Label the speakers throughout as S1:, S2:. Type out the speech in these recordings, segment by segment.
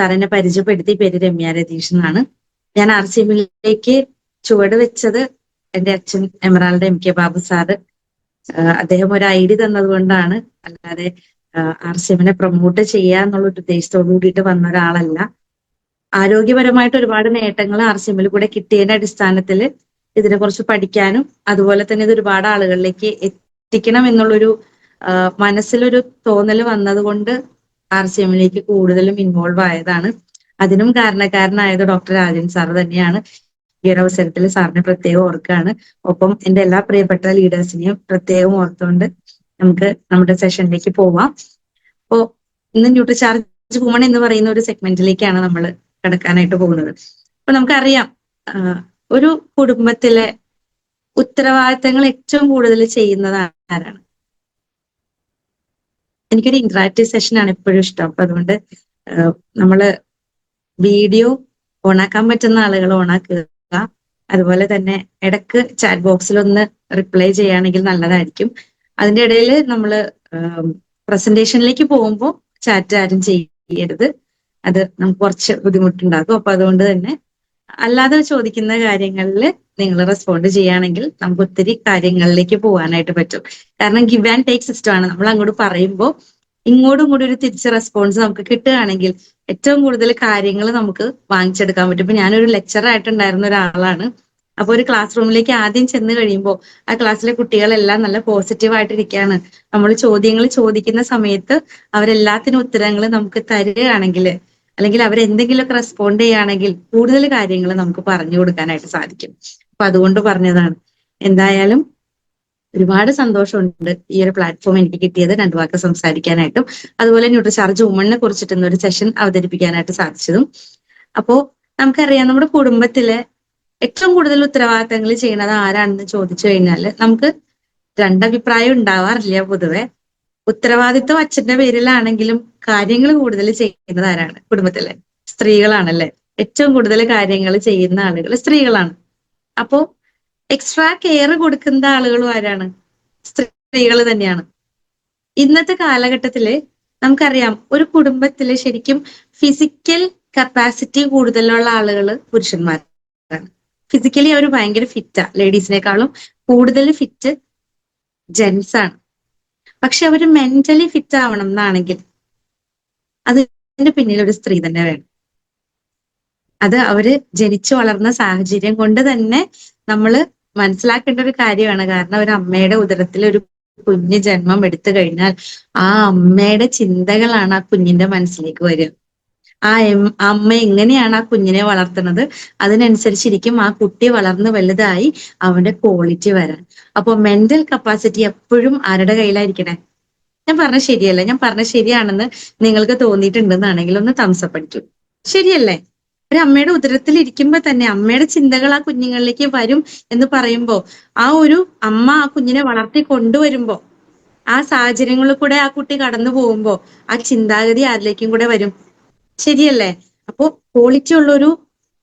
S1: സാറിനെ പരിചയപ്പെടുത്തി. പേര് രമ്യ രതീഷ് എന്നാണ്. ഞാൻ RCMലേക്ക് ചുവട് വെച്ചത് എന്റെ അച്ഛൻ എമറാൾഡ് MK ബാബു സാറ്. അദ്ദേഹം ഒരു ഐഡി തന്നത് കൊണ്ടാണ്, അല്ലാതെ RCMനെ പ്രൊമോട്ട് ചെയ്യുക എന്നുള്ള ഒരു ഉദ്ദേശത്തോടു കൂടിയിട്ട് വന്ന ഒരാളല്ല. ആരോഗ്യപരമായിട്ട് ഒരുപാട് നേട്ടങ്ങൾ RCMൽ കൂടെ കിട്ടിയതിന്റെ അടിസ്ഥാനത്തിൽ ഇതിനെക്കുറിച്ച് പഠിക്കാനും അതുപോലെ തന്നെ ഇത് ഒരുപാട് ആളുകളിലേക്ക് എത്തിക്കണം എന്നുള്ളൊരു മനസ്സിലൊരു തോന്നൽ വന്നത് RCMലേക്ക് കൂടുതലും ഇൻവോൾവ് ആയതാണ്. അതിനും കാരണക്കാരനായത് ഡോക്ടർ രാജൻ സാർ തന്നെയാണ്. ഈ ഒരു അവസരത്തിൽ സാറിനെ പ്രത്യേകം ഓർക്കുകയാണ്. ഒപ്പം എന്റെ എല്ലാ പ്രിയപ്പെട്ട ലീഡേഴ്സിനെയും പ്രത്യേകം ഓർത്തുകൊണ്ട് നമുക്ക് നമ്മുടെ സെഷനിലേക്ക് പോവാം. അപ്പോ ഇന്ന് ന്യൂട്രിചാർജ് വുമൺ എന്ന് പറയുന്ന ഒരു സെഗ്മെന്റിലേക്കാണ് നമ്മൾ കിടക്കാനായിട്ട് പോകുന്നത്. അപ്പൊ നമുക്കറിയാം, ഒരു കുടുംബത്തിലെ ഉത്തരവാദിത്തങ്ങൾ ഏറ്റവും കൂടുതൽ ചെയ്യുന്നത് ആരാണ്? എനിക്കൊരു ഇന്ററാക്റ്റീവ് സെഷനാണ് എപ്പോഴും ഇഷ്ടം. അപ്പൊ അതുകൊണ്ട് നമ്മള് വീഡിയോ ഓണാക്കാൻ പറ്റുന്ന ആളുകൾ ഓണാക്കുക. അതുപോലെ തന്നെ ഇടക്ക് ചാറ്റ് ബോക്സിൽ ഒന്ന് റിപ്ലൈ ചെയ്യുകയാണെങ്കിൽ നല്ലതായിരിക്കും. അതിന്റെ ഇടയിൽ നമ്മൾ പ്രസന്റേഷനിലേക്ക് പോകുമ്പോൾ ചാറ്റ് ആരും ചെയ്യരുത്. അത് നമുക്ക് കുറച്ച് ബുദ്ധിമുട്ടുണ്ടാകും. അപ്പൊ അതുകൊണ്ട് തന്നെ അല്ലാതെ ചോദിക്കുന്ന കാര്യങ്ങളിൽ നിങ്ങൾ റെസ്പോണ്ട് ചെയ്യുകയാണെങ്കിൽ നമുക്ക് ഒത്തിരി കാര്യങ്ങളിലേക്ക് പോകാനായിട്ട് പറ്റും. കാരണം ഗിവ് ആൻഡ് ടേക്ക് സിസ്റ്റം ആണ്. നമ്മൾ അങ്ങോട്ട് പറയുമ്പോൾ ഇങ്ങോട്ടും കൂടി ഒരു തിരിച്ച് റെസ്പോൺസ് നമുക്ക് കിട്ടുകയാണെങ്കിൽ ഏറ്റവും കൂടുതൽ കാര്യങ്ങൾ നമുക്ക് വാങ്ങിച്ചെടുക്കാൻ പറ്റും. ഇപ്പൊ ഞാനൊരു ലെക്ചർ ആയിട്ടുണ്ടായിരുന്ന ഒരാളാണ്. അപ്പൊ ഒരു ക്ലാസ് റൂമിലേക്ക് ആദ്യം ചെന്ന് കഴിയുമ്പോൾ ആ ക്ലാസ്സിലെ കുട്ടികളെല്ലാം നല്ല പോസിറ്റീവ് ആയിട്ടിരിക്കുകയാണ്. നമ്മൾ ചോദ്യങ്ങൾ ചോദിക്കുന്ന സമയത്ത് അവരെല്ലാത്തിനും ഉത്തരങ്ങൾ നമുക്ക് തരികയാണെങ്കിൽ, അല്ലെങ്കിൽ അവരെന്തെങ്കിലുമൊക്കെ റെസ്പോണ്ട് ചെയ്യുകയാണെങ്കിൽ കൂടുതൽ കാര്യങ്ങൾ നമുക്ക് പറഞ്ഞു കൊടുക്കാനായിട്ട് സാധിക്കും. അപ്പൊ അതുകൊണ്ട് പറഞ്ഞതാണ്. എന്തായാലും ഒരുപാട് സന്തോഷമുണ്ട് ഈ ഒരു പ്ലാറ്റ്ഫോം എനിക്ക് കിട്ടിയത്, രണ്ടു വാക്ക് സംസാരിക്കാനായിട്ടും അതുപോലെ ന്യൂട്രിചാർജ് വുമണിനെ കുറിച്ചിട്ടുള്ള ഒരു സെഷൻ അവതരിപ്പിക്കാനായിട്ട് സാധിച്ചതും. അപ്പോ നമുക്കറിയാം, നമ്മുടെ കുടുംബത്തിലെ ഏറ്റവും കൂടുതൽ ഉത്തരവാദിത്തങ്ങൾ ചെയ്യുന്നത് ആരാണെന്ന് ചോദിച്ചു കഴിഞ്ഞാൽ നമുക്ക് രണ്ടഭിപ്രായം ഉണ്ടാവാറില്ല. പൊതുവെ ഉത്തരവാദിത്വം അച്ഛന്റെ പേരിലാണെങ്കിലും കാര്യങ്ങൾ കൂടുതൽ ചെയ്യുന്നത് ആരാണ്? കുടുംബത്തിലെ സ്ത്രീകളാണല്ലേ. ഏറ്റവും കൂടുതൽ കാര്യങ്ങൾ ചെയ്യുന്ന ആളുകൾ സ്ത്രീകളാണ്. അപ്പോ എക്സ്ട്രാ കെയർ കൊടുക്കുന്ന ആളുകളും ആരാണ്? സ്ത്രീകൾ തന്നെയാണ്. ഇന്നത്തെ കാലഘട്ടത്തില് നമുക്കറിയാം, ഒരു കുടുംബത്തില് ശരിക്കും ഫിസിക്കൽ കപ്പാസിറ്റി കൂടുതലുള്ള ആളുകൾ പുരുഷന്മാരാണ്. ഫിസിക്കലി അവർ ഭയങ്കര ഫിറ്റാ. ലേഡീസിനേക്കാളും കൂടുതൽ ഫിറ്റ് ജെന്റ്സ് ആണ്. പക്ഷെ അവര് മെന്റലി ഫിറ്റ് ആവണം എന്നാണെങ്കിൽ അതിന്റെ പിന്നിൽ ഒരു സ്ത്രീ തന്നെ വേണം. അത് അവര് ജനിച്ചു വളർന്ന സാഹചര്യം കൊണ്ട് തന്നെ നമ്മൾ മനസ്സിലാക്കേണ്ട ഒരു കാര്യമാണ്. കാരണം ഒരു അമ്മയുടെ ഉദരത്തിൽ ഒരു കുഞ്ഞ് ജന്മം എടുത്തു കഴിഞ്ഞാൽ ആ അമ്മയുടെ ചിന്തകളാണ് ആ കുഞ്ഞിന്റെ മനസ്സിലേക്ക് വരിക. ആ അമ്മ എങ്ങനെയാണ് ആ കുഞ്ഞിനെ വളർത്തുന്നത്, അതിനനുസരിച്ചിരിക്കും ആ കുട്ടി വളർന്ന് വലുതായി അവന്റെ ക്വാളിറ്റി വരാൻ. അപ്പൊ മെന്റൽ കപ്പാസിറ്റി എപ്പോഴും ആരുടെ കയ്യിലായിരിക്കണേ? ഞാൻ പറഞ്ഞ ശരിയല്ല? ഞാൻ പറഞ്ഞ ശരിയാണെന്ന് നിങ്ങൾക്ക് തോന്നിയിട്ടുണ്ടെന്നാണെങ്കിൽ ഒന്ന് തംസപ്പ് അടിക്കും. ശരിയല്ലേ? ഒരു അമ്മയുടെ ഉദരത്തിൽ ഇരിക്കുമ്പോ തന്നെ അമ്മയുടെ ചിന്തകൾ ആ കുഞ്ഞുങ്ങളിലേക്ക് വരും എന്ന് പറയുമ്പോ, ആ ഒരു അമ്മ ആ കുഞ്ഞിനെ വളർത്തി കൊണ്ടുവരുമ്പോ, ആ സാഹചര്യങ്ങളിൽ കൂടെ ആ കുട്ടി കടന്നു പോകുമ്പോ ആ ചിന്താഗതി ആരിലേക്കും കൂടെ വരും. ശരിയല്ലേ? അപ്പോ ക്വാളിറ്റി ഉള്ളൊരു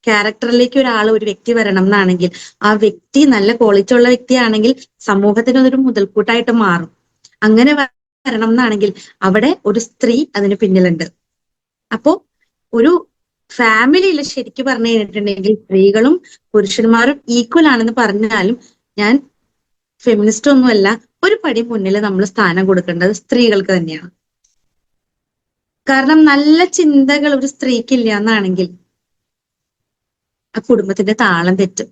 S1: ക്യാരക്ടറിലേക്ക് ഒരു വ്യക്തി വരണം എന്നാണെങ്കിൽ, ആ വ്യക്തി നല്ല ക്വാളിറ്റി ഉള്ള വ്യക്തിയാണെങ്കിൽ സമൂഹത്തിന് അതൊരു മുതൽക്കൂട്ടായിട്ട് മാറും. അങ്ങനെ വരണം എന്നാണെങ്കിൽ അവിടെ ഒരു സ്ത്രീ അതിന് പിന്നിലുണ്ട്. അപ്പോ ഒരു ഫാമിലിയിൽ ശരിക്കും പറഞ്ഞു കഴിഞ്ഞിട്ടുണ്ടെങ്കിൽ സ്ത്രീകളും പുരുഷന്മാരും ഈക്വൽ ആണെന്ന് പറഞ്ഞാലും ഞാൻ ഫെമിനിസ്റ്റ് ഒന്നുമല്ല. ഒരു പടി മുന്നിൽ നമ്മൾ സ്ഥാനം കൊടുക്കേണ്ടത് സ്ത്രീകൾക്ക് തന്നെയാണ്. കാരണം നല്ല ചിന്തകൾ ഒരു സ്ത്രീക്കില്ല എന്നാണെങ്കിൽ ആ കുടുംബത്തിന്റെ താളം തെറ്റും.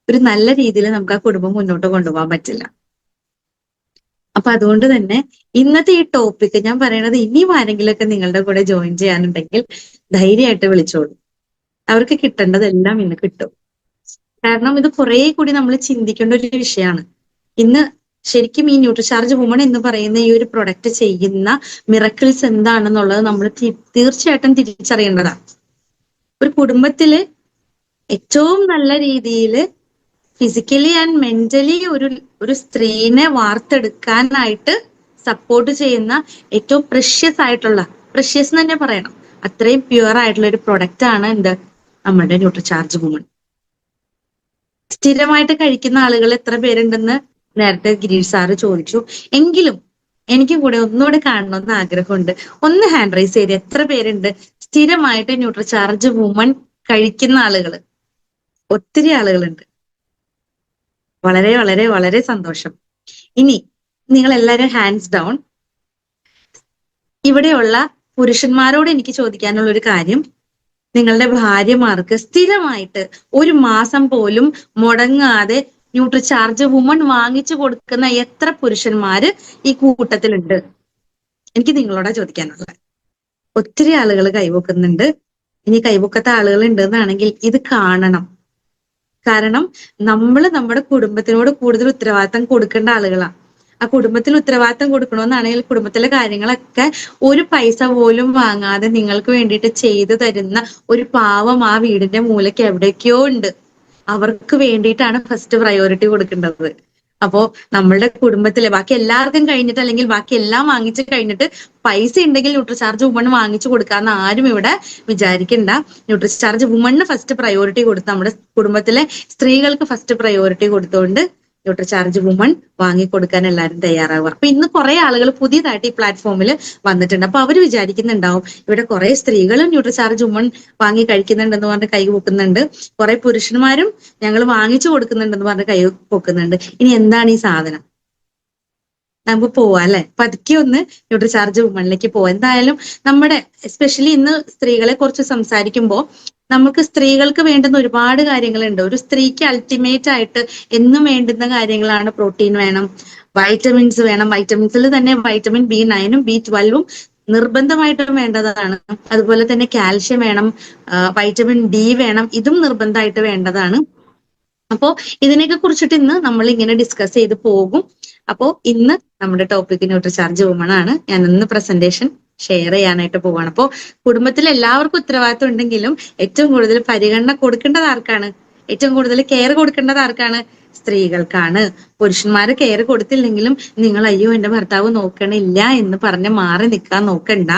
S1: ഒരു നല്ല രീതിയിൽ നമുക്ക് ആ കുടുംബം മുന്നോട്ട് കൊണ്ടുപോകാൻ പറ്റില്ല. അപ്പൊ അതുകൊണ്ട് തന്നെ ഇന്നത്തെ ഈ ടോപ്പിക് ഞാൻ പറയണത്, ഇനിയും ആരെങ്കിലുമൊക്കെ നിങ്ങളുടെ കൂടെ ജോയിൻ ചെയ്യാനുണ്ടെങ്കിൽ ധൈര്യമായിട്ട് വിളിച്ചോളൂ. അവർക്ക് കിട്ടേണ്ടതെല്ലാം ഇന്ന് കിട്ടും. കാരണം ഇത് കുറെ കൂടി നമ്മൾ ചിന്തിക്കേണ്ട ഒരു വിഷയമാണ്. ഇന്ന് ശരിക്കും ഈ ന്യൂട്രിചാർജ് വുമൺ എന്ന് പറയുന്ന ഈ ഒരു പ്രൊഡക്റ്റ് ചെയ്യുന്ന മിറക്കിൾസ് എന്താണെന്നുള്ളത് നമ്മൾ തീർച്ചയായിട്ടും തിരിച്ചറിയേണ്ടതാണ്. ഒരു കുടുംബത്തില് ഏറ്റവും നല്ല രീതിയിൽ ഫിസിക്കലി ആൻഡ് മെന്റലി ഒരു സ്ത്രീനെ വാർത്തെടുക്കാനായിട്ട് സപ്പോർട്ട് ചെയ്യുന്ന ഏറ്റവും പ്രഷ്യസ് ആയിട്ടുള്ള, പ്രഷ്യസ് തന്നെ പറയണം, അത്രയും പ്യുവർ ആയിട്ടുള്ള ഒരു പ്രൊഡക്റ്റ് ആണ് നമ്മുടെ ന്യൂട്രിചാർജ് വുമൺ. സ്ഥിരമായിട്ട് കഴിക്കുന്ന ആളുകൾ എത്ര പേരുണ്ടെന്ന് നേരത്തെ ഗിരീഷ് സാറ് ചോദിച്ചു. എങ്കിലും എനിക്ക് കൂടെ ഒന്നുകൂടെ കാണണമെന്ന് ആഗ്രഹമുണ്ട്. ഒന്ന് ഹാൻഡ് റൈസ് ചെയ്ത് എത്ര പേരുണ്ട് സ്ഥിരമായിട്ട് ന്യൂട്രിചാർജ് വുമൺ കഴിക്കുന്ന ആളുകൾ ഒത്തിരി ആളുകളുണ്ട്. വളരെ വളരെ വളരെ സന്തോഷം. ഇനി നിങ്ങൾ എല്ലാവരും ഹാൻഡ്സ് ഡൗൺ. ഇവിടെയുള്ള പുരുഷന്മാരോട് എനിക്ക് ചോദിക്കാനുള്ള ഒരു കാര്യം, നിങ്ങളുടെ ഭാര്യമാർക്ക് സ്ഥിരമായിട്ട് ഒരു മാസം പോലും മുടങ്ങാതെ ന്യൂട്രിചാർജ് വുമൺ വാങ്ങിച്ചു കൊടുക്കുന്ന എത്ര പുരുഷന്മാര് ഈ കൂട്ടത്തിലുണ്ട്? എനിക്ക് നിങ്ങളോടാ ചോദിക്കാനുള്ളത്. ഒത്തിരി ആളുകൾ കൈവക്കുന്നുണ്ട്. ഇനി കൈവക്കാത്ത ആളുകൾ ഉണ്ടെന്നാണെങ്കിൽ ഇത് കാണണം. കാരണം നമ്മൾ നമ്മുടെ കുടുംബത്തിനോട് കൂടുതൽ ഉത്തരവാദിത്തം കൊടുക്കേണ്ട ആളുകളാണ്. ആ കുടുംബത്തിൽ ഉത്തരവാദിത്തം കൊടുക്കണമെന്നാണെങ്കിൽ കുടുംബത്തിലെ കാര്യങ്ങളൊക്കെ ഒരു പൈസ പോലും വാങ്ങാതെ നിങ്ങൾക്ക് വേണ്ടിയിട്ട് ചെയ്തു തരുന്ന ഒരു പാവം ആ വീടിന്റെ മൂലയ്ക്ക് എവിടേക്കോ ഉണ്ട്. അവർക്ക് വേണ്ടിയിട്ടാണ് ഫസ്റ്റ് പ്രയോറിറ്റി കൊടുക്കേണ്ടത്. അപ്പോ നമ്മളുടെ കുടുംബത്തിലെ ബാക്കി എല്ലാവർക്കും കഴിഞ്ഞിട്ട്, അല്ലെങ്കിൽ ബാക്കി എല്ലാം വാങ്ങിച്ചു കഴിഞ്ഞിട്ട് പൈസ ഉണ്ടെങ്കിൽ ന്യൂട്രിചാർജ് വുമൺ വാങ്ങിച്ചു കൊടുക്കാന്ന് ആരും ഇവിടെ വിചാരിക്കണ്ട. ന്യൂട്രിചാർജ് വുമണിന് ഫസ്റ്റ് പ്രയോറിറ്റി കൊടുത്ത് നമ്മുടെ കുടുംബത്തിലെ സ്ത്രീകൾക്ക് ഫസ്റ്റ് പ്രയോറിറ്റി കൊടുത്തുകൊണ്ട് ന്യൂട്രിചാർജ് വുമൺ വാങ്ങിക്കൊടുക്കാൻ എല്ലാവരും തയ്യാറാവുക. അപ്പൊ ഇന്ന് കുറെ ആളുകൾ പുതിയതായിട്ട് ഈ പ്ലാറ്റ്ഫോമിൽ വന്നിട്ടുണ്ട്. അപ്പൊ അവർ വിചാരിക്കുന്നുണ്ടാവും ഇവിടെ കുറെ സ്ത്രീകളും ന്യൂട്രിചാർജ് വുമൺ വാങ്ങി കഴിക്കുന്നുണ്ടെന്ന് പറഞ്ഞ് കൈ പൊക്കുന്നുണ്ട്, കുറെ പുരുഷന്മാരും ഞങ്ങൾ വാങ്ങിച്ചു കൊടുക്കുന്നുണ്ടെന്ന് പറഞ്ഞ് കൈ പൊക്കുന്നുണ്ട്. ഇനി എന്താണ് ഈ സാധനം? നമുക്ക് പോവാം അല്ലെ, പതുക്കെ ഒന്ന് ന്യൂട്രിചാർജ് വുമണിലേക്ക് പോവാം. എന്തായാലും നമ്മുടെ എസ്പെഷ്യലി ഇന്ന് സ്ത്രീകളെ കുറിച്ച് സംസാരിക്കുമ്പോൾ നമുക്ക് സ്ത്രീകൾക്ക് വേണ്ടുന്ന ഒരുപാട് കാര്യങ്ങളുണ്ട്. ഒരു സ്ത്രീക്ക് അൾട്ടിമേറ്റ് ആയിട്ട് എന്നും വേണ്ടുന്ന കാര്യങ്ങളാണ് പ്രോട്ടീൻ വേണം, വൈറ്റമിൻസ് വേണം. വൈറ്റമിൻസിൽ തന്നെ വൈറ്റമിൻ B9ഉം B12ഉം നിർബന്ധമായിട്ടും വേണ്ടതാണ്. അതുപോലെ തന്നെ കാൽഷ്യം വേണം, വൈറ്റമിൻ D വേണം, ഇതും നിർബന്ധമായിട്ട് വേണ്ടതാണ്. അപ്പോ ഇതിനെയൊക്കെ കുറിച്ചിട്ട് ഇന്ന് നമ്മൾ ഇങ്ങനെ ഡിസ്കസ് ചെയ്ത് പോകും. അപ്പോ ഇന്ന് നമ്മുടെ ടോപ്പിക് ന്യൂട്രിചാർജ് വുമൺ ആണ്. ഞാൻ ഇന്ന് പ്രസന്റേഷൻ ഷെയർ ചെയ്യാനായിട്ട് പോവാണ്. അപ്പോൾ കുടുംബത്തിൽ എല്ലാവർക്കും ഉത്തരവാദിത്വം ഉണ്ടെങ്കിലും ഏറ്റവും കൂടുതൽ പരിഗണന കൊടുക്കേണ്ടത് ആർക്കാണ്? ഏറ്റവും കൂടുതൽ കെയർ കൊടുക്കേണ്ടത് ആർക്കാണ്? സ്ത്രീകൾക്കാണ്. പുരുഷന്മാര് കെയർ കൊടുത്തില്ലെങ്കിലും നിങ്ങൾ അയ്യോ എന്റെ ഭർത്താവ് നോക്കണില്ല എന്ന് പറഞ്ഞ് മാറി നിൽക്കാൻ നോക്കണ്ട.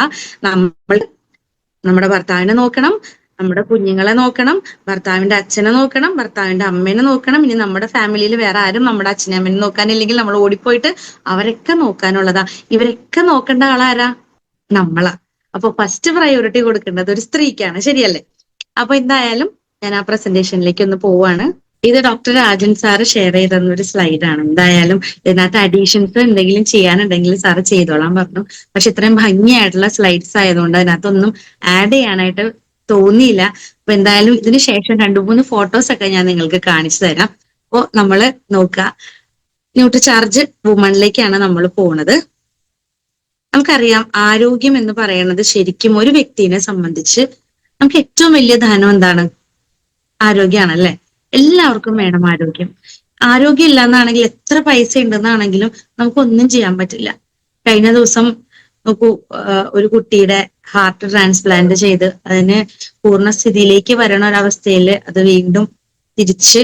S1: നമ്മൾ നമ്മുടെ ഭർത്താവിനെ നോക്കണം, നമ്മുടെ കുഞ്ഞുങ്ങളെ നോക്കണം, ഭർത്താവിന്റെ അച്ഛനെ നോക്കണം, ഭർത്താവിന്റെ അമ്മേനെ നോക്കണം. ഇനി നമ്മുടെ ഫാമിലിയിൽ വേറെ ആരും നമ്മുടെ അച്ഛനെ അമ്മേനെ നോക്കാനില്ലെങ്കിൽ നമ്മൾ ഓടിപ്പോയിട്ട് അവരൊക്കെ നോക്കാനുള്ളതാ. ഇവരൊക്കെ നോക്കേണ്ട ആളാരാ? നമ്മളാ. അപ്പൊ ഫസ്റ്റ് പ്രയോറിറ്റി കൊടുക്കേണ്ടത് ഒരു സ്ത്രീക്കാണ്, ശരിയല്ലേ? അപ്പൊ എന്തായാലും ഞാൻ ആ പ്രസന്റേഷനിലേക്ക് ഒന്ന് പോവാണ്. ഇത് ഡോക്ടർ രാജൻ സാറ് ഷെയർ ചെയ്ത ഒരു സ്ലൈഡാണ്. എന്തായാലും ഇതിനകത്ത് അഡീഷൻസ് എന്തെങ്കിലും ചെയ്യാനുണ്ടെങ്കിൽ സാറ് ചെയ്തോളാൻ പറഞ്ഞു. പക്ഷെ ഇത്രയും ഭംഗിയായിട്ടുള്ള സ്ലൈഡ്സ് ആയതുകൊണ്ട് അതിനകത്തൊന്നും ആഡ് ചെയ്യാനായിട്ട് തോന്നിയില്ല. അപ്പൊ എന്തായാലും ഇതിന് ശേഷം 2-3 ഫോട്ടോസ് ഒക്കെ ഞാൻ നിങ്ങൾക്ക് കാണിച്ചു തരാം. അപ്പോ നമ്മള് നോക്കുക, ന്യൂട്രിചാർജ് വുമണിലേക്കാണ് നമ്മൾ പോണത്. നമുക്കറിയാം ആരോഗ്യം എന്ന് പറയുന്നത് ശരിക്കും ഒരു വ്യക്തിനെ സംബന്ധിച്ച് നമുക്ക് ഏറ്റവും വലിയ ധനം എന്താണ്? ആരോഗ്യമാണല്ലേ. എല്ലാവർക്കും വേണം ആരോഗ്യം. ആരോഗ്യം ഇല്ലാന്നാണെങ്കിൽ എത്ര പൈസ ഉണ്ടെന്നാണെങ്കിലും നമുക്കൊന്നും ചെയ്യാൻ പറ്റില്ല. കഴിഞ്ഞ ദിവസം നോക്കൂ, ഒരു കുട്ടിയുടെ ഹാർട്ട് ട്രാൻസ്പ്ലാന്റ് ചെയ്ത് അതിന് പൂർണ്ണസ്ഥിതിയിലേക്ക് വരണ ഒരവസ്ഥയിൽ അത് വീണ്ടും തിരിച്ച്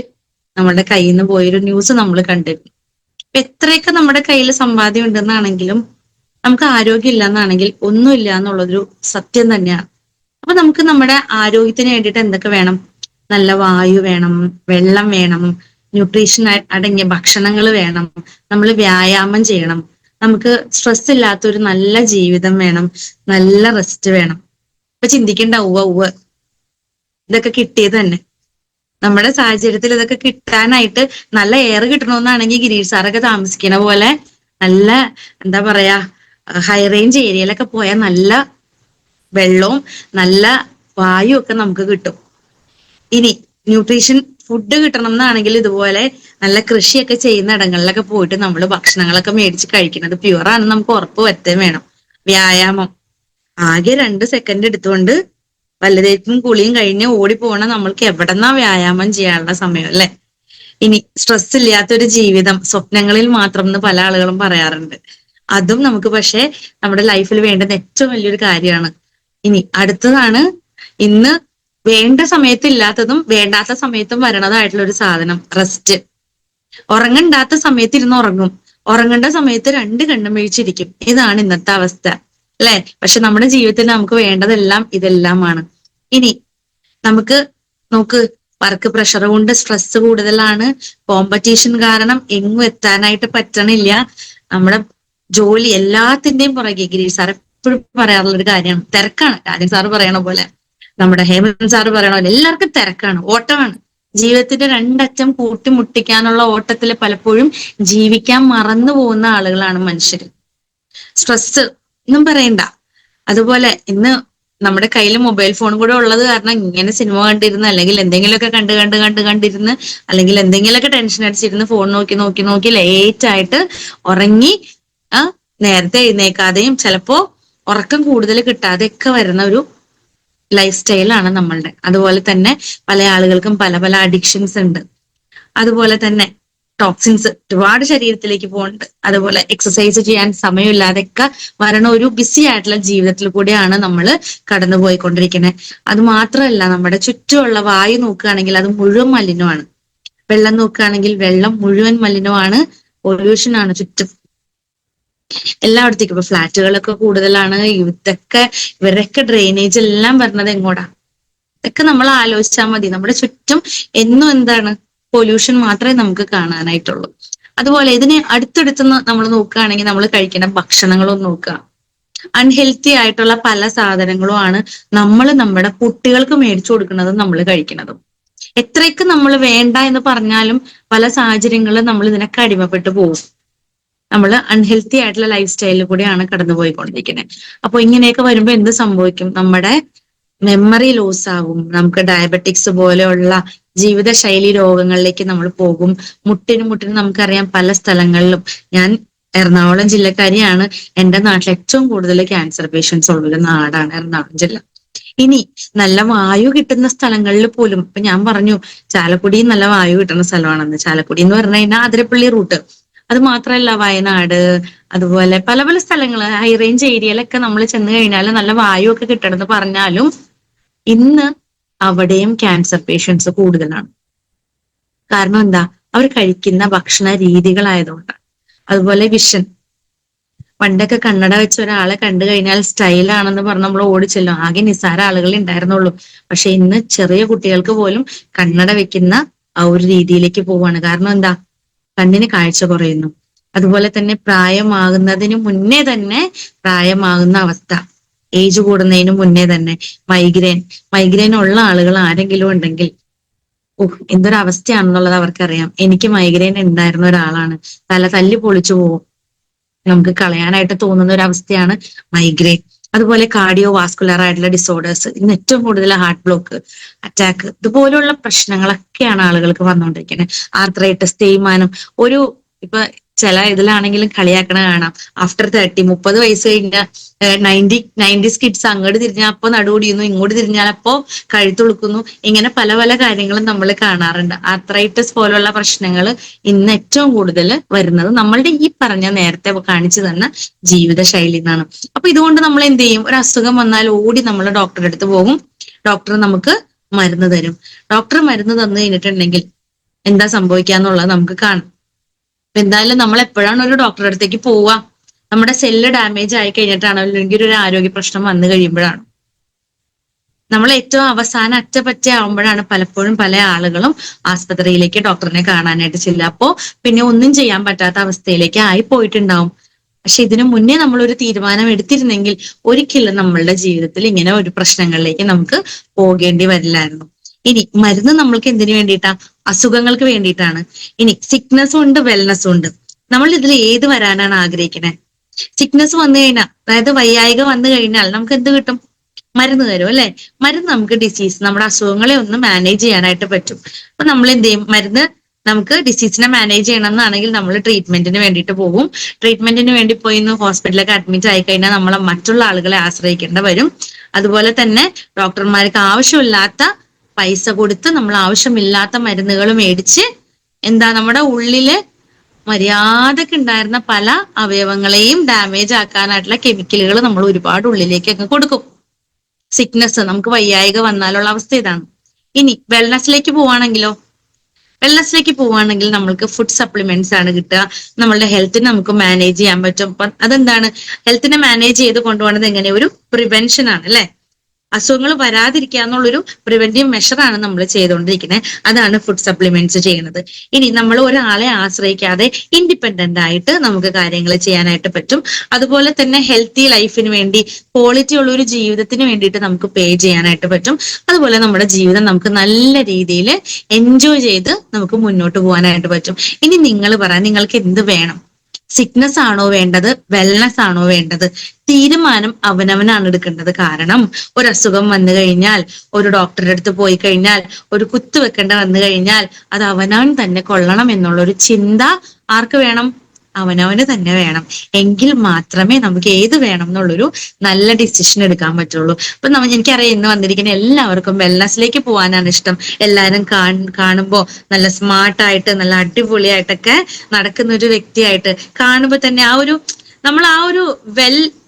S1: നമ്മുടെ കയ്യിൽ നിന്ന് പോയൊരു ന്യൂസ് നമ്മൾ കണ്ടിരുന്നു. അപ്പൊ എത്രയൊക്കെ നമ്മുടെ കയ്യിൽ സമ്പാദ്യം ഉണ്ടെന്നാണെങ്കിലും നമുക്ക് ആരോഗ്യം ഇല്ലെന്നാണെങ്കിൽ ഒന്നുമില്ല എന്നുള്ളതൊരു സത്യം തന്നെയാണ്. അപ്പൊ നമുക്ക് നമ്മുടെ ആരോഗ്യത്തിന് വേണ്ടിയിട്ട് എന്തൊക്കെ വേണം? നല്ല വായു വേണം, വെള്ളം വേണം, ന്യൂട്രീഷൻ അടങ്ങിയ ഭക്ഷണങ്ങൾ വേണം, നമ്മൾ വ്യായാമം ചെയ്യണം, നമുക്ക് സ്ട്രെസ് ഇല്ലാത്ത ഒരു നല്ല ജീവിതം വേണം, നല്ല റെസ്റ്റ് വേണം. ഇപ്പൊ ചിന്തിക്കണ്ട, ഉവ്വ് ഇതൊക്കെ കിട്ടിയത് തന്നെ നമ്മുടെ സാഹചര്യത്തിൽ ഇതൊക്കെ കിട്ടാനായിട്ട് നല്ല എയർ കിട്ടണമെന്നാണെങ്കിൽ ഗിരീഷ് സാറൊക്കെ താമസിക്കണ പോലെ നല്ല എന്താ പറയാ ഹൈ റേഞ്ച് ഏരിയയിലൊക്കെ പോയാൽ നല്ല വെള്ളവും നല്ല വായു ഒക്കെ നമുക്ക് കിട്ടും. ഇനി ന്യൂട്രീഷൻ ഫുഡ് കിട്ടണം എന്നാണെങ്കിൽ ഇതുപോലെ നല്ല കൃഷിയൊക്കെ ചെയ്യുന്ന ഇടങ്ങളിലൊക്കെ പോയിട്ട് നമ്മൾ ഭക്ഷണങ്ങളൊക്കെ മേടിച്ച് കഴിക്കുന്നത് പ്യുവറാണെന്ന് നമുക്ക് ഉറപ്പ് വരുത്തുകയും വേണം. വ്യായാമം ആകെ 2 സെക്കൻഡ് എടുത്തുകൊണ്ട് വല്ലതേക്കും കുളിയും കഴിഞ്ഞ് ഓടിപ്പോണ നമ്മൾക്ക് എവിടെന്നാ വ്യായാമം ചെയ്യാനുള്ള സമയം അല്ലെ? ഇനി സ്ട്രെസ് ഇല്ലാത്തൊരു ജീവിതം സ്വപ്നങ്ങളിൽ മാത്രം എന്ന് പല ആളുകളും പറയാറുണ്ട്. അതും നമുക്ക് പക്ഷെ നമ്മുടെ ലൈഫിൽ വേണ്ടുന്ന ഏറ്റവും വലിയൊരു കാര്യമാണ്. ഇനി അടുത്തതാണ് ഇന്ന് വേണ്ട സമയത്ത് ഇല്ലാത്തതും വേണ്ടാത്ത സമയത്തും വരണതായിട്ടുള്ള ഒരു സാധനം, റെസ്റ്റ്. ഉറങ്ങണ്ടാത്ത സമയത്ത് ഇരുന്ന് ഉറങ്ങും, ഉറങ്ങേണ്ട സമയത്ത് 2 കണ്ണും വീഴ്ചിരിക്കും. ഇതാണ് ഇന്നത്തെ അവസ്ഥ അല്ലെ? പക്ഷെ നമ്മുടെ ജീവിതത്തിൽ നമുക്ക് വേണ്ടതെല്ലാം ഇതെല്ലാമാണ്. ഇനി നമുക്ക് നോക്ക്, വർക്ക് പ്രഷർ കൊണ്ട് സ്ട്രെസ് കൂടുതലാണ്, കോമ്പറ്റീഷൻ കാരണം എങ്ങും എത്താനായിട്ട് പറ്റണില്ല. നമ്മുടെ ജോലി എല്ലാത്തിന്റെയും പുറകെ ഗിരീഷ് സാർ എപ്പോഴും പറയാറുള്ള ഒരു കാര്യമാണ്, തിരക്കാണ്. രാജൻ സാറ് പറയണ പോലെ, നമ്മുടെ ഹേമന്ത് സാറ് പറയണ പോലെ എല്ലാവർക്കും തിരക്കാണ്, ഓട്ടമാണ്. ജീവിതത്തിന്റെ രണ്ടറ്റം കൂട്ടിമുട്ടിക്കാനുള്ള ഓട്ടത്തിൽ പലപ്പോഴും ജീവിക്കാൻ മറന്നു പോകുന്ന ആളുകളാണ് മനുഷ്യർ. സ്ട്രെസ് ഒന്നും പറയണ്ട. അതുപോലെ ഇന്ന് നമ്മുടെ കയ്യിൽ മൊബൈൽ ഫോൺ കൂടെ ഉള്ളത് കാരണം ഇങ്ങനെ സിനിമ കണ്ടിരുന്ന്, അല്ലെങ്കിൽ എന്തെങ്കിലുമൊക്കെ കണ്ടിരുന്ന്, അല്ലെങ്കിൽ എന്തെങ്കിലുമൊക്കെ ടെൻഷൻ അടിച്ചിരുന്ന് ഫോൺ നോക്കി നോക്കി നോക്കി ലേറ്റ് ആയിട്ട് ഉറങ്ങി, ആ നേരത്തെ എഴുന്നേക്കാതെയും ചിലപ്പോ ഉറക്കം കൂടുതൽ കിട്ടാതെയൊക്കെ വരുന്ന ഒരു ലൈഫ് സ്റ്റൈലാണ് നമ്മളുടെ. അതുപോലെ തന്നെ പല ആളുകൾക്കും പല പല അഡിക്ഷൻസ് ഉണ്ട്. അതുപോലെ തന്നെ ടോക്സിൻസ് ഒരുപാട് ശരീരത്തിലേക്ക് പോകുന്നുണ്ട്. അതുപോലെ എക്സസൈസ് ചെയ്യാൻ സമയമില്ലാതെയൊക്കെ വരണ ഒരു ബിസി ആയിട്ടുള്ള ജീവിതത്തിൽ കൂടെയാണ് നമ്മൾ കടന്നുപോയിക്കൊണ്ടിരിക്കുന്നത്. അത് മാത്രമല്ല, നമ്മുടെ ചുറ്റുമുള്ള വായു നോക്കുകയാണെങ്കിൽ അത് മുഴുവൻ മലിനമാണ്. വെള്ളം നോക്കുകയാണെങ്കിൽ വെള്ളം മുഴുവൻ മലിനമാണ്, പൊല്യൂഷൻ ആണ് ചുറ്റും എല്ലായിടത്തേക്കും. ഇപ്പൊ ഫ്ലാറ്റുകളൊക്കെ കൂടുതലാണ്. ഇവരൊക്കെ ഡ്രെയിനേജ് എല്ലാം വരുന്നത് എങ്ങോട്ടാ? ഇതൊക്കെ നമ്മൾ ആലോചിച്ചാൽ മതി. നമ്മുടെ ചുറ്റും എന്നും എന്താണ്, പൊല്യൂഷൻ മാത്രമേ നമുക്ക് കാണാനായിട്ടുള്ളൂ. അതുപോലെ ഇതിനെ അടുത്തടുത്ത് നമ്മൾ നോക്കുകയാണെങ്കിൽ നമ്മൾ കഴിക്കുന്ന ഭക്ഷണങ്ങളും നോക്കുക. അൺഹെൽത്തി ആയിട്ടുള്ള പല സാധനങ്ങളും ആണ് നമ്മൾ നമ്മുടെ കുട്ടികൾക്ക് മേടിച്ചു കൊടുക്കുന്നതും നമ്മൾ കഴിക്കുന്നതും. എത്രയൊക്കെ നമ്മൾ വേണ്ട എന്ന് പറഞ്ഞാലും പല സാഹചര്യങ്ങളിലും നമ്മൾ ഇതിനൊക്കെ അടിമപ്പെട്ടു പോകും. നമ്മൾ അൺഹെൽത്തി ആയിട്ടുള്ള ലൈഫ് സ്റ്റൈലിൽ കൂടെയാണ് കടന്നുപോയിക്കൊണ്ടിരിക്കുന്നത്. അപ്പൊ ഇങ്ങനെയൊക്കെ വരുമ്പോൾ എന്ത് സംഭവിക്കും? നമ്മുടെ മെമ്മറി ലോസ് ആകും, നമുക്ക് ഡയബറ്റിക്സ് പോലെയുള്ള ജീവിതശൈലി രോഗങ്ങളിലേക്ക് നമ്മൾ പോകും. മുട്ടിന് നമുക്കറിയാം പല സ്ഥലങ്ങളിലും. ഞാൻ എറണാകുളം ജില്ലക്കാരിയാണ്. എന്റെ നാട്ടിൽ ഏറ്റവും കൂടുതൽ ക്യാൻസർ പേഷ്യൻസ് ഉള്ളൊരു നാടാണ് എറണാകുളം ജില്ല. ഇനി നല്ല വായു കിട്ടുന്ന സ്ഥലങ്ങളിൽ പോലും, ഇപ്പൊ ഞാൻ പറഞ്ഞു ചാലക്കുടി നല്ല വായു കിട്ടുന്ന സ്ഥലമാണെന്ന്. ചാലക്കുടി എന്ന് പറഞ്ഞു കഴിഞ്ഞാൽ അതിരപ്പള്ളി റൂട്ട്. അത് മാത്രമല്ല, വയനാട്, അതുപോലെ പല പല സ്ഥലങ്ങൾ, ഹൈ റേഞ്ച് ഏരിയയിലൊക്കെ നമ്മൾ ചെന്ന് കഴിഞ്ഞാൽ നല്ല വായു ഒക്കെ കിട്ടണമെന്ന് പറഞ്ഞാലും ഇന്ന് അവിടെയും ക്യാൻസർ പേഷ്യൻസ് കൂടുതലാണ്. കാരണം എന്താ? അവർ കഴിക്കുന്ന ഭക്ഷണ രീതികളായതുകൊണ്ട്. അതുപോലെ വിഷൻ, പണ്ടൊക്കെ കണ്ണട വെച്ച ഒരാളെ കണ്ടു കഴിഞ്ഞാൽ സ്റ്റൈലാണെന്ന് പറഞ്ഞ് നമ്മൾ ഓടിച്ചല്ലോ, ആകെ നിസ്സാര ആളുകൾ ഉണ്ടായിരുന്നുള്ളൂ. പക്ഷെ ഇന്ന് ചെറിയ കുട്ടികൾക്ക് പോലും കണ്ണട വെക്കുന്ന ആ ഒരു രീതിയിലേക്ക് പോവാണ്. കാരണം എന്താ? കണ്ണിന് കാഴ്ച കുറയുന്നു. അതുപോലെ തന്നെ പ്രായമാകുന്നതിന് മുന്നേ തന്നെ പ്രായമാകുന്ന അവസ്ഥ, ഏജ് കൂടുന്നതിന് മുന്നേ തന്നെ മൈഗ്രെയിൻ ഉള്ള ആളുകൾ ആരെങ്കിലും ഉണ്ടെങ്കിൽ എന്തൊരവസ്ഥയാണെന്നുള്ളത് അവർക്കറിയാം. എനിക്ക് മൈഗ്രെയിൻ ഉണ്ടായിരുന്ന ഒരാളാണ്. തല തല്ലി പൊളിച്ചു പോവും, നമുക്ക് കളയാനായിട്ട് തോന്നുന്ന ഒരു അവസ്ഥയാണ് മൈഗ്രെയിൻ. അതുപോലെ കാർഡിയോ വാസ്കുലർ ആയിട്ടുള്ള ഡിസോർഡേഴ്സ്, ഇന്ന് ഏറ്റവും കൂടുതൽ ഹാർട്ട് ബ്ലോക്ക്, അറ്റാക്ക്, ഇതുപോലുള്ള പ്രശ്നങ്ങളൊക്കെയാണ് ആളുകൾക്ക് വന്നുകൊണ്ടിരിക്കുന്നത്. ആർത്രൈറ്റിസ്, തേയ്മാനം. ഇപ്പൊ ചില ഇതിലാണെങ്കിലും കളിയാക്കണ കാണാം, ആഫ്റ്റർ 30, 30 വയസ്സ് കഴിഞ്ഞ 90s കിഡ്സ് അങ്ങോട്ട് തിരിഞ്ഞാൽ അപ്പൊ നടുവൊടിയുന്നു, ഇങ്ങോട്ട് തിരിഞ്ഞാൽ അപ്പോ കഴുത്തുളുക്കുന്നു. ഇങ്ങനെ പല പല കാര്യങ്ങളും നമ്മൾ കാണാറുണ്ട്. ആർത്രൈറ്റിസ് പോലുള്ള പ്രശ്നങ്ങൾ ഇന്ന് ഏറ്റവും കൂടുതൽ വരുന്നത് നമ്മളുടെ ഈ പറഞ്ഞ നേരത്തെ കാണിച്ചു തന്ന ജീവിതശൈലി എന്നാണ്. അപ്പൊ ഇതുകൊണ്ട് നമ്മൾ എന്ത് ചെയ്യും? ഒരു അസുഖം വന്നാൽ ഓടി നമ്മൾ ഡോക്ടറുടെ അടുത്ത് പോകും. ഡോക്ടർ നമുക്ക് മരുന്ന് തരും. ഡോക്ടർ മരുന്ന് തന്നു കഴിഞ്ഞിട്ടുണ്ടെങ്കിൽ എന്താ സംഭവിക്കാന്നുള്ളത് നമുക്ക് കാണാം. എന്തായാലും നമ്മൾ എപ്പോഴാണ് ഒരു ഡോക്ടറുടെ അടുത്തേക്ക് പോവുക? നമ്മുടെ സെല്ല് ഡാമേജ് ആയി കഴിഞ്ഞിട്ടാണോ, അല്ലെങ്കിൽ ഒരു ആരോഗ്യ പ്രശ്നം വന്നു കഴിയുമ്പോഴാണ്. നമ്മൾ ഏറ്റവും അവസാനം അറ്റപറ്റയാവുമ്പോഴാണ് പലപ്പോഴും പല ആളുകളും ആസ്പത്രിയിലേക്ക് ഡോക്ടറിനെ കാണാനായിട്ട് ചെല്ലുക. അപ്പോ പിന്നെ ഒന്നും ചെയ്യാൻ പറ്റാത്ത അവസ്ഥയിലേക്ക് ആയി പോയിട്ടുണ്ടാവും. പക്ഷെ ഇതിനു മുന്നേ നമ്മളൊരു തീരുമാനം എടുത്തിരുന്നെങ്കിൽ ഒരിക്കലും നമ്മളുടെ ജീവിതത്തിൽ ഇങ്ങനെ ഒരു പ്രശ്നങ്ങളിലേക്ക് നമുക്ക് പോകേണ്ടി വരില്ലായിരുന്നു. ഇനി മരുന്ന് നമ്മൾക്ക് എന്തിനു വേണ്ടിയിട്ടാ? അസുഖങ്ങൾക്ക് വേണ്ടിയിട്ടാണ്. ഇനി സിക്നസ്സും ഉണ്ട്, വെൽനസ്സും ഉണ്ട്. നമ്മൾ ഇതിൽ ഏത് വരാനാണ് ആഗ്രഹിക്കുന്നത്? സിക്നസ് വന്നു കഴിഞ്ഞാൽ, അതായത് വയ്യായിക വന്നു കഴിഞ്ഞാൽ നമുക്ക് എന്ത് കിട്ടും? മരുന്ന് തരും അല്ലെ? മരുന്ന് നമുക്ക് നമ്മുടെ അസുഖങ്ങളെ ഒന്ന് മാനേജ് ചെയ്യാനായിട്ട് പറ്റും. അപ്പൊ നമ്മൾ എന്ത് ചെയ്യും? മരുന്ന് നമുക്ക് ഡിസീസിനെ മാനേജ് ചെയ്യണം എന്നാണെങ്കിൽ നമ്മൾ ട്രീറ്റ്മെന്റിന് വേണ്ടിയിട്ട് പോകും. ട്രീറ്റ്മെന്റിന് വേണ്ടി പോയി ഹോസ്പിറ്റലിലൊക്കെ അഡ്മിറ്റ് ആയി കഴിഞ്ഞാൽ നമ്മൾ മറ്റുള്ള ആളുകളെ ആശ്രയിക്കേണ്ടി വരും. അതുപോലെ തന്നെ ഡോക്ടർമാർക്ക് ആവശ്യമില്ലാത്ത പൈസ കൊടുത്ത് നമ്മൾ ആവശ്യമില്ലാത്ത മരുന്നുകൾ മേടിച്ച് നമ്മുടെ ഉള്ളില് മര്യാദക്ക് ഉണ്ടായിരുന്ന പല അവയവങ്ങളെയും ഡാമേജ് ആക്കാനായിട്ടുള്ള കെമിക്കലുകൾ നമ്മൾ ഒരുപാട് ഉള്ളിലേക്ക് അങ്ങ് കൊടുക്കും. സിക്നസ്, നമുക്ക് വയ്യായിക വന്നാലുള്ള അവസ്ഥ ഇതാണ്. ഇനി വെൽനസിലേക്ക് പോവാണെങ്കിൽ നമ്മൾക്ക് ഫുഡ് സപ്ലിമെന്റ്സ് ആണ് കിട്ടുക. നമ്മളുടെ ഹെൽത്തിനെ നമുക്ക് മാനേജ് ചെയ്യാൻ പറ്റും. അതെന്താണ്? ഹെൽത്തിനെ മാനേജ് ചെയ്ത് കൊണ്ടുപോകുന്നത് എങ്ങനെ? ഒരു പ്രിവെൻഷൻ ആണ് അല്ലെ? അസുഖങ്ങൾ വരാതിരിക്കുക എന്നുള്ളൊരു പ്രിവെന്റീവ് മെഷറാണ് നമ്മൾ ചെയ്തുകൊണ്ടിരിക്കുന്നത്. അതാണ് ഫുഡ് സപ്ലിമെന്റ്സ് ചെയ്യുന്നത്. ഇനി നമ്മൾ ഒരാളെ ആശ്രയിക്കാതെ ഇൻഡിപെൻഡന്റ് ആയിട്ട് നമുക്ക് കാര്യങ്ങൾ ചെയ്യാനായിട്ട് പറ്റും. അതുപോലെ തന്നെ ഹെൽത്തി ലൈഫിന് വേണ്ടി, ക്വാളിറ്റി ഉള്ള ഒരു ജീവിതത്തിന് വേണ്ടിയിട്ട് നമുക്ക് പേ ചെയ്യാനായിട്ട് പറ്റും. അതുപോലെ നമ്മുടെ ജീവിതം നമുക്ക് നല്ല രീതിയിൽ എൻജോയ് ചെയ്ത് നമുക്ക് മുന്നോട്ട് പോകാനായിട്ട് പറ്റും. ഇനി നിങ്ങൾ പറയാം, നിങ്ങൾക്ക് എന്ത് വേണം? സിക്നസ് ആണോ വേണ്ടത്, വെൽനെസ് ആണോ വേണ്ടത്? തീരുമാനം അവനവനാണ് എടുക്കേണ്ടത്. കാരണം ഒരു അസുഖം വന്നു കഴിഞ്ഞാൽ, ഒരു ഡോക്ടറുടെ അടുത്ത് പോയി കഴിഞ്ഞാൽ, ഒരു കുത്തു വെക്കേണ്ട വന്നു കഴിഞ്ഞാൽ അത് അവനവൻ തന്നെ കൊള്ളണം എന്നുള്ള ഒരു ചിന്ത ആർക്ക് വേണം? അവനവന് തന്നെ വേണം. എങ്കിൽ മാത്രമേ നമുക്ക് ഏത് വേണം എന്നുള്ളൊരു നല്ല ഡിസിഷൻ എടുക്കാൻ പറ്റുള്ളൂ. അപ്പൊ എനിക്കറിയാം ഇന്ന് വന്നിരിക്കുന്ന എല്ലാവർക്കും വെൽനസിലേക്ക് പോകാനാണ് ഇഷ്ടം. എല്ലാവരും കാണുമ്പോ നല്ല സ്മാർട്ടായിട്ട്, നല്ല അടിപൊളിയായിട്ടൊക്കെ നടക്കുന്ന ഒരു വ്യക്തിയായിട്ട് കാണുമ്പോ തന്നെ നമ്മൾ ആ ഒരു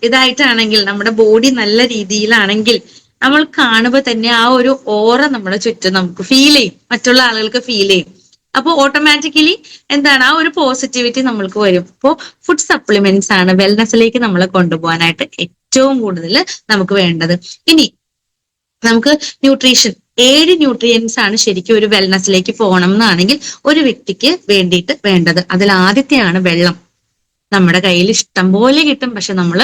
S1: ഇതായിട്ടാണെങ്കിൽ, നമ്മുടെ ബോഡി നല്ല രീതിയിലാണെങ്കിൽ നമ്മൾ കാണുമ്പോൾ തന്നെ ആ ഒരു ഓറ നമ്മുടെ ചുറ്റും നമുക്ക് ഫീൽ ചെയ്യും, മറ്റുള്ള ആളുകൾക്ക് ഫീൽ ചെയ്യും. അപ്പോൾ ഓട്ടോമാറ്റിക്കലി എന്താണ്, ആ ഒരു പോസിറ്റിവിറ്റി നമ്മൾക്ക് വരും. അപ്പോൾ ഫുഡ് സപ്ലിമെന്റ്സ് ആണ് വെൽനെസ്സിലേക്ക് നമ്മളെ കൊണ്ടുപോകാനായിട്ട് ഏറ്റവും കൂടുതൽ നമുക്ക് വേണ്ടത്. ഇനി നമുക്ക് ന്യൂട്രീഷൻ, 7 ന്യൂട്രിയൻസ് ആണ് ശരിക്കും ഒരു വെൽനെസ്സിലേക്ക് പോകണം എന്നാണെങ്കിൽ ഒരു വ്യക്തിക്ക് വേണ്ടിയിട്ട് വേണ്ടത്. അതിൽ ആദ്യത്തെയാണ് വെള്ളം. നമ്മുടെ കയ്യിൽ ഇഷ്ടം പോലെ കിട്ടും, പക്ഷെ നമ്മൾ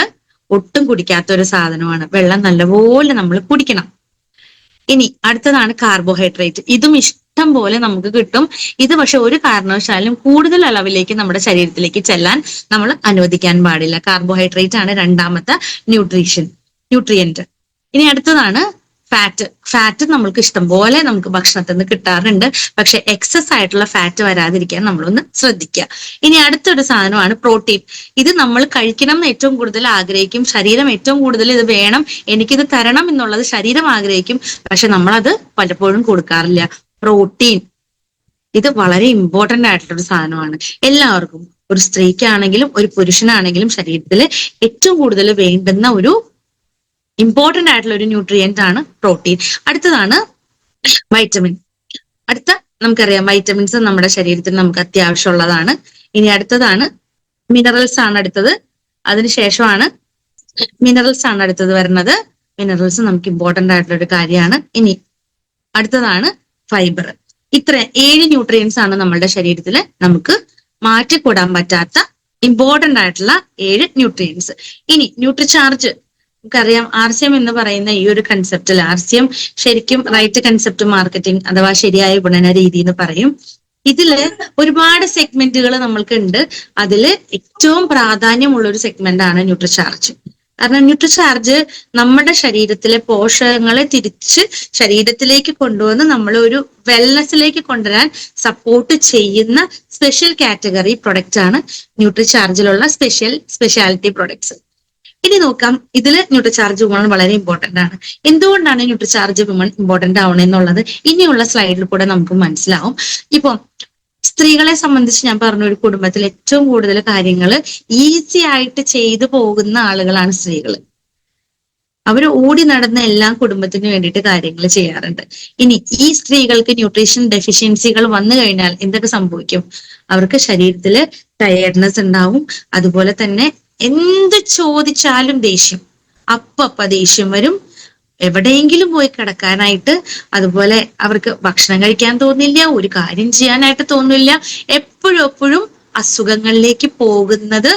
S1: ഒട്ടും കുടിക്കാത്ത ഒരു സാധനമാണ് വെള്ളം. നല്ലപോലെ നമ്മൾ കുടിക്കണം. ഇനി അടുത്തതാണ് കാർബോഹൈഡ്രേറ്റ്. ഇതും ഇഷ്ടം പോലെ നമുക്ക് കിട്ടും. ഇത് പക്ഷെ ഒരു കാരണവശാലും കൂടുതൽ അളവിലേക്ക് നമ്മുടെ ശരീരത്തിലേക്ക് ചെല്ലാൻ നമ്മൾ അനുവദിക്കാൻ പാടില്ല. കാർബോഹൈഡ്രേറ്റ് ആണ് രണ്ടാമത്തെ ന്യൂട്രിയന്റ്. ഇനി അടുത്തതാണ് ഫാറ്റ് നമ്മൾക്ക് ഇഷ്ടം പോലെ നമുക്ക് ഭക്ഷണത്തിൽ നിന്ന് കിട്ടാറുണ്ട്. പക്ഷെ എക്സസ് ആയിട്ടുള്ള ഫാറ്റ് വരാതിരിക്കാൻ നമ്മളൊന്ന് ശ്രദ്ധിക്കുക. ഇനി അടുത്തൊരു സാധനമാണ് പ്രോട്ടീൻ. ഇത് നമ്മൾ കഴിക്കണം എന്ന് ഏറ്റവും കൂടുതൽ ആഗ്രഹിക്കും. ശരീരം ഏറ്റവും കൂടുതൽ ഇത് വേണം, എനിക്കിത് തരണം എന്നുള്ളത് ശരീരം ആഗ്രഹിക്കും. പക്ഷെ നമ്മളത് പലപ്പോഴും കൊടുക്കാറില്ല. പ്രോട്ടീൻ ഇത് വളരെ ഇമ്പോർട്ടന്റ് ആയിട്ടുള്ള ഒരു സാധനമാണ്. എല്ലാവർക്കും, ഒരു സ്ത്രീക്കാണെങ്കിലും ഒരു പുരുഷനാണെങ്കിലും ശരീരത്തിൽ ഏറ്റവും കൂടുതൽ വേണ്ടുന്ന ഒരു ഇമ്പോർട്ടന്റ് ആയിട്ടുള്ള ഒരു ന്യൂട്രിയന്റ് ആണ് പ്രോട്ടീൻ. അടുത്തതാണ് വൈറ്റമിൻ. നമുക്കറിയാം വൈറ്റമിൻസ് നമ്മുടെ ശരീരത്തിൽ നമുക്ക് അത്യാവശ്യമുള്ളതാണ്. ഇനി അടുത്തതാണ് മിനറൽസ് ആണ് അടുത്തത്. അതിനുശേഷമാണ് അടുത്തത് വരുന്നത്. മിനറൽസ് നമുക്ക് ഇമ്പോർട്ടന്റ് ആയിട്ടുള്ള ഒരു കാര്യമാണ്. ഇനി അടുത്തതാണ് ഫൈബർ. ഇത്ര 7 ന്യൂട്രിയൻസ് ആണ് നമ്മളുടെ ശരീരത്തിൽ നമുക്ക് മാറ്റിക്കൂടാൻ പറ്റാത്ത ഇമ്പോർട്ടന്റ് ആയിട്ടുള്ള 7 ന്യൂട്രിയൻസ്. ഇനി ന്യൂട്രിചാർജ്, നമുക്കറിയാം RCM എന്ന് പറയുന്ന ഈ ഒരു കൺസെപ്റ്റിൽ, RCM ശരിക്കും റൈറ്റ് കൺസെപ്റ്റ് മാർക്കറ്റിംഗ് അഥവാ ശരിയായ വിപണന രീതി എന്ന് പറയും. ഇതില് ഒരുപാട് സെഗ്മെന്റുകൾ നമ്മൾക്ക് ഉണ്ട്. അതില് ഏറ്റവും പ്രാധാന്യമുള്ള ഒരു സെഗ്മെന്റ് ആണ് ന്യൂട്രിചാർജ്. കാരണം ന്യൂട്രിചാർജ് നമ്മുടെ ശരീരത്തിലെ പോഷകങ്ങളെ തിരിച്ച് ശരീരത്തിലേക്ക് കൊണ്ടുവന്ന് നമ്മളെ ഒരു വെൽനെസ്സിലേക്ക് കൊണ്ടുവരാൻ സപ്പോർട്ട് ചെയ്യുന്ന സ്പെഷ്യൽ കാറ്റഗറി പ്രൊഡക്റ്റ് ആണ് ന്യൂട്രിചാർജിലുള്ള സ്പെഷ്യാലിറ്റി പ്രൊഡക്ട്സ്. ഇനി നോക്കാം, ഇതില് ന്യൂട്രിചാർജ് വുമൺ വളരെ ഇമ്പോർട്ടന്റ് ആണ്. എന്തുകൊണ്ടാണ് ന്യൂട്രിചാർജ് വുമൺ ഇമ്പോർട്ടന്റ് ആവണമെന്നുള്ളത് ഇനിയുള്ള സ്ലൈഡിൽ കൂടെ നമുക്ക് മനസ്സിലാവും. ഇപ്പൊ സ്ത്രീകളെ സംബന്ധിച്ച് ഞാൻ പറഞ്ഞ, ഒരു കുടുംബത്തിൽ ഏറ്റവും കൂടുതൽ കാര്യങ്ങൾ ഈസി ആയിട്ട് ചെയ്തു പോകുന്ന ആളുകളാണ് സ്ത്രീകൾ. അവർ ഓടി നടന്ന എല്ലാ കുടുംബത്തിന് വേണ്ടിയിട്ട് കാര്യങ്ങൾ ചെയ്യാറുണ്ട്. ഇനി ഈ സ്ത്രീകൾക്ക് ന്യൂട്രീഷൻ ഡെഫിഷ്യൻസികൾ വന്നു കഴിഞ്ഞാൽ എന്തൊക്കെ സംഭവിക്കും? അവർക്ക് ശരീരത്തില് ടയർഡ്നെസ് ഉണ്ടാവും. അതുപോലെ തന്നെ എന്ത് ചോദിച്ചാലും ദേഷ്യം, അപ്പ ദേഷ്യം വരും. എവിടെയെങ്കിലും പോയി കിടക്കാനായിട്ട്, അതുപോലെ അവർക്ക് ഭക്ഷണം കഴിക്കാൻ തോന്നില്ല, ഒരു കാര്യം ചെയ്യാനായിട്ട് തോന്നില്ല. എപ്പോഴും അസുഖങ്ങളിലേക്ക് പോകുന്നത്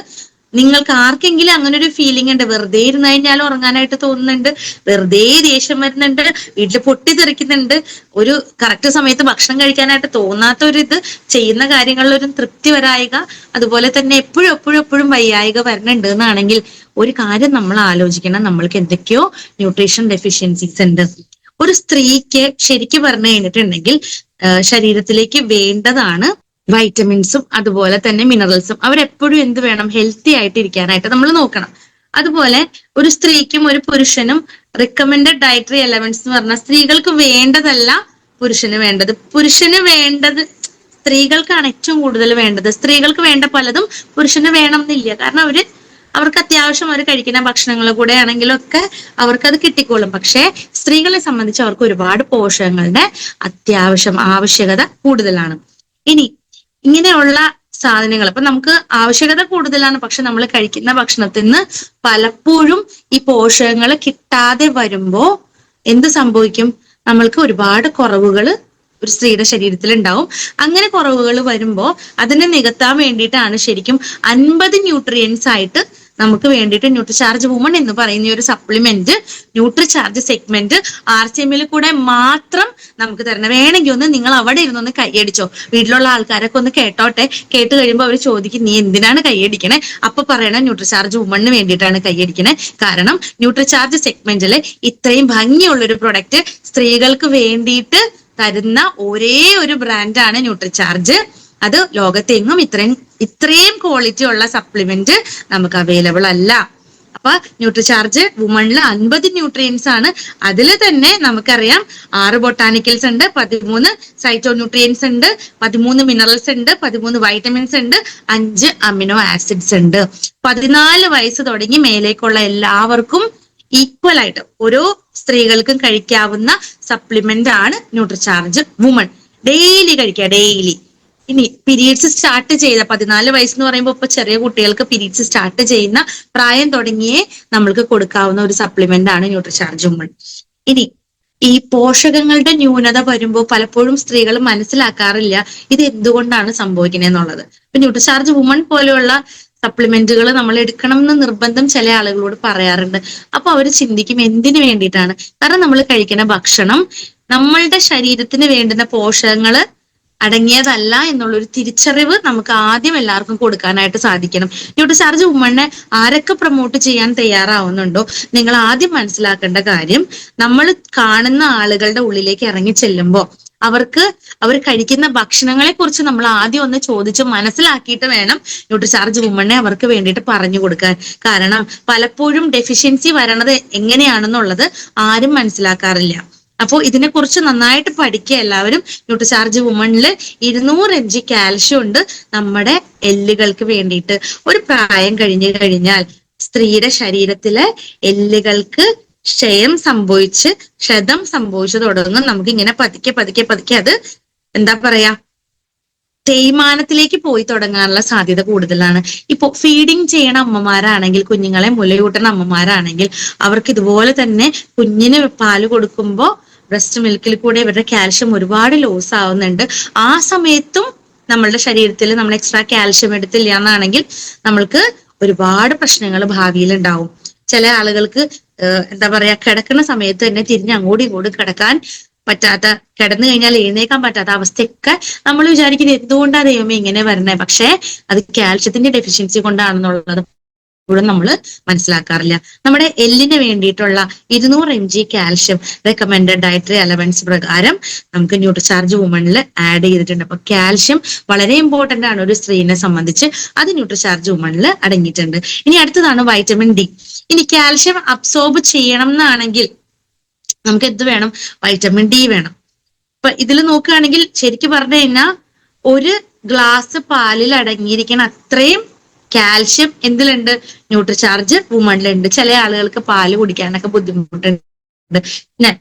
S1: നിങ്ങൾക്ക് ആർക്കെങ്കിലും അങ്ങനെ ഒരു ഫീലിംഗ് ഉണ്ട്? വെറുതെ ഇരുന്ന് കഴിഞ്ഞാൽ ഉറങ്ങാനായിട്ട് തോന്നുന്നുണ്ട്, വെറുതെ ദേഷ്യം വരുന്നുണ്ട്, വീട്ടിൽ പൊട്ടിത്തെറിക്കുന്നുണ്ട്, ഒരു കറക്റ്റ് സമയത്ത് ഭക്ഷണം കഴിക്കാനായിട്ട് തോന്നാത്ത ഒരു ഇത്, ചെയ്യുന്ന കാര്യങ്ങളിൽ ഒരു തൃപ്തി വരായിക, അതുപോലെ തന്നെ എപ്പോഴും വയ്യായിക വരുന്നുണ്ട് എന്നാണെങ്കിൽ ഒരു കാര്യം നമ്മൾ ആലോചിക്കണം, നമ്മൾക്ക് എന്തൊക്കെയോ ന്യൂട്രീഷൻ ഡെഫിഷ്യൻസീസ് ഉണ്ട്. ഒരു സ്ത്രീക്ക് ശരിക്കും പറഞ്ഞു കഴിഞ്ഞിട്ടുണ്ടെങ്കിൽ ശരീരത്തിലേക്ക് വേണ്ടതാണ് വൈറ്റമിൻസും അതുപോലെ തന്നെ മിനറൽസും. അവരെപ്പോഴും എന്ത് വേണം? ഹെൽത്തി ആയിട്ട് ഇരിക്കാനായിട്ട് നമ്മൾ നോക്കണം. അതുപോലെ ഒരു സ്ത്രീക്കും ഒരു പുരുഷനും റിക്കമെൻഡഡ് ഡയറ്ററി എലമെന്റ്സ് എന്ന് പറഞ്ഞാൽ സ്ത്രീകൾക്ക് വേണ്ടതല്ല പുരുഷന് വേണ്ടത്, പുരുഷന് വേണ്ടത് സ്ത്രീകൾക്കാണ് ഏറ്റവും കൂടുതൽ വേണ്ടത്. സ്ത്രീകൾക്ക് വേണ്ട പലതും പുരുഷന് വേണം എന്നില്ല. കാരണം അവർക്ക് അത്യാവശ്യം അവർ കഴിക്കുന്ന ഭക്ഷണങ്ങൾ കൂടെ ആണെങ്കിലും ഒക്കെ അവർക്കത് കിട്ടിക്കോളും. പക്ഷെ സ്ത്രീകളെ സംബന്ധിച്ച് അവർക്ക് ഒരുപാട് പോഷകങ്ങളുടെ ആവശ്യകത കൂടുതലാണ്. ഇനി ഇങ്ങനെയുള്ള സാധനങ്ങൾ, അപ്പൊ നമുക്ക് ആവശ്യകത കൂടുതലാണ്, പക്ഷെ നമ്മൾ കഴിക്കുന്ന ഭക്ഷണത്തിൽ നിന്ന് പലപ്പോഴും ഈ പോഷകങ്ങൾ കിട്ടാതെ വരുമ്പോ എന്ത് സംഭവിക്കും? നമ്മൾക്ക് ഒരുപാട് കുറവുകൾ ഒരു സ്ത്രീയുടെ ശരീരത്തിൽ ഉണ്ടാവും. അങ്ങനെ കുറവുകൾ വരുമ്പോ അതിനെ നികത്താൻ വേണ്ടിയിട്ടാണ് ശരിക്കും 50 ന്യൂട്രിയൻസ് ആയിട്ട് നമുക്ക് വേണ്ടിയിട്ട് ന്യൂട്രിചാർജ് വുമൺ എന്ന് പറയുന്ന ഒരു സപ്ലിമെന്റ്, ന്യൂട്രിചാർജ് സെഗ്മെന്റ് RCMൽ കൂടെ മാത്രം നമുക്ക് തരണം. വേണമെങ്കിൽ ഒന്ന് നിങ്ങൾ അവിടെ ഇരുന്നൊന്ന് കൈയടിച്ചോ, വീട്ടിലുള്ള ആൾക്കാരൊക്കെ ഒന്ന് കേട്ടോട്ടെ. കേട്ട് കഴിയുമ്പോൾ അവർ ചോദിക്കും നീ എന്തിനാണ് കൈയടിക്കണേ? അപ്പൊ പറയണേ ന്യൂട്രിചാർജ് വുമണിന് വേണ്ടിയിട്ടാണ് കൈയടിക്കണേ. കാരണം ന്യൂട്രിചാർജ് സെഗ്മെന്റില് ഇത്രയും ഭംഗിയുള്ളൊരു പ്രൊഡക്റ്റ് സ്ത്രീകൾക്ക് വേണ്ടിയിട്ട് തരുന്ന ഒരേ ഒരു ബ്രാൻഡാണ് ന്യൂട്രിചാർജ്. അത് ലോകത്തെങ്ങും ഇത്രയും ക്വാളിറ്റി ഉള്ള സപ്ലിമെന്റ് നമുക്ക് അവൈലബിൾ അല്ല. അപ്പൊ ന്യൂട്രിചാർജ് വുമണിൽ 50 ന്യൂട്രിയൻസ് ആണ്. അതിൽ തന്നെ നമുക്കറിയാം 6 ബൊട്ടാനിക്കൽസ് ഉണ്ട്, 13 സൈറ്റോ ന്യൂട്രിയൻസ് ഉണ്ട്, 13 മിനറൽസ് ഉണ്ട്, 13 വൈറ്റമിൻസ് ഉണ്ട്, 5 അമിനോ ആസിഡ്സ് ഉണ്ട്. 14 വയസ്സ് തുടങ്ങി മേലേക്കുള്ള എല്ലാവർക്കും ഈക്വൽ ആയിട്ട് ഓരോ സ്ത്രീകൾക്കും കഴിക്കാവുന്ന സപ്ലിമെന്റ് ആണ് ന്യൂട്രിചാർജ് വുമൺ. ഡെയിലി കഴിക്കുക, ഡെയിലി. ഇനി പീരീഡ്സ് സ്റ്റാർട്ട് ചെയ്ത 14 വയസ്സെന്ന് പറയുമ്പോൾ ഇപ്പൊ ചെറിയ കുട്ടികൾക്ക് പീരീഡ്സ് സ്റ്റാർട്ട് ചെയ്യുന്ന പ്രായം തുടങ്ങിയേ നമ്മൾക്ക് കൊടുക്കാവുന്ന ഒരു സപ്ലിമെന്റ് ആണ് ന്യൂട്രിചാർജ് വുമൺ. ഇനി ഈ പോഷകങ്ങളുടെ ന്യൂനത വരുമ്പോൾ പലപ്പോഴും സ്ത്രീകൾ മനസ്സിലാക്കാറില്ല ഇത് എന്തുകൊണ്ടാണ് സംഭവിക്കുന്നത് എന്നുള്ളത്. ഇപ്പൊ ന്യൂട്രിചാർജ് വുമൺ പോലെയുള്ള സപ്ലിമെന്റുകൾ നമ്മൾ എടുക്കണം എന്ന് നിർബന്ധം ചില ആളുകളോട് പറയാറുണ്ട്. അപ്പൊ അവർ ചിന്തിക്കും എന്തിനു വേണ്ടിയിട്ടാണ്? കാരണം നമ്മൾ കഴിക്കുന്ന ഭക്ഷണം നമ്മളുടെ ശരീരത്തിന് വേണ്ടുന്ന പോഷകങ്ങള് അടങ്ങിയതല്ല എന്നുള്ളൊരു തിരിച്ചറിവ് നമുക്ക് ആദ്യം എല്ലാവർക്കും കൊടുക്കാനായിട്ട് സാധിക്കണം. ന്യൂട്രിചാർജ് വുമണിനെ ആരൊക്കെ പ്രൊമോട്ട് ചെയ്യാൻ തയ്യാറാവുന്നുണ്ടോ നിങ്ങൾ ആദ്യം മനസ്സിലാക്കേണ്ട കാര്യം, നമ്മൾ കാണുന്ന ആളുകളുടെ ഉള്ളിലേക്ക് ഇറങ്ങി ചെല്ലുമ്പോൾ അവർ കഴിക്കുന്ന ഭക്ഷണങ്ങളെ കുറിച്ച് നമ്മൾ ആദ്യം ഒന്ന് ചോദിച്ച് മനസ്സിലാക്കിയിട്ട് വേണം ന്യൂട്രിചാർജ് വുമണിനെ അവർക്ക് വേണ്ടിയിട്ട് പറഞ്ഞു കൊടുക്കാൻ. കാരണം പലപ്പോഴും ഡെഫിഷ്യൻസി വരണത് എങ്ങനെയാണെന്നുള്ളത് ആരും മനസ്സിലാക്കാറില്ല. അപ്പോൾ ഇതിനെക്കുറിച്ച് നന്നായിട്ട് പഠിക്കുക എല്ലാവരും. ന്യൂട്രിചാർജ് വുമണില് 200 mg കാൽഷ്യം ഉണ്ട് നമ്മുടെ എല്ലുകൾക്ക് വേണ്ടിയിട്ട്. ഒരു പ്രായം കഴിഞ്ഞു കഴിഞ്ഞാൽ സ്ത്രീയുടെ ശരീരത്തിലെ എല്ലുകൾക്ക് ക്ഷയം സംഭവിച്ച് ക്ഷതം സംഭവിച്ചു തുടങ്ങും. നമുക്ക് ഇങ്ങനെ പതുക്കെ പതുക്കെ പതുക്കെ അത് എന്താ പറയാ തേയ്മാനത്തിലേക്ക് പോയി തുടങ്ങാനുള്ള സാധ്യത കൂടുതലാണ്. ഇപ്പൊ ഫീഡിങ് ചെയ്യണ അമ്മമാരാണെങ്കിൽ, കുഞ്ഞുങ്ങളെ മുലയൂട്ടുന്ന അമ്മമാരാണെങ്കിൽ അവർക്ക് ഇതുപോലെ തന്നെ കുഞ്ഞിന് പാല് കൊടുക്കുമ്പോൾ ബ്രസ്റ്റ് മിൽക്കിൽ കൂടെ ഇവരുടെ കാൽഷ്യം ഒരുപാട് ലോസ് ആവുന്നുണ്ട്. ആ സമയത്തും നമ്മളുടെ ശരീരത്തിൽ നമ്മൾ എക്സ്ട്രാ കാൽഷ്യം എടുത്തില്ല എന്നാണെങ്കിൽ നമ്മൾക്ക് ഒരുപാട് പ്രശ്നങ്ങൾ ഭാവിയിൽ ഉണ്ടാവും. ചില ആളുകൾക്ക് എന്താ പറയാ കിടക്കുന്ന സമയത്ത് തന്നെ തിരിഞ്ഞ് അങ്ങോട്ടും ഇങ്ങോട്ടും കിടക്കാൻ പറ്റാത്ത, കിടന്നു കഴിഞ്ഞാൽ എഴുന്നേക്കാൻ പറ്റാത്ത അവസ്ഥയൊക്കെ നമ്മൾ വിചാരിക്കുന്നത് എന്തുകൊണ്ടാണ് ദൈവമേ ഇങ്ങനെ വരണേ? പക്ഷെ അത് കാൽഷ്യത്തിന്റെ ഡെഫിഷ്യൻസി കൊണ്ടാണെന്നുള്ളത് ഇവിടെ നമ്മൾ മനസ്സിലാക്കാറില്ല. നമ്മുടെ എല്ലിന് വേണ്ടിയിട്ടുള്ള 200 mg calcium recommended dietary allowance പ്രകാരം നമുക്ക് ന്യൂട്രിചാർജ് വുമണിൽ ആഡ് ചെയ്തിട്ടുണ്ട്. അപ്പൊ കാൽഷ്യം വളരെ ഇമ്പോർട്ടന്റ് ആണ് ഒരു സ്ത്രീനെ സംബന്ധിച്ച്. അത് ന്യൂട്രിചാർജ് വുമണിൽ അടങ്ങിയിട്ടുണ്ട്. ഇനി അടുത്തതാണ് വൈറ്റമിൻ ഡി. ഇനി കാൽഷ്യം അബ്സോർബ് ചെയ്യണം എന്നാണെങ്കിൽ നമുക്ക് എന്ത് വേണം? വൈറ്റമിൻ ഡി വേണം. ഇപ്പൊ ഇതിൽ നോക്കുകയാണെങ്കിൽ ശരിക്കും പറഞ്ഞു കഴിഞ്ഞാൽ ഒരു ഗ്ലാസ് പാലിൽ അടങ്ങിയിരിക്കുന്ന അത്രയും കാൽഷ്യം എന്തിലുണ്ട്? ന്യൂട്രിചാർജ് വുമണിലുണ്ട്. ചില ആളുകൾക്ക് പാല് കുടിക്കാനൊക്കെ ബുദ്ധിമുട്ടുണ്ട്.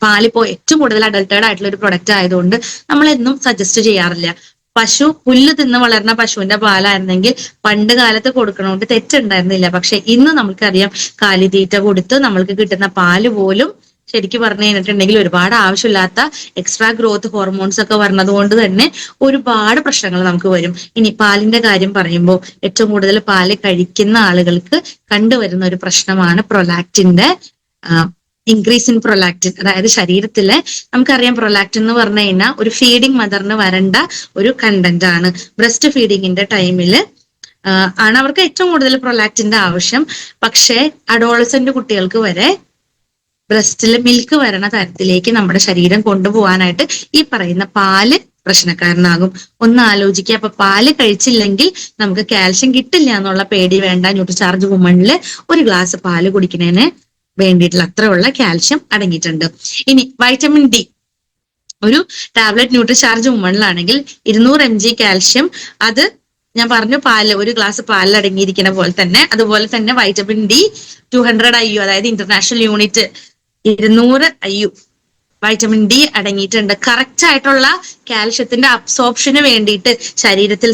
S1: പാലിപ്പോ ഏറ്റവും കൂടുതൽ അഡൾട്ടേഡ് ആയിട്ടുള്ള ഒരു പ്രൊഡക്റ്റ് ആയതുകൊണ്ട് നമ്മൾ എന്നും സജസ്റ്റ് ചെയ്യാറില്ല. പശു പുല്ല് തിന്ന് വളർന്ന പശുവിന്റെ പാലായിരുന്നെങ്കിൽ പണ്ട് കാലത്ത് കൊടുക്കണോണ്ട് തെറ്റുണ്ടായിരുന്നില്ല. പക്ഷെ ഇന്ന് നമുക്കറിയാം കാലിത്തീറ്റ കൊടുത്ത് നമ്മൾക്ക് കിട്ടുന്ന പാല് പോലും ശരിക്കും പറഞ്ഞു കഴിഞ്ഞിട്ടുണ്ടെങ്കിൽ ഒരുപാട് ആവശ്യമില്ലാത്ത എക്സ്ട്രാ ഗ്രോത്ത് ഹോർമോൺസ് ഒക്കെ വരുന്നത് കൊണ്ട് തന്നെ ഒരുപാട് പ്രശ്നങ്ങൾ നമുക്ക് വരും. ഇനി പാലിന്റെ കാര്യം പറയുമ്പോൾ ഏറ്റവും കൂടുതൽ പാല് കഴിക്കുന്ന ആളുകൾക്ക് കണ്ടുവരുന്ന ഒരു പ്രശ്നമാണ് പ്രൊലാക്റ്റിന്റെ ഇൻക്രീസ് ഇൻ പ്രൊലാക്റ്റിൻ. അതായത് ശരീരത്തിലെ നമുക്കറിയാം പ്രൊലാക്റ്റിൻ എന്ന് പറഞ്ഞു കഴിഞ്ഞാൽ ഒരു ഫീഡിങ് മദറിന് വരേണ്ട ഒരു കണ്ടന്റ് ആണ്. ബ്രസ്റ്റ് ഫീഡിങ്ങിന്റെ ടൈമില് ആണ് അവർക്ക് ഏറ്റവും കൂടുതൽ പ്രൊലാക്റ്റിന്റെ ആവശ്യം. പക്ഷേ അഡോളസന്റ് കുട്ടികൾക്ക് വരെ ബ്രസ്റ്റിൽ മിൽക്ക് വരണ തരത്തിലേക്ക് നമ്മുടെ ശരീരം കൊണ്ടുപോകാനായിട്ട് ഈ പറയുന്ന പാല് പ്രശ്നക്കാരനാകും. ഒന്ന് ആലോചിക്കുക. അപ്പൊ പാല് കഴിച്ചില്ലെങ്കിൽ നമുക്ക് കാൽഷ്യം കിട്ടില്ല എന്നുള്ള പേടി വേണ്ട. ന്യൂട്രിചാർജ് വുമണില് ഒരു ഗ്ലാസ് പാല് കുടിക്കുന്നതിന് വേണ്ടിയിട്ടുള്ള അത്രയുള്ള കാൽഷ്യം അടങ്ങിയിട്ടുണ്ട്. ഇനി വൈറ്റമിൻ ഡി ഒരു ടാബ്ലറ്റ് ന്യൂട്രിചാർജ് വുമണിലാണെങ്കിൽ 200 mg കാൽഷ്യം, അത് ഞാൻ പറഞ്ഞു പാല് ഒരു ഗ്ലാസ് പാലിൽ അടങ്ങിയിരിക്കുന്ന പോലെ തന്നെ. അതുപോലെ തന്നെ വൈറ്റമിൻ ഡി 200 IU, അതായത് international unit 200 IU vitamin D അടങ്ങിയിട്ടുണ്ട്. കറക്റ്റ് ആയിട്ടുള്ള കാൽഷ്യത്തിന്റെ അബ്സോർപ്ഷന് വേണ്ടിയിട്ട് ശരീരത്തിൽ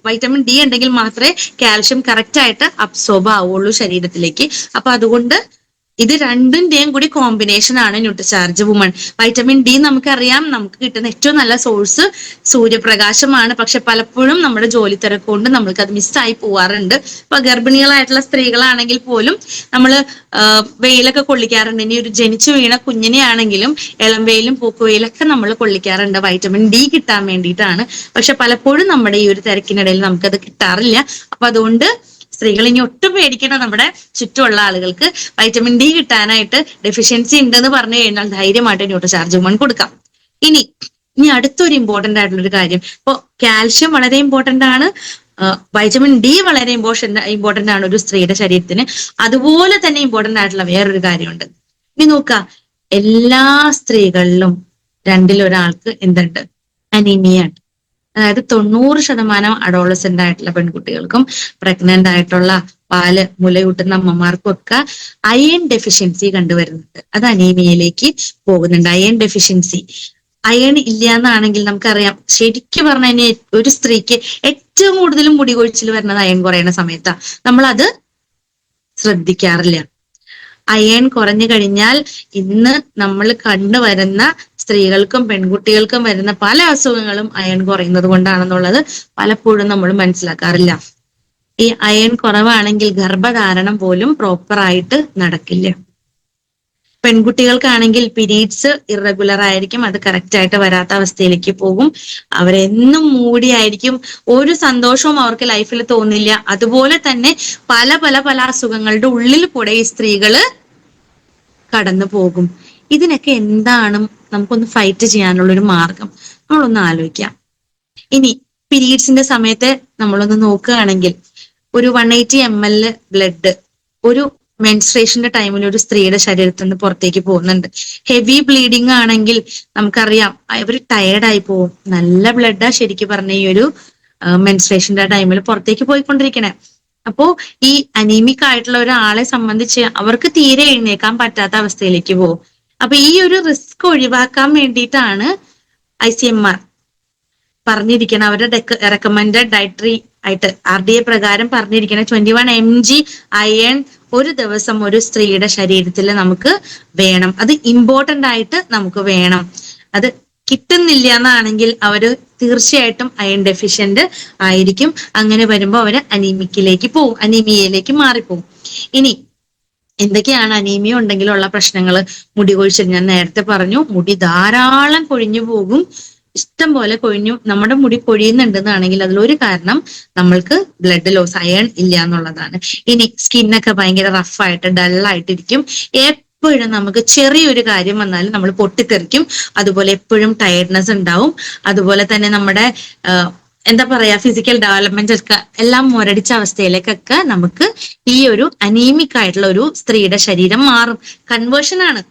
S1: വൈറ്റമിൻ ഡി ഉണ്ടെങ്കിൽ മാത്രമേ കാൽഷ്യം കറക്റ്റ് ആയിട്ട് അബ്സോർബ് ആവുള്ളൂ ശരീരത്തിലേക്ക്. അപ്പൊ അതുകൊണ്ട് ഇത് രണ്ടിന്റെയും കൂടി കോമ്പിനേഷൻ ആണ് ന്യൂട്രിചാർജ് വുമൺ. വൈറ്റമിൻ ഡി നമുക്കറിയാം നമുക്ക് കിട്ടുന്ന ഏറ്റവും നല്ല സോഴ്സ് സൂര്യപ്രകാശമാണ്. പക്ഷെ പലപ്പോഴും നമ്മുടെ ജോലി തിരക്കുകൊണ്ട് നമ്മൾക്ക് അത് മിസ്സായി പോവാറുണ്ട്. ഇപ്പൊ ഗർഭിണികളായിട്ടുള്ള സ്ത്രീകളാണെങ്കിൽ പോലും നമ്മൾ വെയിലൊക്കെ കൊള്ളിക്കാറുണ്ട്. ഇനി ഒരു ജനിച്ചു വീണ കുഞ്ഞിനെ ആണെങ്കിലും ഇളം വെയിലും പൂക്കുവെയിലൊക്കെ നമ്മൾ കൊള്ളിക്കാറുണ്ട് വൈറ്റമിൻ ഡി കിട്ടാൻ വേണ്ടിയിട്ടാണ്. പക്ഷെ പലപ്പോഴും നമ്മുടെ ഈ ഒരു തിരക്കിനിടയിൽ നമുക്കത് കിട്ടാറില്ല. അപ്പൊ അതുകൊണ്ട് സ്ത്രീകൾ ഇനി ഒട്ടും പേടിക്കണം. നമ്മുടെ ചുറ്റുമുള്ള ആളുകൾക്ക് വൈറ്റമിൻ ഡി കിട്ടാനായിട്ട് ഡെഫിഷ്യൻസി ഉണ്ടെന്ന് പറഞ്ഞു കഴിഞ്ഞാൽ ധൈര്യമായിട്ട് ന്യൂട്രിചാർജ് വുമൺ കൊടുക്കാം. ഇനി അടുത്തൊരു ഇമ്പോർട്ടന്റ് ആയിട്ടുള്ള ഒരു കാര്യം, ഇപ്പൊ കാൽഷ്യം വളരെ ഇമ്പോർട്ടന്റ് ആണ്, വൈറ്റമിൻ ഡി വളരെ ഇമ്പോർട്ടന്റ് ആണ് ഒരു സ്ത്രീയുടെ ശരീരത്തിന്. അതുപോലെ തന്നെ ഇമ്പോർട്ടന്റ് ആയിട്ടുള്ള വേറൊരു കാര്യമുണ്ട്. ഇനി നോക്കുക, എല്ലാ സ്ത്രീകളിലും രണ്ടിലൊരാൾക്ക് എന്തുണ്ട്? അനീമിയ ഉണ്ട്. അതായത് 90% അഡോളസെന്റ് ആയിട്ടുള്ള പെൺകുട്ടികൾക്കും പ്രഗ്നന്റ് ആയിട്ടുള്ള പാല് മുലയൂട്ടുന്ന അമ്മമാർക്കും ഒക്കെ അയൺ ഡെഫിഷ്യൻസി കണ്ടുവരുന്നുണ്ട്. അത് അനീമിയയിലേക്ക് പോകുന്നുണ്ട്. അയൺ ഡെഫിഷ്യൻസി, അയൺ ഇല്ല എന്നാണെങ്കിൽ നമുക്കറിയാം, ശരിക്കും പറഞ്ഞു കഴിഞ്ഞാൽ ഒരു സ്ത്രീക്ക് ഏറ്റവും കൂടുതലും മുടി കൊഴിച്ചിൽ വരുന്നത് അയൺ കുറയുന്ന സമയത്താണ്. നമ്മളത് ശ്രദ്ധിക്കാറില്ല. അയൺ കുറഞ്ഞു കഴിഞ്ഞാൽ ഇന്ന് നമ്മൾ കണ്ടുവരുന്ന സ്ത്രീകൾക്കും പെൺകുട്ടികൾക്കും വരുന്ന പല അസുഖങ്ങളും അയൺ കുറയുന്നത് കൊണ്ടാണെന്നുള്ളത് പലപ്പോഴും നമ്മൾ മനസ്സിലാക്കാറില്ല. ഈ അയൺ കുറവാണെങ്കിൽ ഗർഭധാരണം പോലും പ്രോപ്പർ ആയിട്ട് നടക്കില്ല. പെൺകുട്ടികൾക്കാണെങ്കിൽ പീരീഡ്സ് ഇറഗുലർ ആയിരിക്കും, അത് കറക്റ്റ് ആയിട്ട് വരാത്ത അവസ്ഥയിലേക്ക് പോകും. അവരെന്നും മൂടിയായിരിക്കും, ഒരു സന്തോഷവും അവർക്ക് ലൈഫിൽ തോന്നില്ല. അതുപോലെ തന്നെ പല പല പല അസുഖങ്ങളുടെ ഉള്ളിൽ കൂടെ ഈ സ്ത്രീകള് കടന്നു പോകും. ഇതിനൊക്കെ എന്താണ് നമുക്കൊന്ന് ഫൈറ്റ് ചെയ്യാനുള്ളൊരു മാർഗം? നമ്മളൊന്ന് ആലോചിക്കാം. ഇനി പീരീഡ്സിന്റെ സമയത്ത് നമ്മളൊന്ന് നോക്കുകയാണെങ്കിൽ ഒരു 180 ml ബ്ലഡ് ഒരു മെൻസ്ട്രേഷന്റെ ടൈമിൽ ഒരു സ്ത്രീയുടെ ശരീരത്തിൽ നിന്ന് പുറത്തേക്ക് പോകുന്നുണ്ട്. ഹെവി ബ്ലീഡിങ് ആണെങ്കിൽ നമുക്കറിയാം അവർ ടയേർഡായി പോകും. നല്ല ബ്ലഡാ ശരിക്കും പറഞ്ഞ ഈ ഒരു മെൻസ്ട്രേഷന്റെ ടൈമിൽ പുറത്തേക്ക് പോയിക്കൊണ്ടിരിക്കണേ. അപ്പോ ഈ അനീമിക് ആയിട്ടുള്ള ഒരാളെ സംബന്ധിച്ച് അവർക്ക് തീരെ എഴുന്നേക്കാൻ പറ്റാത്ത അവസ്ഥയിലേക്ക് പോകും. അപ്പൊ ഈ ഒരു റിസ്ക് ഒഴിവാക്കാൻ വേണ്ടിയിട്ടാണ് ICMR പറഞ്ഞിരിക്കണം, അവരുടെ റെക്കമെൻഡഡ് ഡയറ്ററി ആയിട്ട് RDA പ്രകാരം പറഞ്ഞിരിക്കുന്ന 21 mg അയൺ ഒരു ദിവസം ഒരു സ്ത്രീയുടെ ശരീരത്തിൽ നമുക്ക് വേണം. അത് ഇമ്പോർട്ടന്റ് ആയിട്ട് നമുക്ക് വേണം. അത് കിട്ടുന്നില്ല എന്നാണെങ്കിൽ അവര് തീർച്ചയായിട്ടും അയൺ ഡെഫിഷ്യന്റ് ആയിരിക്കും. അങ്ങനെ വരുമ്പോൾ അവര് അനീമിക്കിലേക്ക് പോകും, അനീമിയയിലേക്ക് മാറിപ്പോകും. ഇനി എന്തൊക്കെയാണ് അനീമിയ ഉണ്ടെങ്കിലുള്ള പ്രശ്നങ്ങൾ? മുടി കൊഴിച്ചിൽ, ഞാൻ നേരത്തെ പറഞ്ഞു, മുടി ധാരാളം കൊഴിഞ്ഞു പോകും. ഇഷ്ടം പോലെ കൊഴിഞ്ഞു. നമ്മുടെ മുടി കൊഴിയുന്നുണ്ടെന്നാണെങ്കിൽ അതിലൊരു കാരണം നമ്മൾക്ക് ബ്ലഡ് ലോസ്, അയൺ ഇല്ല എന്നുള്ളതാണ്. ഇനി സ്കിന്നൊക്കെ ഭയങ്കര റഫായിട്ട് ഡള്ളായിട്ടിരിക്കും. എപ്പോഴും നമുക്ക് ചെറിയൊരു കാര്യം വന്നാലും നമ്മൾ പൊട്ടിത്തെറിക്കും. അതുപോലെ എപ്പോഴും ടയർഡ്നെസ് ഉണ്ടാവും. അതുപോലെ തന്നെ നമ്മുടെ എന്താ പറയാ, ഫിസിക്കൽ ഡെവലപ്മെന്റ് ഒക്കെ എല്ലാം മുരടിച്ച അവസ്ഥയിലേക്കൊക്കെ നമുക്ക് ഈ ഒരു അനീമിക് ആയിട്ടുള്ള ഒരു സ്ത്രീയുടെ ശരീരം മാറും. കൺവേർഷൻ ആണ്.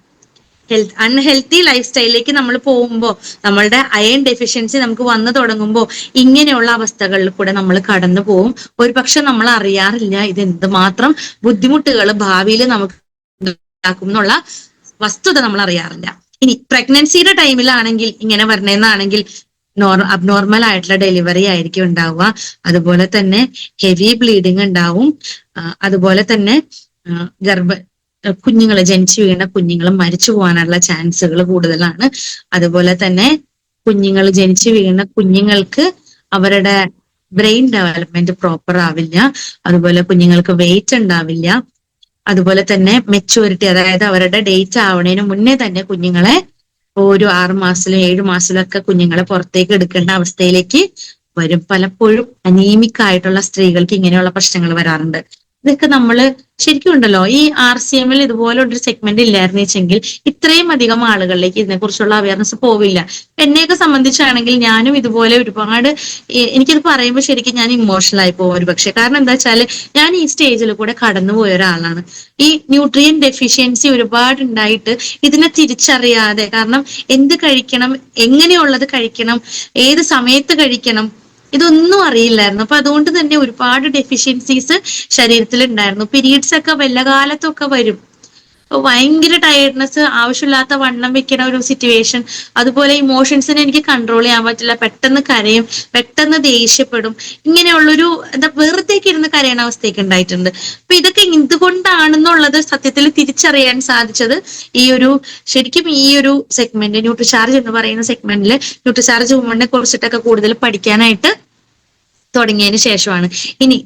S1: അൺഹെൽത്തി ലൈഫ് സ്റ്റൈലിലേക്ക് നമ്മൾ പോകുമ്പോൾ, നമ്മളുടെ അയൺ ഡെഫിഷ്യൻസി നമുക്ക് വന്നു തുടങ്ങുമ്പോൾ ഇങ്ങനെയുള്ള അവസ്ഥകളിൽ കൂടെ നമ്മൾ കടന്നു പോകും. ഒരു പക്ഷെ നമ്മൾ അറിയാറില്ല ഇത് എന്തുമാത്രം ബുദ്ധിമുട്ടുകൾ ഭാവിയിൽ നമുക്ക് ഉണ്ടാക്കും എന്നുള്ള വസ്തുത നമ്മൾ അറിയാറില്ല. ഇനി പ്രഗ്നൻസിയുടെ ടൈമിലാണെങ്കിൽ ഇങ്ങനെ വരണമെന്നാണെങ്കിൽ അബ്നോർമൽ ആയിട്ടുള്ള ഡെലിവറി ആയിരിക്കും ഉണ്ടാവുക. അതുപോലെ തന്നെ ഹെവി ബ്ലീഡിങ് ഉണ്ടാവും. അതുപോലെ തന്നെ കുഞ്ഞുങ്ങൾ, ജനിച്ചു വീണ കുഞ്ഞുങ്ങൾ മരിച്ചു പോകാനുള്ള ചാൻസുകൾ കൂടുതലാണ്. അതുപോലെ തന്നെ ജനിച്ചു വീണ കുഞ്ഞുങ്ങൾക്ക് അവരുടെ ബ്രെയിൻ ഡെവലപ്മെന്റ് പ്രോപ്പർ ആവില്ല. അതുപോലെ കുഞ്ഞുങ്ങൾക്ക് വെയിറ്റ് ഉണ്ടാവില്ല. അതുപോലെ തന്നെ മെച്യൂരിറ്റി, അതായത് അവരുടെ ഡേറ്റ് ആവണേന് മുന്നേ തന്നെ കുഞ്ഞുങ്ങളെ ഒരു 6 മാസത്തിലും 7 മാസത്തിലും ഒക്കെ കുഞ്ഞുങ്ങളെ പുറത്തേക്ക് എടുക്കേണ്ട അവസ്ഥയിലേക്ക് വരും. പലപ്പോഴും അനീമിക് ആയിട്ടുള്ള സ്ത്രീകൾക്ക് ഇങ്ങനെയുള്ള പ്രശ്നങ്ങൾ വരാറുണ്ട്. ഇതൊക്കെ നമ്മൾ ശരിക്കും ഉണ്ടല്ലോ, ഈ RCMൽ ഇതുപോലെ ഒരു സെഗ്മെന്റ് ഇല്ലായിരുന്നു വെച്ചെങ്കിൽ ഇത്രയും അധികം ആളുകളിലേക്ക് ഇതിനെക്കുറിച്ചുള്ള അവയർനെസ് പോവില്ല. എന്നെയൊക്കെ സംബന്ധിച്ചാണെങ്കിൽ ഞാനും ഇതുപോലെ ഒരുപാട്, എനിക്കിത് പറയുമ്പോൾ ശരിക്കും ഞാൻ ഇമോഷണൽ ആയി പോകും ഒരു പക്ഷെ. കാരണം എന്താ വെച്ചാല് ഞാൻ ഈ സ്റ്റേജിൽ കൂടെ കടന്നുപോയ ഒരാളാണ്. ഈ ന്യൂട്രിയൻ ഡെഫിഷ്യൻസി ഒരുപാട് ഉണ്ടായിട്ട് ഇതിനെ തിരിച്ചറിയാതെ, കാരണം എന്ത് കഴിക്കണം, എങ്ങനെയുള്ളത് കഴിക്കണം, ഏത് സമയത്ത് കഴിക്കണം, ഇതൊന്നും അറിയില്ലായിരുന്നു. അപ്പൊ അതുകൊണ്ട് തന്നെ ഒരുപാട് ഡെഫിഷ്യൻസീസ് ശരീരത്തിൽ ഉണ്ടായിരുന്നു. പീരീഡ്സ് ഒക്കെ വല്ല കാലത്തൊക്കെ വരും. ഭയങ്കര ടയർഡ്നെസ്, ആവശ്യമില്ലാത്ത വണ്ണം വെക്കണ ഒരു സിറ്റുവേഷൻ, അതുപോലെ ഇമോഷൻസിനെ എനിക്ക് കൺട്രോൾ ചെയ്യാൻ പറ്റില്ല, പെട്ടെന്ന് കരയും, പെട്ടെന്ന് ദേഷ്യപ്പെടും, ഇങ്ങനെയുള്ളൊരു എന്താ വെറുതേക്ക് ഇരുന്ന് കരയണ അവസ്ഥയൊക്കെ ഉണ്ടായിട്ടുണ്ട്. അപ്പൊ ഇതൊക്കെ എന്തുകൊണ്ടാണെന്നുള്ളത് സത്യത്തിൽ തിരിച്ചറിയാൻ സാധിച്ചത് ശരിക്കും ഈ ഒരു സെഗ്മെന്റ്, ന്യൂട്രിചാർജ് എന്ന് പറയുന്ന സെഗ്മെന്റിൽ ന്യൂട്രിചാർജ് വുമണിനെ കുറിച്ചിട്ടൊക്കെ കൂടുതൽ പഠിക്കാനായിട്ട് തുടങ്ങിയതിന് ശേഷമാണ്. ഇനി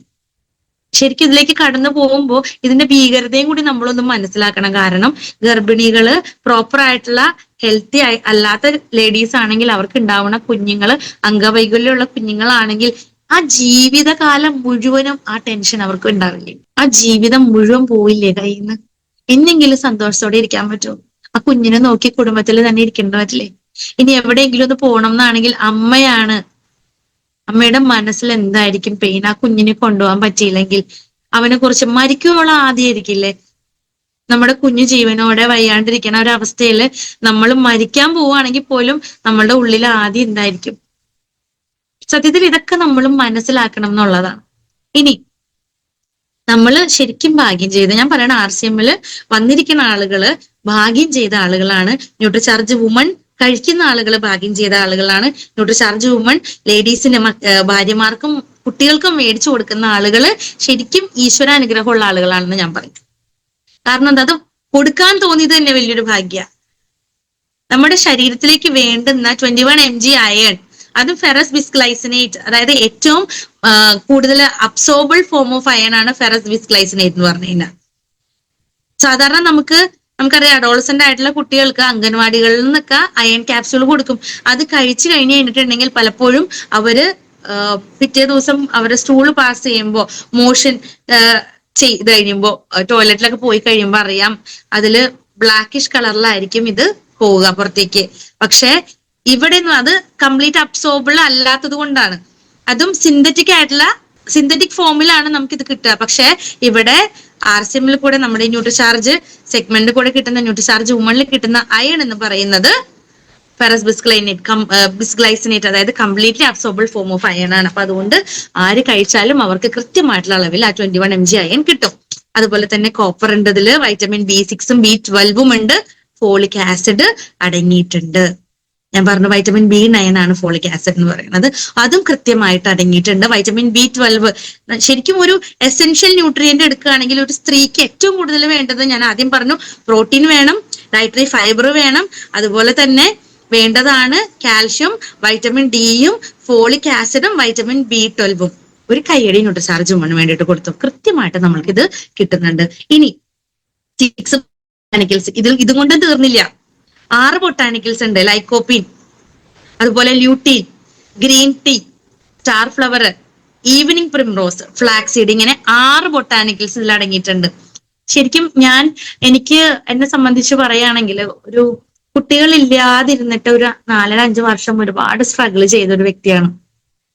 S1: ശരിക്കും ഇതിലേക്ക് കടന്നു പോകുമ്പോൾ ഇതിന്റെ ഭീകരതയും കൂടി നമ്മളൊന്ന് മനസ്സിലാക്കണം. കാരണം ഗർഭിണികള്, പ്രോപ്പർ ആയിട്ടുള്ള ഹെൽത്തി അല്ലാത്ത ലേഡീസ് ആണെങ്കിൽ അവർക്ക് ഉണ്ടാവുന്ന കുഞ്ഞുങ്ങള് അംഗവൈകല്യമുള്ള കുഞ്ഞുങ്ങളാണെങ്കിൽ ആ ജീവിതകാലം മുഴുവനും ആ ടെൻഷൻ അവർക്ക് ഉണ്ടാവില്ലേ? ആ ജീവിതം മുഴുവൻ പോയില്ലേ കയ്യിൽ നിന്ന്? എന്നെങ്കിലും സന്തോഷത്തോടെ ഇരിക്കാൻ പറ്റുമോ? ആ കുഞ്ഞിനെ നോക്കി കുടുംബത്തിൽ തന്നെ ഇരിക്കേണ്ട പറ്റില്ലേ? ഇനി എവിടെയെങ്കിലും ഒന്ന് പോകണം എന്നാണെങ്കിൽ അമ്മയുടെ മനസ്സിൽ എന്തായിരിക്കും പെയിൻ? ആ കുഞ്ഞിനെ കൊണ്ടുപോകാൻ പറ്റിയില്ലെങ്കിൽ അവനെ കുറിച്ച് മരിക്കുവോളം ആദ്യമായിരിക്കില്ലേ? നമ്മുടെ കുഞ്ഞു ജീവനോടെ വയ്യാണ്ടിരിക്കണ ഒരവസ്ഥയിൽ നമ്മൾ മരിക്കാൻ പോവുകയാണെങ്കിൽ പോലും നമ്മളുടെ ഉള്ളിൽ ആദ്യം എന്തായിരിക്കും? സത്യത്തിൽ ഇതൊക്കെ നമ്മളും മനസ്സിലാക്കണം എന്നുള്ളതാണ്. ഇനി നമ്മള് ശരിക്കും ഭാഗ്യം ചെയ്ത്, ഞാൻ പറയണ RCMല് വന്നിരിക്കുന്ന ആളുകള് ഭാഗ്യം ചെയ്ത ആളുകളാണ്. ന്യൂട്രിചാർജ് വുമൺ കഴിക്കുന്ന ആളുകൾ ഭാഗ്യം ചെയ്ത ആളുകളാണ്. ന്യൂട്രിചാർജ് വുമൺ ലേഡീസിന്, ഭാര്യമാർക്കും കുട്ടികൾക്കും മേടിച്ചു കൊടുക്കുന്ന ആളുകള് ശരിക്കും ഈശ്വരാനുഗ്രഹമുള്ള ആളുകളാണെന്ന് ഞാൻ പറയും. കാരണം എന്താ, അത് കൊടുക്കാൻ തോന്നിയത് തന്നെ വലിയൊരു ഭാഗ്യ. നമ്മുടെ ശരീരത്തിലേക്ക് വേണ്ടുന്ന 21 mg അയൺ, അതും ഫെറസ് ബിസ്ഗ്ലൈസിനേറ്റ്, അതായത് ഏറ്റവും കൂടുതൽ അബ്സോർബിൾ ഫോം ഓഫ് അയൺ ആണ് ഫെറസ് ബിസ്ഗ്ലൈസിനേറ്റ് എന്ന് പറഞ്ഞു കഴിഞ്ഞാൽ. സാധാരണ നമുക്കറിയാം, അഡോളസെന്റ് ആയിട്ടുള്ള കുട്ടികൾക്ക് അംഗൻവാടികളിൽ നിന്നൊക്കെ അയൺ ക്യാപ്സ്യൂൾ കൊടുക്കും. അത് കഴിച്ചു കഴിഞ്ഞിട്ടുണ്ടെങ്കിൽ പലപ്പോഴും അവര് പിറ്റേ ദിവസം അവരുടെ സ്റ്റൂള് പാസ് ചെയ്യുമ്പോൾ, മോഷൻ ചെയ്ത് കഴിയുമ്പോൾ, ടോയ്ലറ്റിലൊക്കെ പോയി കഴിയുമ്പോൾ അറിയാം, അതില് ബ്ലാക്കിഷ് കളറിലായിരിക്കും ഇത് പോവുക പുറത്തേക്ക്. പക്ഷെ ഇവിടെ അത് കംപ്ലീറ്റ് അബ്സോർബിൾ അല്ലാത്തത് കൊണ്ടാണ്. അതും സിന്തറ്റിക് ഫോമിലാണ് നമുക്ക് ഇത് കിട്ടുക. പക്ഷെ ഇവിടെ RCMൽ കൂടെ നമ്മുടെ ന്യൂട്രിചാർജ് സെഗ്മെന്റിൽ കൂടെ കിട്ടുന്ന, ന്യൂട്രിചാർജ് വുമണിൽ കിട്ടുന്ന അയൺ എന്ന് പറയുന്നത് ഫെറസ് ബിസ്ഗ്ലൈസിനേറ്റ്, അതായത് completely absorbable form of iron ആണ്. അപ്പൊ അതുകൊണ്ട് ആര് കഴിച്ചാലും അവർക്ക് കൃത്യമായിട്ടുള്ള അളവിൽ ആ 21 mg അയൺ കിട്ടും. അതുപോലെ തന്നെ കോപ്പർ ഉണ്ട് ഇതില്, വൈറ്റമിൻ B6 B12 ഉണ്ട്, ഫോളിക് ആസിഡ് അടങ്ങിയിട്ടുണ്ട്. ഞാൻ പറഞ്ഞു വൈറ്റമിൻ B9 ആണ് ഫോളിക് ആസിഡ് എന്ന് പറയുന്നത്, അതും കൃത്യമായിട്ട് അടങ്ങിയിട്ടുണ്ട്. വൈറ്റമിൻ B12 ശരിക്കും ഒരു എസെൻഷ്യൽ ന്യൂട്രിയന്റ് എടുക്കുകയാണെങ്കിൽ ഒരു സ്ത്രീക്ക് ഏറ്റവും കൂടുതൽ വേണ്ടത്, ഞാൻ ആദ്യം പറഞ്ഞു, പ്രോട്ടീൻ വേണം, ഡയറ്ററി ഫൈബർ വേണം, അതുപോലെ തന്നെ വേണ്ടതാണ് കാൽഷ്യം, വൈറ്റമിൻ ഡിയും ഫോളിക് ആസിഡും വൈറ്റമിൻ B12. ഒരു കൈയടി ന്യൂട്രിചാർജ് വുമണിന് വേണ്ടിയിട്ട് കൊടുത്തു. കൃത്യമായിട്ട് നമ്മൾക്ക് ഇത് കിട്ടുന്നുണ്ട്. ഇനി 6 ബൊട്ടാനിക്കൽസ്, ഇതുകൊണ്ട് തീർന്നില്ല. 6 ബൊട്ടാനിക്കൽസ് ഉണ്ട്. ലൈക്കോപ്പീൻ, അതുപോലെ lutein, green tea, star flower, evening primrose, flaxseed, ഇങ്ങനെ 6 ബൊട്ടാനിക്കൽസ് ഇതിൽ അടങ്ങിയിട്ടുണ്ട്. ശരിക്കും എനിക്ക് എന്നെ സംബന്ധിച്ച് പറയുകയാണെങ്കിൽ, ഒരു കുട്ടികളില്ലാതിരുന്നിട്ട് ഒരു 4-5 വർഷം ഒരുപാട് സ്ട്രഗിൾ ചെയ്ത ഒരു വ്യക്തിയാണ്.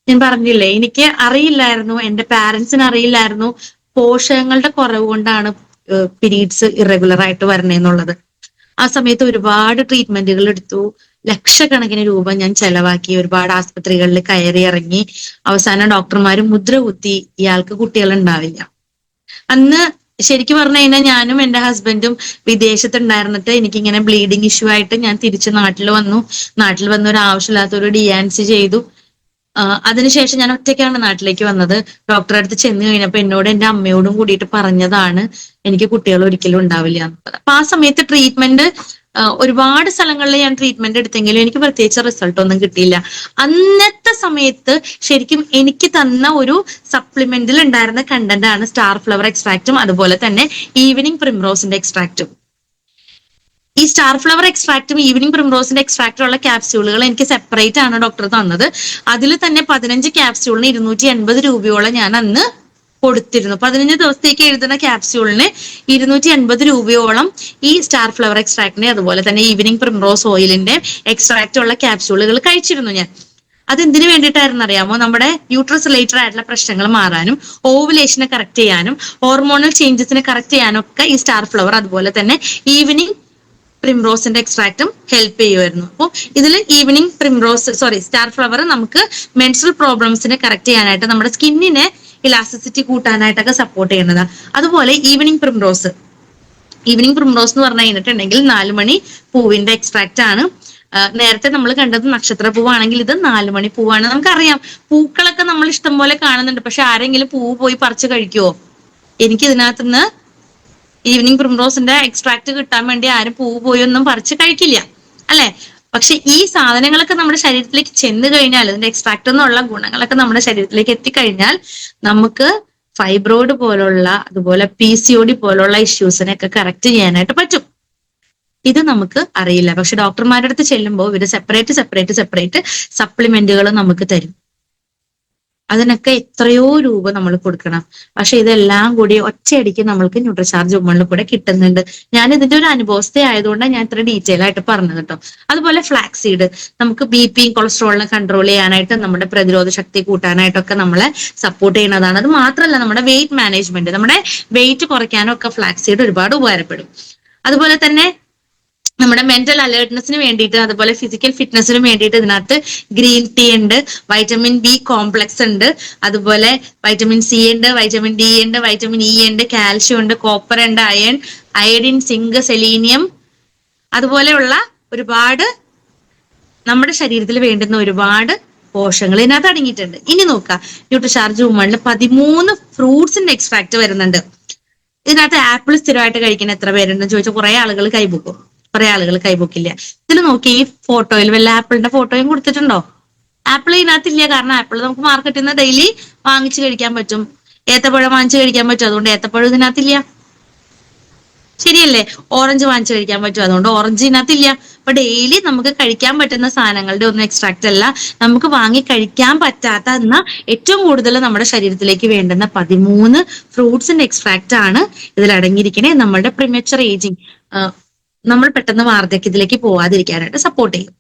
S1: ഞാൻ പറഞ്ഞില്ലേ, എനിക്ക് അറിയില്ലായിരുന്നു, എന്റെ പാരന്റ്സിന് അറിയില്ലായിരുന്നു പോഷകങ്ങളുടെ കുറവ് കൊണ്ടാണ് പീരീഡ്സ് ഇറഗുലർ ആയിട്ട് വരണേന്നുള്ളത്. ആ സമയത്ത് ഒരുപാട് ട്രീറ്റ്മെന്റുകൾ എടുത്തു, ലക്ഷക്കണക്കിന് രൂപ ഞാൻ ചെലവാക്കി, ഒരുപാട് ആസ്പത്രികളിൽ കയറി ഇറങ്ങി. അവസാനം ഡോക്ടർമാര് മുദ്ര കുത്തി, ഇയാൾക്ക് കുട്ടികൾ ഉണ്ടാവില്ല. അന്ന് ശരിക്കും പറഞ്ഞു കഴിഞ്ഞാൽ ഞാനും എന്റെ ഹസ്ബൻഡും വിദേശത്തുണ്ടായിരുന്നിട്ട് എനിക്കിങ്ങനെ ബ്ലീഡിങ് ഇഷ്യൂ ആയിട്ട് ഞാൻ തിരിച്ച് നാട്ടിൽ വന്നു ഒരു ആവശ്യമില്ലാത്തൊരു DNC ചെയ്തു. അതിനുശേഷം ഞാൻ ഒറ്റയ്ക്കാണ് നാട്ടിലേക്ക് വന്നത്. ഡോക്ടറെ അടുത്ത് ചെന്ന് കഴിഞ്ഞപ്പോൾ എന്നോട് എന്റെ അമ്മയോടും കൂടിയിട്ട് പറഞ്ഞതാണ് എനിക്ക് കുട്ടികൾ ഒരിക്കലും ഉണ്ടാവില്ല എന്നുള്ളത്. അപ്പൊ ആ സമയത്ത് ട്രീറ്റ്മെന്റ് ഒരുപാട് സ്ഥലങ്ങളിൽ ഞാൻ ട്രീറ്റ്മെന്റ് എടുത്തെങ്കിലും എനിക്ക് പ്രത്യേകിച്ച് റിസൾട്ട് ഒന്നും കിട്ടിയില്ല. അന്നത്തെ സമയത്ത് ശരിക്കും എനിക്ക് തന്ന ഒരു സപ്ലിമെന്റിൽ ഉണ്ടായിരുന്ന കണ്ടന്റ് ആണ് സ്റ്റാർ ഫ്ലവർ എക്സ്ട്രാക്റ്റും അതുപോലെ തന്നെ ഈവനിങ് പ്രിംറോസിന്റെ എക്സ്ട്രാക്റ്റും. ഈ സ്റ്റാർ ഫ്ലവർ എക്സ്ട്രാക്റ്റും ഈവനിങ് പ്രിംറോസിന്റെ എക്സ്ട്രാക്റ്റും ഉള്ള ക്യാപ്സ്യൂളുകൾ എനിക്ക് സെപ്പറേറ്റ് ആണ് ഡോക്ടർ തന്നത്. അതിൽ തന്നെ 15 ക്യാപ്സ്യൂളിന് 280 രൂപയോളം ഞാൻ അന്ന് കൊടുത്തിരുന്നു. 15 ദിവസത്തേക്ക് എഴുതുന്ന ക്യാപ്സ്യൂളിന് 280 രൂപയോളം ഈ സ്റ്റാർ ഫ്ലവർ എക്സ്ട്രാക്റ്റിന്റെ അതുപോലെ തന്നെ ഈവനിങ് പ്രിംറോസ് ഓയിലിന്റെ എക്സ്ട്രാക്റ്റ് ഉള്ള ക്യാപ്സ്യൂളുകൾ കഴിച്ചിരുന്നു ഞാൻ. അതെന്തിനു വേണ്ടിയിട്ടായിരുന്നു അറിയാമോ? നമ്മുടെ യൂട്രസ് റിലേറ്റഡ് ആയിട്ടുള്ള പ്രശ്നങ്ങൾ മാറാനും, ഓവുലേഷനെ കറക്റ്റ് ചെയ്യാനും, ഹോർമോണൽ ചേഞ്ചസിനെ കറക്റ്റ് ചെയ്യാനും ഒക്കെ ഈ സ്റ്റാർ ഫ്ലവർ അതുപോലെ തന്നെ ഈവനിങ് പ്രിംറോസിന്റെ എക്സ്ട്രാക്റ്റും ഹെൽപ്പ് ചെയ്യുമായിരുന്നു. അപ്പോൾ ഇതിൽ സ്റ്റാർ ഫ്ലവർ നമുക്ക് മെൻസ്ട്രൽ പ്രോബ്ലംസിനെ കറക്റ്റ് ചെയ്യാനായിട്ട്, നമ്മുടെ സ്കിന്നിനെ ഇലാസ്റ്റിസിറ്റി കൂട്ടാനായിട്ടൊക്കെ സപ്പോർട്ട് ചെയ്യുന്നതാണ്. അതുപോലെ ഈവനിങ് പ്രിംറോസ് ഈവനിങ് പ്രിംറോസ് എന്ന് പറഞ്ഞു കഴിഞ്ഞിട്ടുണ്ടെങ്കിൽ 4 മണി പൂവിന്റെ എക്സ്ട്രാക്ട് ആണ്. നേരത്തെ നമ്മൾ കണ്ടത് നക്ഷത്ര പൂവാണെങ്കിൽ ഇത് 4 മണി പൂവാണ്. നമുക്കറിയാം പൂക്കളൊക്കെ നമ്മൾ ഇഷ്ടം പോലെ കാണുന്നുണ്ട്, പക്ഷെ ആരെങ്കിലും പൂവ് പോയി പറിച്ച് കഴിക്കുവോ? എനിക്ക് ഇതിനകത്ത് നിന്ന് ഈവനിങ് പ്രിംറോസിന്റെ എക്സ്ട്രാക്ട് കിട്ടാൻ വേണ്ടി ആരും പൂവ് പോയി ഒന്നും പറിച്ച് കഴിക്കില്ല, അല്ലെ? പക്ഷെ ഈ സാധനങ്ങളൊക്കെ നമ്മുടെ ശരീരത്തിലേക്ക് ചെന്ന് കഴിഞ്ഞാൽ, ഇതിന്റെ എക്സ്ട്രാക്ട് എന്നുള്ള ഗുണങ്ങളൊക്കെ നമ്മുടെ ശരീരത്തിലേക്ക് എത്തിക്കഴിഞ്ഞാൽ നമുക്ക് ഫൈബ്രോയിഡ് പോലുള്ള, അതുപോലെ PCOD പോലുള്ള ഇഷ്യൂസിനെയൊക്കെ കറക്റ്റ് ചെയ്യാനായിട്ട് പറ്റും. ഇത് നമുക്ക് അറിയില്ല. പക്ഷെ ഡോക്ടർമാരുടെ അടുത്ത് ചെല്ലുമ്പോൾ ഇവര് സെപ്പറേറ്റ് സപ്ലിമെന്റുകൾ നമുക്ക് തരും. അതിനൊക്കെ എത്രയോ രൂപ നമ്മൾ കൊടുക്കണം. പക്ഷെ ഇതെല്ലാം കൂടി ഒറ്റയടിക്ക് നമ്മൾക്ക് ന്യൂട്രിചാർജ് വുമണിൽ കൂടെ കിട്ടുന്നുണ്ട്. ഞാൻ ഇതിന്റെ ഒരു അനുഭവസ്ഥ ആയതുകൊണ്ടാണ് ഞാൻ ഇത്ര ഡീറ്റെയിൽ ആയിട്ട് പറഞ്ഞത് കേട്ടോ. അതുപോലെ ഫ്ലാക്സ് സീഡ് നമുക്ക് BP കൊളസ്ട്രോളിനെ കൺട്രോൾ ചെയ്യാനായിട്ട്, നമ്മുടെ പ്രതിരോധ ശക്തി കൂട്ടാനായിട്ടൊക്കെ നമ്മളെ സപ്പോർട്ട് ചെയ്യുന്നതാണ്. അത് മാത്രമല്ല നമ്മുടെ വെയിറ്റ് മാനേജ്മെന്റ്, നമ്മുടെ വെയിറ്റ് കുറയ്ക്കാനൊക്കെ ഫ്ലാക്സ് സീഡ് ഒരുപാട് ഉപകാരപ്പെടും. അതുപോലെ തന്നെ നമ്മുടെ മെന്റൽ അലേർട്ട്നെസ്സിന് വേണ്ടിയിട്ട്, അതുപോലെ ഫിസിക്കൽ ഫിറ്റ്നസിന് വേണ്ടിയിട്ട് ഇതിനകത്ത് ഗ്രീൻ ടീ ഉണ്ട്, വൈറ്റമിൻ B കോംപ്ലക്സ് ഉണ്ട്, അതുപോലെ വൈറ്റമിൻ C ഉണ്ട്, വൈറ്റമിൻ D ഉണ്ട്, വൈറ്റമിൻ E ഉണ്ട്, കാൽഷ്യം ഉണ്ട്, കോപ്പർ ഉണ്ട്, അയൺ, അയഡിൻ, സിങ്ക്, സെലീനിയം, അതുപോലെയുള്ള ഒരുപാട് നമ്മുടെ ശരീരത്തിൽ വേണ്ടുന്ന ഒരുപാട് പോഷകങ്ങൾ ഇതിനകത്ത് അടങ്ങിയിട്ടുണ്ട്. ഇനി നോക്കാം, ന്യൂട്രിചാർജ് വുമണിൽ 13 ഫ്രൂട്ട്സിന്റെ എക്സ്ട്രാക്ട് വരുന്നുണ്ട്. ഇതിനകത്ത് ആപ്പിൾ സ്ഥിരമായിട്ട് കഴിക്കുന്ന എത്ര പേരുണ്ടെന്ന് ചോദിച്ചാൽ കുറെ ആളുകൾ കൈബുക്കും, കുറെ ആളുകൾ കൈബുക്കില്ല. ഇതിൽ നോക്കി ഈ ഫോട്ടോയിൽ വല്ല ആപ്പിളിന്റെ ഫോട്ടോയും കൊടുത്തിട്ടുണ്ടോ? ആപ്പിൾ ഇതിനകത്തില്ല. കാരണം ആപ്പിൾ നമുക്ക് മാർക്കറ്റിൽ നിന്ന് ഡെയിലി വാങ്ങിച്ച് കഴിക്കാൻ പറ്റും. ഏത്തപ്പഴം വാങ്ങിച്ച് കഴിക്കാൻ പറ്റും, അതുകൊണ്ട് ഏത്തപ്പഴം ഇതിനകത്തില്ല. ശരിയല്ലേ? ഓറഞ്ച് വാങ്ങിച്ച് കഴിക്കാൻ പറ്റും, അതുകൊണ്ട് ഓറഞ്ച് ഇതിനകത്തില്ല. അപ്പൊ ഡെയിലി നമുക്ക് കഴിക്കാൻ പറ്റുന്ന സാധനങ്ങളുടെ ഒന്നും എക്സ്ട്രാക്ട് അല്ല, നമുക്ക് വാങ്ങി കഴിക്കാൻ പറ്റാത്ത എന്നാൽ ഏറ്റവും കൂടുതൽ നമ്മുടെ ശരീരത്തിലേക്ക് വേണ്ടുന്ന 13 ഫ്രൂട്ട്സിന്റെ എക്സ്ട്രാക്ട് ആണ് ഇതിൽ അടങ്ങിയിരിക്കുന്നത്. നമ്മളുടെ പ്രിമച്വർ ഏജിങ്, നമ്മൾ പെട്ടെന്ന് വാർദ്ധക്യത്തിലേക്ക് പോവാതിരിക്കാനായിട്ട് സപ്പോർട്ട് ചെയ്യും.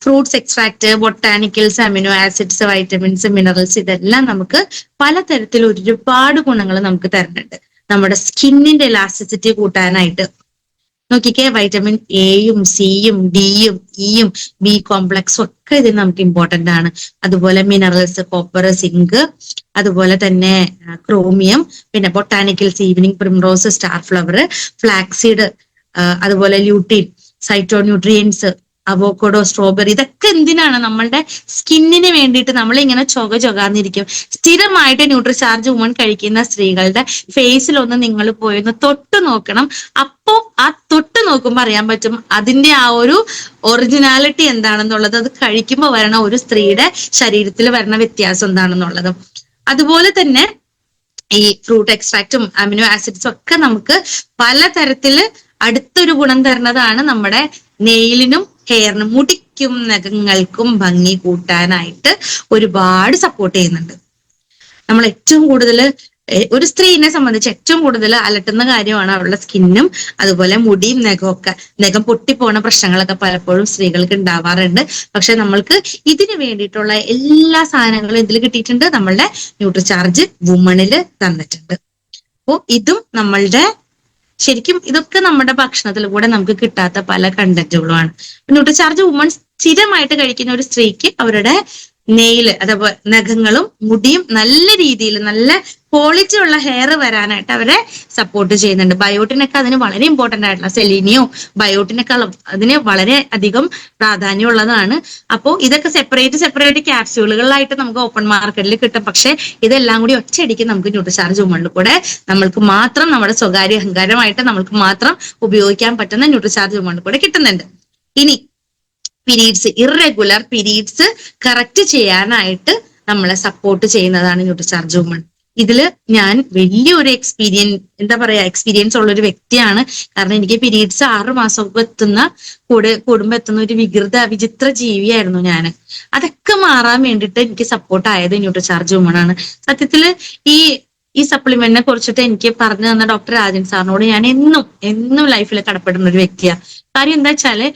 S1: Fruits extract, botanicals, amino acids, vitamins, minerals, ഇതെല്ലാം നമുക്ക് പലതരത്തിൽ ഒരുപാട് ഗുണങ്ങൾ നമുക്ക് തരുന്നുണ്ട്. നമ്മുടെ സ്കിന്നിന്റെ ഇലാസ്റ്റിസിറ്റി കൂട്ടാനായിട്ട് നോക്കിക്കേ, വൈറ്റമിൻ എയും സിയും ഡിയും ഇയും B കോംപ്ലക്സും ഒക്കെ ഇതിന് നമുക്ക് ഇമ്പോർട്ടന്റ് ആണ്. അതുപോലെ മിനറൽസ്, കോപ്പർ, സിങ്ക്, അതുപോലെ തന്നെ ക്രോമിയം, പിന്നെ botanicals, evening primrose, star flower, flaxseed, അതുപോലെ lutein, phyto nutrients, avocado, strawberry, ഇതൊക്കെ എന്തിനാണ്? നമ്മളുടെ സ്കിന്നിന് വേണ്ടിയിട്ട്. നമ്മളിങ്ങനെ ചൊകാന്നിരിക്കും. സ്ഥിരമായിട്ട് ന്യൂട്രിചാർജ് വുമൺ കഴിക്കുന്ന സ്ത്രീകളുടെ ഫേസിലൊന്ന് നിങ്ങൾ പോയി ഒന്ന് തൊട്ട് നോക്കണം. അപ്പോ ആ തൊട്ട് നോക്കുമ്പോൾ അറിയാൻ പറ്റും അതിന്റെ ആ ഒരു ഒറിജിനാലിറ്റി എന്താണെന്നുള്ളത്, അത് കഴിക്കുമ്പോൾ വരണ ഒരു സ്ത്രീയുടെ ശരീരത്തിൽ വരണ വ്യത്യാസം എന്താണെന്നുള്ളത്. അതുപോലെ തന്നെ ഈ ഫ്രൂട്ട് എക്സ്ട്രാക്റ്റും അമിനോ ആസിഡ്സും ഒക്കെ നമുക്ക് പലതരത്തില് അടുത്തൊരു ഗുണം തരുന്നതാണ്. നമ്മുടെ നെയിലിനും ഹെയറിനും, മുടിക്കും നഖങ്ങൾക്കും ഭംഗി കൂട്ടാനായിട്ട് ഒരുപാട് സപ്പോർട്ട് ചെയ്യുന്നുണ്ട്. നമ്മൾ ഏറ്റവും കൂടുതൽ ഒരു സ്ത്രീനെ സംബന്ധിച്ച് ഏറ്റവും കൂടുതൽ അലട്ടുന്ന കാര്യമാണ് അവളുടെ സ്കിന്നും അതുപോലെ മുടിയും നഖമൊക്കെ. നഖം പൊട്ടിപ്പോണ പ്രശ്നങ്ങളൊക്കെ പലപ്പോഴും സ്ത്രീകൾക്ക് ഉണ്ടാവാറുണ്ട്. പക്ഷെ നമ്മൾക്ക് ഇതിന് വേണ്ടിയിട്ടുള്ള എല്ലാ സാധനങ്ങളും ഇതിൽ കിട്ടിയിട്ടുണ്ട്, നമ്മളുടെ ന്യൂട്രിചാർജ് വുമണിൽ തന്നിട്ടുണ്ട്. അപ്പോൾ ഇതും നമ്മളുടെ ശരിക്കും ഇതൊക്കെ നമ്മുടെ ഭക്ഷണത്തിൽ കൂടെ നമുക്ക് കിട്ടാത്ത പല കണ്ടന്റുകളുമാണ്. ന്യൂട്രിചാർജ് വുമൺ സ്ഥിരമായിട്ട് കഴിക്കുന്ന ഒരു സ്ത്രീക്ക് അവരുടെ നെയില്, അതേപോലെ നഖങ്ങളും മുടിയും നല്ല രീതിയിൽ നല്ല ക്വാളിറ്റി ഉള്ള ഹെയർ വരാനായിട്ട് അവരെ സപ്പോർട്ട് ചെയ്യുന്നുണ്ട്. ബയോട്ടിനൊക്കെ അതിന് വളരെ ഇമ്പോർട്ടന്റ് ആയിട്ടുള്ള, സെലീനിയോ ബയോട്ടിനൊക്കെ അതിന് വളരെ അധികം പ്രാധാന്യമുള്ളതാണ്. അപ്പോൾ ഇതൊക്കെ സെപ്പറേറ്റ് ക്യാപ്സ്യൂളുകളായിട്ട് നമുക്ക് ഓപ്പൺ മാർക്കറ്റിൽ കിട്ടും. പക്ഷെ ഇതെല്ലാം കൂടി ഒറ്റയടിക്ക് നമുക്ക് ന്യൂട്രിചാർജ് വുമണിൽ കൂടെ നമ്മൾക്ക് മാത്രം, നമ്മുടെ സ്വകാര്യ അഹങ്കാരമായിട്ട് നമ്മൾക്ക് മാത്രം ഉപയോഗിക്കാൻ പറ്റുന്ന ന്യൂട്രിചാർജ് വുമണിൽ കൂടെ കിട്ടുന്നുണ്ട്. ഇനി പീരീഡ്സ്, ഇറഗുലർ പീരീഡ്സ് കറക്റ്റ് ചെയ്യാനായിട്ട് നമ്മളെ സപ്പോർട്ട് ചെയ്യുന്നതാണ് ന്യൂട്രിചാർജ് വുമൺ. ഇതില് ഞാൻ വലിയൊരു എക്സ്പീരിയൻസ് ഉള്ള ഒരു വ്യക്തിയാണ്. കാരണം എനിക്ക് പീരീഡ്സ് 6 മാസമൊക്കെ കൂടുമ്പോ എത്തുന്ന ഒരു വിചിത്ര ജീവിയായിരുന്നു ഞാൻ. അതൊക്കെ മാറാൻ വേണ്ടിയിട്ട് എനിക്ക് സപ്പോർട്ട് ആയത് ന്യൂട്രിചാർജ് വുമൺ ആണ്. സത്യത്തില് ഈ സപ്ലിമെന്റിനെ കുറിച്ചിട്ട് എനിക്ക് പറഞ്ഞു തന്ന ഡോക്ടർ രാജൻ സാറിനോട് ഞാൻ എന്നും ലൈഫിൽ കടപ്പെടുന്ന ഒരു വ്യക്തിയാണ്. കാര്യം എന്താ വെച്ചാല്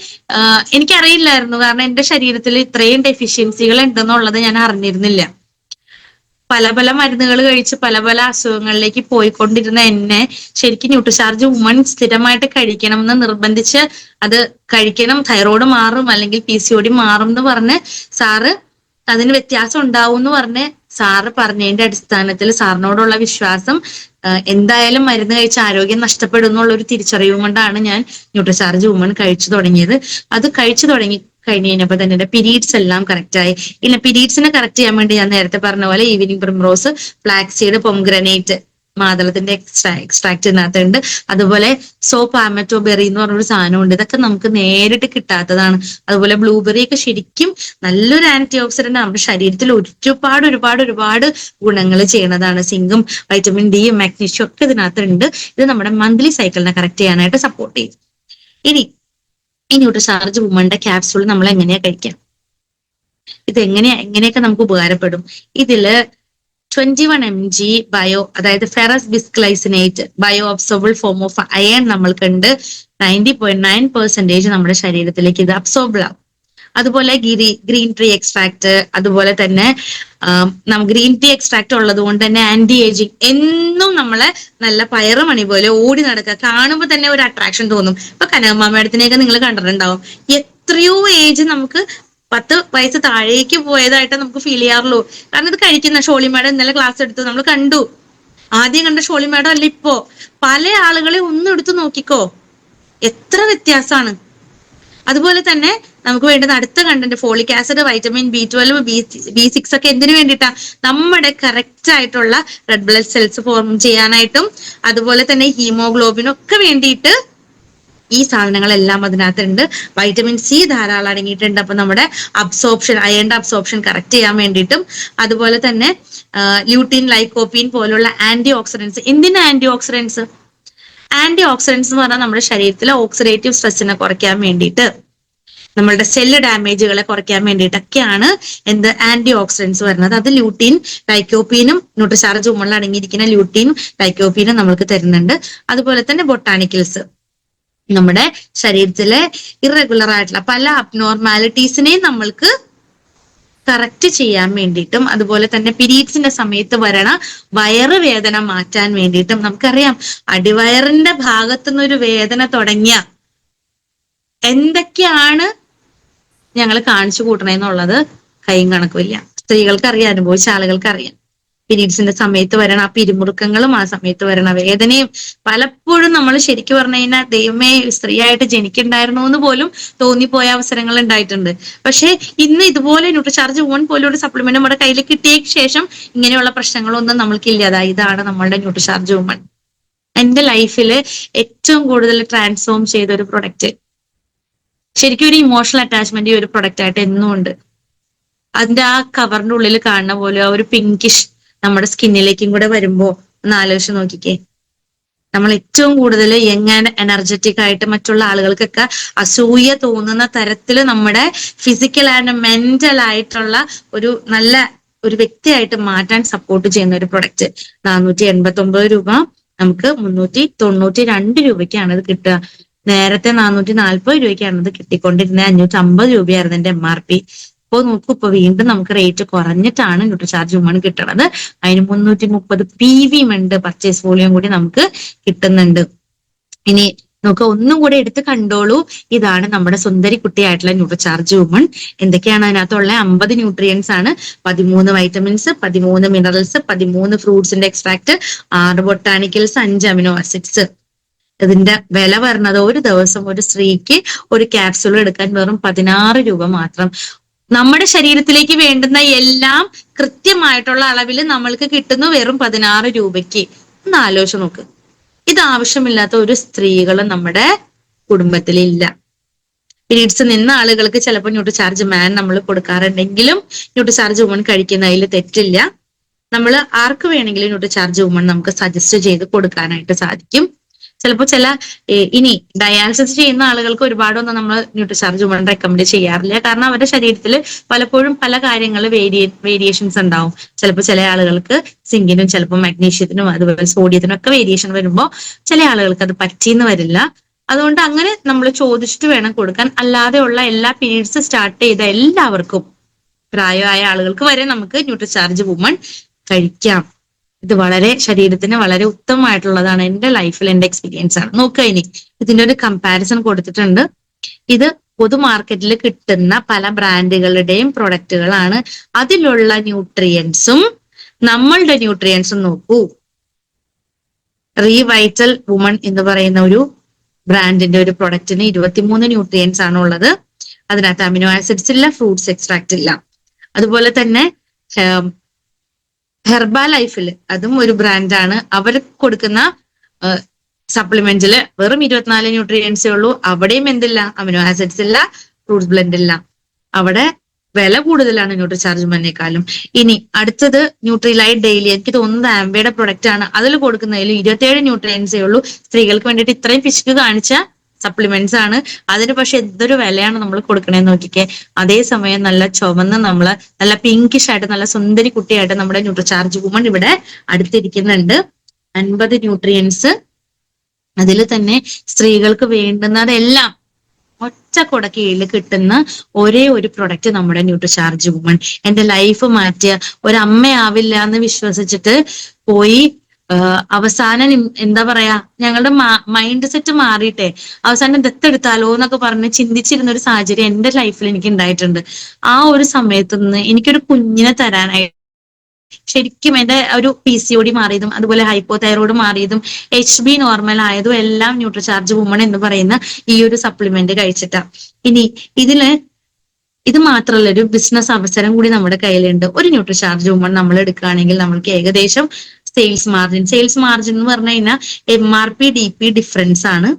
S1: എനിക്കറിയില്ലായിരുന്നു. കാരണം എന്റെ ശരീരത്തിൽ ഇത്രയും ഡെഫിഷ്യൻസികൾ ഉണ്ടെന്നുള്ളത് ഞാൻ അറിഞ്ഞിരുന്നില്ല. പല മരുന്നുകൾ കഴിച്ച് പല അസുഖങ്ങളിലേക്ക് പോയിക്കൊണ്ടിരുന്ന എന്നെ ശരിക്കും ന്യൂട്രിചാർജ് വുമൺ സ്ഥിരമായിട്ട് കഴിക്കണം എന്ന് നിർബന്ധിച്ച് അത് കഴിക്കണം, തൈറോയ്ഡ് മാറും അല്ലെങ്കിൽ PCOD മാറും എന്ന് പറഞ്ഞ് സാറ് അതിന് വ്യത്യാസം ഉണ്ടാവും എന്ന് പറഞ്ഞ് സാറ് പറഞ്ഞതിന്റെ അടിസ്ഥാനത്തിൽ സാറിനോടുള്ള വിശ്വാസം എന്തായാലും മരുന്ന് കഴിച്ച് ആരോഗ്യം നഷ്ടപ്പെടും എന്നുള്ള ഒരു തിരിച്ചറിവും കൊണ്ടാണ് ഞാൻ ന്യൂട്രിചാർജ് വുമൺ കഴിച്ചു തുടങ്ങിയത്. അത് കഴിച്ചു തുടങ്ങി കഴിഞ്ഞ് കഴിഞ്ഞപ്പോൾ തന്നെ എന്റെ പീരീഡ്സ് എല്ലാം കറക്റ്റ് ആയി. ഇല്ല, പീരീഡ്സിനെ കറക്റ്റ് ചെയ്യാൻ വേണ്ടി ഞാൻ നേരത്തെ പറഞ്ഞ പോലെ ഈവനിങ് പ്രിംറോസ്, ഫ്ലാക്സീഡ്, പൊംഗ്രനേറ്റ്, മാതളത്തിന്റെ എക്സ്ട്രാക്ട് ഇതിനകത്തുണ്ട്. അതുപോലെ സോപ്പ് ആമറ്റോ ബെറി എന്ന് പറഞ്ഞൊരു സാധനമുണ്ട്. ഇതൊക്കെ നമുക്ക് നേരിട്ട് കിട്ടാത്തതാണ്. അതുപോലെ ബ്ലൂബെറി ഒക്കെ ശരിക്കും നല്ലൊരു ആന്റി ഓക്സിഡന്റ് നമ്മുടെ ശരീരത്തിൽ ഒരുപാട് ഗുണങ്ങൾ ചെയ്യണതാണ്. സിങ്കും വൈറ്റമിൻ ഡിയും മാഗ്നീഷ്യം ഒക്കെ ഇതിനകത്തുണ്ട്. ഇത് നമ്മുടെ മന്ത്ലി സൈക്കിളിനെ കറക്റ്റ് ചെയ്യാനായിട്ട് സപ്പോർട്ട് ചെയ്യും. ഇനി ഈ ന്യൂട്രിചാർജ് വുമന്റെ ക്യാപ്സൂൾ നമ്മൾ എങ്ങനെയാ കഴിക്കാം, ഇത് എങ്ങനെയൊക്കെ നമുക്ക് ഉപകാരപ്പെടും? ഇതില് 21 mg അതായത് ferrous bisglycinate bio absorbable form of iron നമ്മൾക്കുണ്ട്. 90.9% നമ്മുടെ ശരീരത്തിലേക്ക് ഇത് അബ്സോർബിൾ ആവും. അതുപോലെ ഗ്രീൻ ട്രീ എക്സ്ട്രാക്ട്, അതുപോലെ തന്നെ ഗ്രീൻ ടീ എക്സ്ട്രാക്ട് ഉള്ളത് കൊണ്ട് തന്നെ ആന്റി ഏജിങ്, എന്നും നമ്മളെ നല്ല പയറുമണി പോലെ ഓടി നടക്കുക, കാണുമ്പോൾ തന്നെ ഒരു അട്രാക്ഷൻ തോന്നും. ഇപ്പൊ കനകമ്മ മേഡത്തിനെയൊക്കെ നിങ്ങൾ കണ്ടിട്ടുണ്ടാവും. എത്രയോ ഏജ് നമുക്ക് 10 വയസ്സ് താഴേക്ക് പോയതായിട്ട് നമുക്ക് ഫീൽ ചെയ്യാറുള്ളൂ. കാരണം ഇത് കഴിക്കുന്ന ഷോളി മാഡം ഇന്നലെ ക്ലാസ് എടുത്തു, നമ്മൾ കണ്ടു. ആദ്യം കണ്ട ഷോളി മാഡം അല്ല ഇപ്പോ. പല ആളുകളെ ഒന്നും എടുത്തു നോക്കിക്കോ, എത്ര വ്യത്യാസമാണ്. അതുപോലെ തന്നെ നമുക്ക് വേണ്ടുന്ന അടുത്ത content folic acid, vitamin B12, B6 ഒക്കെ എന്തിനു വേണ്ടിയിട്ടാ? നമ്മുടെ കറക്റ്റ് ആയിട്ടുള്ള റെഡ് ബ്ലഡ് സെൽസ് ഫോം ചെയ്യാനായിട്ടും അതുപോലെ തന്നെ ഹീമോഗ്ലോബിനും ഒക്കെ വേണ്ടിയിട്ട് ഈ സാധനങ്ങളെല്ലാം അതിനകത്തുണ്ട്. വൈറ്റമിൻ സി ധാരാളം അടങ്ങിയിട്ടുണ്ട്. അപ്പൊ നമ്മുടെ അബ്സോർപ്ഷൻ, അയണിന്റെ അബ്സോർപ്ഷൻ കറക്റ്റ് ചെയ്യാൻ വേണ്ടിയിട്ടും, അതുപോലെ തന്നെ ല്യൂട്ടീൻ, ലൈക്കോപ്പീൻ പോലുള്ള ആന്റി ഓക്സിഡൻസ്. എന്തിനാ ആന്റി ഓക്സിഡൻസ്? ആന്റി ഓക്സിഡൻസ് എന്ന് പറഞ്ഞാൽ നമ്മുടെ ശരീരത്തിലെ ഓക്സിഡേറ്റീവ് സ്ട്രെസ്സിനെ കുറയ്ക്കാൻ വേണ്ടിയിട്ട്, നമ്മളുടെ സെല്ല് ഡാമേജുകളെ കുറയ്ക്കാൻ വേണ്ടിയിട്ടൊക്കെയാണ് എന്ത് ആന്റി ഓക്സിഡൻസ് വരുന്നത്. അത് ല്യൂട്ടീൻ, ലൈക്കോപ്പീനും ന്യൂട്രിചാർജ് വുമണിൽ അടങ്ങിയിരിക്കുന്ന ല്യൂട്ടീനും ലൈക്കോപ്പീനും നമ്മൾക്ക് തരുന്നുണ്ട്. അതുപോലെ തന്നെ ബൊട്ടാണിക്കൽസ് നമ്മുടെ ശരീരത്തിലെ ഇറഗുലർ ആയിട്ടുള്ള പല അബ്നോർമാലിറ്റീസിനെയും നമ്മൾക്ക് കറക്റ്റ് ചെയ്യാൻ വേണ്ടിയിട്ടും, അതുപോലെ തന്നെ പീരീഡ്സിന്റെ സമയത്ത് വരണ വയറ് വേദന മാറ്റാൻ വേണ്ടിയിട്ടും. നമുക്കറിയാം, അടിവയറിന്റെ ഭാഗത്തുനിന്നൊരു വേദന തുടങ്ങിയ എന്തൊക്കെയാണ് ഞങ്ങൾ കാണിച്ചു കൂട്ടണേന്നുള്ളത് കൈയും കണക്കുമില്ല. സ്ത്രീകൾക്ക് അറിയാം, അനുഭവിച്ച ആളുകൾക്ക് അറിയാം. പീരീഡ്സിന്റെ സമയത്ത് വരണ ആ പിരിമുറുക്കങ്ങളും ആ സമയത്ത് വരണ വേദനയും പലപ്പോഴും നമ്മൾ ശരിക്കും പറഞ്ഞു കഴിഞ്ഞാൽ ദൈവമേ സ്ത്രീയായിട്ട് ജനിക്കണ്ടായിരുന്നു എന്ന് പോലും തോന്നിപ്പോയ അവസരങ്ങൾ ഉണ്ടായിട്ടുണ്ട്. പക്ഷെ ഇന്ന് ഇതുപോലെ ന്യൂട്രിചാർജ് വുമൺ പോലും ഒരു സപ്ലിമെന്റ് നമ്മുടെ കയ്യിൽ കിട്ടിയതിന് ശേഷം ഇങ്ങനെയുള്ള പ്രശ്നങ്ങളൊന്നും നമ്മൾക്ക് ഇല്ലാതായി. ഇതാണ് നമ്മളുടെ ന്യൂട്രിചാർജ് വുമൺ. എന്റെ ലൈഫിൽ ഏറ്റവും കൂടുതൽ ട്രാൻസ്ഫോം ചെയ്ത ഒരു പ്രൊഡക്റ്റ്, ശരിക്കും ഒരു ഇമോഷണൽ അറ്റാച്ച്മെന്റ് ഈ ഒരു പ്രൊഡക്റ്റ് ആയിട്ട് എന്നും ഉണ്ട്. അതിന്റെ ആ കവറിന്റെ ഉള്ളിൽ കാണുന്ന പോലെ ആ ഒരു പിങ്കിഷ് നമ്മുടെ സ്കിന്നിലേക്കും കൂടെ വരുമ്പോ ഒന്ന് ആലോചിച്ച് നോക്കിക്കേ. നമ്മൾ ഏറ്റവും കൂടുതൽ യങ് ആൻഡ് എനർജറ്റിക് ആയിട്ട് മറ്റുള്ള ആളുകൾക്കൊക്കെ അസൂയ തോന്നുന്ന തരത്തിൽ നമ്മുടെ ഫിസിക്കൽ ആൻഡ് മെന്റൽ ആയിട്ടുള്ള ഒരു നല്ല ഒരു വ്യക്തിയായിട്ട് മാറ്റാൻ സപ്പോർട്ട് ചെയ്യുന്ന ഒരു പ്രൊഡക്റ്റ്. 489 രൂപ, നമുക്ക് 392 രൂപയ്ക്കാണ് ഇത് കിട്ടുക. നേരത്തെ 440 രൂപയ്ക്കാണ് ഇത് കിട്ടിക്കൊണ്ടിരുന്നത്. 550 രൂപയായിരുന്നു എന്റെ MRP. ഇപ്പോൾ നോക്കൂ, ഇപ്പൊ വീണ്ടും നമുക്ക് റേറ്റ് കുറഞ്ഞിട്ടാണ് ന്യൂട്രിചാർജ് വുമൺ കിട്ടുന്നത്. അതിന് 330 PV ഉണ്ട്, പർച്ചേസ് വോളിയം കൂടി നമുക്ക് കിട്ടുന്നുണ്ട്. ഇനി നമുക്ക് ഒന്നും കൂടെ എടുത്ത് കണ്ടോളൂ. ഇതാണ് നമ്മുടെ സുന്ദരി കുട്ടിയായിട്ടുള്ള ന്യൂട്രിചാർജ് വുമൺ. എന്തൊക്കെയാണ് അതിനകത്തുള്ള? 50 ന്യൂട്രിയൻസ് ആണ്, 13 വൈറ്റമിൻസ്, 13 മിനറൽസ്, 13 ഫ്രൂട്ട്സിന്റെ എക്സ്ട്രാക്ട്, 6 ബൊട്ടാണിക്കൽസ്, 5 അമിനോ ആസിഡ്സ്. ഇതിന്റെ വില വരുന്നത് ഒരു ദിവസം ഒരു സ്ത്രീക്ക് ഒരു ക്യാപ്സൂൾ എടുക്കാൻ വെറും 16 രൂപ മാത്രം. നമ്മുടെ ശരീരത്തിലേക്ക് വേണ്ടുന്ന എല്ലാം കൃത്യമായിട്ടുള്ള അളവിൽ നമ്മൾക്ക് കിട്ടുന്നു വെറും 16 രൂപയ്ക്ക്. ഒന്ന് ആലോചിച്ച് നോക്ക്. ഇത് ആവശ്യമില്ലാത്ത ഒരു സ്ത്രീകളും നമ്മുടെ കുടുംബത്തിലില്ല. പീരീഡ്സ് നിന്ന ആളുകൾക്ക് ചിലപ്പോൾ ന്യൂട്രിചാർജ് മാൻ നമ്മൾ കൊടുക്കാറുണ്ടെങ്കിലും ന്യൂട്രിചാർജ് വുമൺ കഴിക്കുന്നതിൽ തെറ്റില്ല. നമ്മൾ ആർക്ക് വേണമെങ്കിലും ന്യൂട്രിചാർജ് വുമൺ നമുക്ക് സജസ്റ്റ് ചെയ്ത് കൊടുക്കാനായിട്ട് സാധിക്കും. ചിലപ്പോൾ ഇനി ഡയാലിസിസ് ചെയ്യുന്ന ആളുകൾക്ക് ഒരുപാടൊന്നും നമ്മൾ ന്യൂട്രിചാർജ് വുമൺ റെക്കമെൻഡ് ചെയ്യാറില്ല. കാരണം അവരുടെ ശരീരത്തിൽ പലപ്പോഴും പല കാര്യങ്ങൾ വേരിയേഷൻസ് ഉണ്ടാവും. ചിലപ്പോൾ ചില ആളുകൾക്ക് സിങ്കിനും ചിലപ്പോൾ മഗ്നീഷ്യത്തിനും അതുപോലെ സോഡിയത്തിനും ഒക്കെ വേരിയേഷൻ വരുമ്പോൾ ചില ആളുകൾക്ക് അത് പറ്റിയെന്ന് വരില്ല. അതുകൊണ്ട് അങ്ങനെ നമ്മൾ ചോദിച്ചിട്ട് വേണം കൊടുക്കാൻ. അല്ലാതെയുള്ള എല്ലാ പീരീഡ്സ് സ്റ്റാർട്ട് ചെയ്ത എല്ലാവർക്കും, പ്രായമായ ആളുകൾക്ക് വരെ നമുക്ക് ന്യൂട്രിചാർജ് വുമൺ കഴിക്കാം. ഇത് വളരെ ശരീരത്തിന് വളരെ ഉത്തമമായിട്ടുള്ളതാണ്. എന്റെ ലൈഫിൽ എന്റെ എക്സ്പീരിയൻസ് ആണ്. നോക്കുക, ഇനി ഇതിന്റെ ഒരു കമ്പാരിസൺ കൊടുത്തിട്ടുണ്ട്. ഇത് പൊതു മാർക്കറ്റിൽ കിട്ടുന്ന പല ബ്രാൻഡുകളുടെയും പ്രൊഡക്റ്റുകളാണ്. അതിലുള്ള ന്യൂട്രിയൻസും നമ്മളുടെ ന്യൂട്രിയൻസും നോക്കൂ. റീവൈറ്റൽ വുമൺ എന്ന് പറയുന്ന ഒരു ബ്രാൻഡിന്റെ ഒരു പ്രൊഡക്റ്റിന് 23 ന്യൂട്രിയൻസ് ആണ് ഉള്ളത്. അതിനകത്ത് അമിനോ ആസിഡ്സ് ഇല്ല, ഫ്രൂട്ട്സ് എക്സ്ട്രാക്ട് ഇല്ല. അതുപോലെ തന്നെ ഹെർബാ ലൈഫിൽ, അതും ഒരു ബ്രാൻഡാണ്, അവർ കൊടുക്കുന്ന സപ്ലിമെന്റില് വെറും 24 ന്യൂട്രിയൻസേ ഉള്ളൂ. അവിടെയും എന്തില്ല, അമിനോ ആസിഡ്സ് ഇല്ല, ഫ്രൂട്ട്സ് ബ്ലെൻഡ് ഇല്ല. അവിടെ വില കൂടുതലാണ് ന്യൂട്രിചാർജ് വുമനേക്കാളും. ഇനി അടുത്തത് ന്യൂട്രിലൈറ്റ് ഡെയിലി, എനിക്ക് തോന്നുന്നത് ആംബയുടെ പ്രൊഡക്റ്റ് ആണ്. അതിൽ കൊടുക്കുന്നതിൽ 27 ന്യൂട്രിയൻസേ ഉള്ളൂ. സ്ത്രീകൾക്ക് വേണ്ടിയിട്ട് ഇത്രയും പിശുക്ക് കാണിച്ച സപ്ലിമെന്റ്സ് ആണ്. അതിന് പക്ഷെ എന്തൊരു വിലയാണ് നമ്മൾ കൊടുക്കണേന്ന് നോക്കിക്കേ. അതേസമയം നല്ല ചുവന്ന് നമ്മള് നല്ല പിങ്കിഷ് ആയിട്ട് നല്ല സുന്ദരി കുട്ടിയായിട്ട് നമ്മുടെ ന്യൂട്രിചാർജ് വുമൺ ഇവിടെ അടുത്തിരിക്കുന്നുണ്ട്. 50 ന്യൂട്രിയൻസ്, അതിൽ തന്നെ സ്ത്രീകൾക്ക് വേണ്ടുന്നതെല്ലാം ഒറ്റ കുട കീഴിൽ കിട്ടുന്ന ഒരേ ഒരു പ്രൊഡക്റ്റ് നമ്മുടെ ന്യൂട്രിചാർജ് വുമൺ. എന്റെ ലൈഫ് മാറ്റിയ, ഒരമ്മയാവില്ല എന്ന് വിശ്വസിച്ചിട്ട് പോയി അവസാനം എന്താ പറയാ, ഞങ്ങളുടെ മൈൻഡ് സെറ്റ് മാറിയിട്ടെ അവസാനം ദത്തെടുത്താലോ എന്നൊക്കെ പറഞ്ഞ് ചിന്തിച്ചിരുന്ന ഒരു സാഹചര്യം എന്റെ ലൈഫിൽ എനിക്ക് ഉണ്ടായിട്ടുണ്ട്. ആ ഒരു സമയത്ത് നിന്ന് എനിക്കൊരു കുഞ്ഞിനെ തരാനായി ശരിക്കും എന്റെ ഒരു PCOD മാറിയതും അതുപോലെ ഹൈപ്പോ തൈറോയിഡ് മാറിയതും HB നോർമൽ ആയതും എല്ലാം ന്യൂട്രിചാർജ് വുമൺ എന്ന് പറയുന്ന ഈ ഒരു സപ്ലിമെന്റ് കഴിച്ചിട്ടാ. ഇനി ഇത് മാത്രമല്ല, ഒരു ബിസിനസ് അവസരം കൂടി നമ്മുടെ കയ്യിലുണ്ട്. ഒരു ന്യൂട്രിചാർജ് വുമൺ നമ്മൾ എടുക്കുകയാണെങ്കിൽ നമ്മൾക്ക് ഏകദേശം സെയിൽസ് മാർജിൻ എന്ന് പറഞ്ഞു കഴിഞ്ഞാൽ MRP DP ഡിഫറൻസ് ആണ്.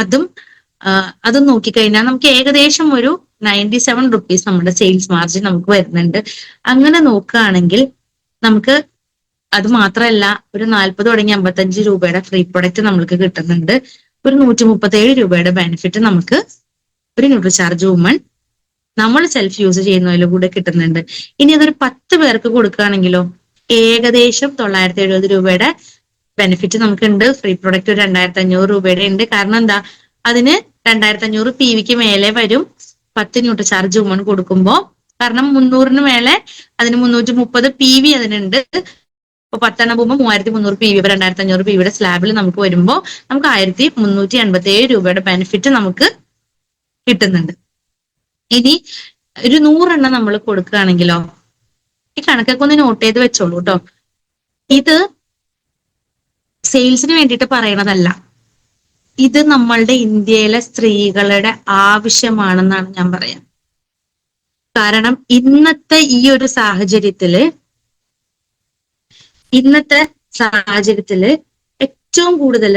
S1: അതും നോക്കിക്കഴിഞ്ഞാൽ നമുക്ക് ഏകദേശം ഒരു 97 റുപ്പീസ് നമ്മുടെ സെയിൽസ് മാർജിൻ നമുക്ക് വരുന്നുണ്ട്. അങ്ങനെ നോക്കുകയാണെങ്കിൽ നമുക്ക് അത് മാത്രമല്ല, ഒരു 40 തുടങ്ങി 55 രൂപയുടെ ഫ്രീ പ്രൊഡക്റ്റ് നമുക്ക് കിട്ടുന്നുണ്ട്. ഒരു 137 രൂപയുടെ ബെനിഫിറ്റ് നമുക്ക് ഒരു ന്യൂട്രിചാർജ് വുമൺ നമ്മൾ സെൽഫ് യൂസ് ചെയ്യുന്നതിലും കൂടെ കിട്ടുന്നുണ്ട്. ഇനി അതൊരു 10 പേർക്ക് കൊടുക്കുകയാണെങ്കിലോ ഏകദേശം 970 രൂപയുടെ ബെനിഫിറ്റ് നമുക്കുണ്ട്. ഫ്രീ പ്രൊഡക്റ്റ് ഒരു 2500 രൂപയുടെ ഉണ്ട്. കാരണം എന്താ, അതിന് 2500 PV മേലെ വരും 10 ന്യൂട്രിചാർജ് വുമൺ കൊടുക്കുമ്പോൾ. കാരണം 300 മേലെ അതിന് 330 PV അതിനുണ്ട്. അപ്പൊ 10 എണ്ണം പോകുമ്പോൾ 3300 PV, 2500 PVയുടെ സ്ലാബിൽ നമുക്ക് വരുമ്പോൾ നമുക്ക് 1387 രൂപയുടെ ബെനിഫിറ്റ് നമുക്ക് കിട്ടുന്നുണ്ട്. ഇനി ഒരു 100 എണ്ണം നമ്മൾ കൊടുക്കുകയാണെങ്കിലോ, ഈ കണക്കൊക്കെ ഒന്ന് നോട്ട് ചെയ്ത് വെച്ചോളൂ കേട്ടോ. ഇത് സെയിൽസിന് വേണ്ടിയിട്ട് പറയണതല്ല, ഇത് നമ്മളുടെ ഇന്ത്യയിലെ സ്ത്രീകളുടെ ആവശ്യമാണെന്നാണ് ഞാൻ പറയാം. കാരണം ഇന്നത്തെ സാഹചര്യത്തില് ഏറ്റവും കൂടുതൽ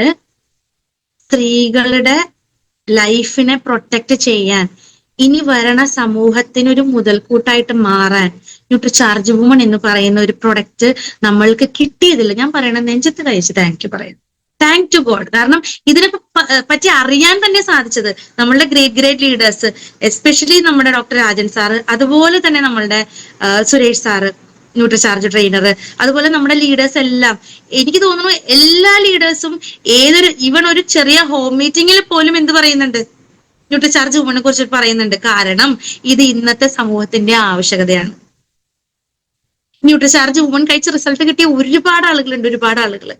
S1: സ്ത്രീകളുടെ ലൈഫിനെ പ്രൊട്ടക്ട് ചെയ്യാൻ, ഇനി വരണ സമൂഹത്തിനൊരു മുതൽക്കൂട്ടായിട്ട് മാറാൻ ന്യൂട്രിചാർജ് വുമൺ എന്ന് പറയുന്ന ഒരു പ്രൊഡക്റ്റ് നമ്മൾക്ക് കിട്ടിയതില്ല. ഞാൻ പറയണ നെഞ്ചത്ത് കഴിച്ച് താങ്ക് ടു ഗോഡ്. കാരണം ഇതിനെ പറ്റി അറിയാൻ തന്നെ സാധിച്ചത് നമ്മളുടെ ഗ്രേറ്റ് ലീഡേഴ്സ്, എസ്പെഷ്യലി നമ്മുടെ ഡോക്ടർ രാജൻ സാറ്, അതുപോലെ തന്നെ നമ്മളുടെ സുരേഷ് സാറ് ന്യൂട്രിചാർജ് ട്രെയിനർ, അതുപോലെ നമ്മുടെ ലീഡേഴ്സ് എല്ലാം, എനിക്ക് തോന്നുന്നു എല്ലാ ലീഡേഴ്സും ഈവൻ ഒരു ചെറിയ ഹോം മീറ്റിംഗിൽ പോലും എന്ത് പറയുന്നുണ്ട്, ന്യൂട്രിചാർജ് വുമണിനെ കുറിച്ച് പറയുന്നുണ്ട്. കാരണം ഇത് ഇന്നത്തെ സമൂഹത്തിന്റെ ആവശ്യകതയാണ്. ന്യൂട്രിചാർജ് വുമൺ കഴിച്ച് റിസൾട്ട് കിട്ടിയ ഒരുപാട് ആളുകൾ.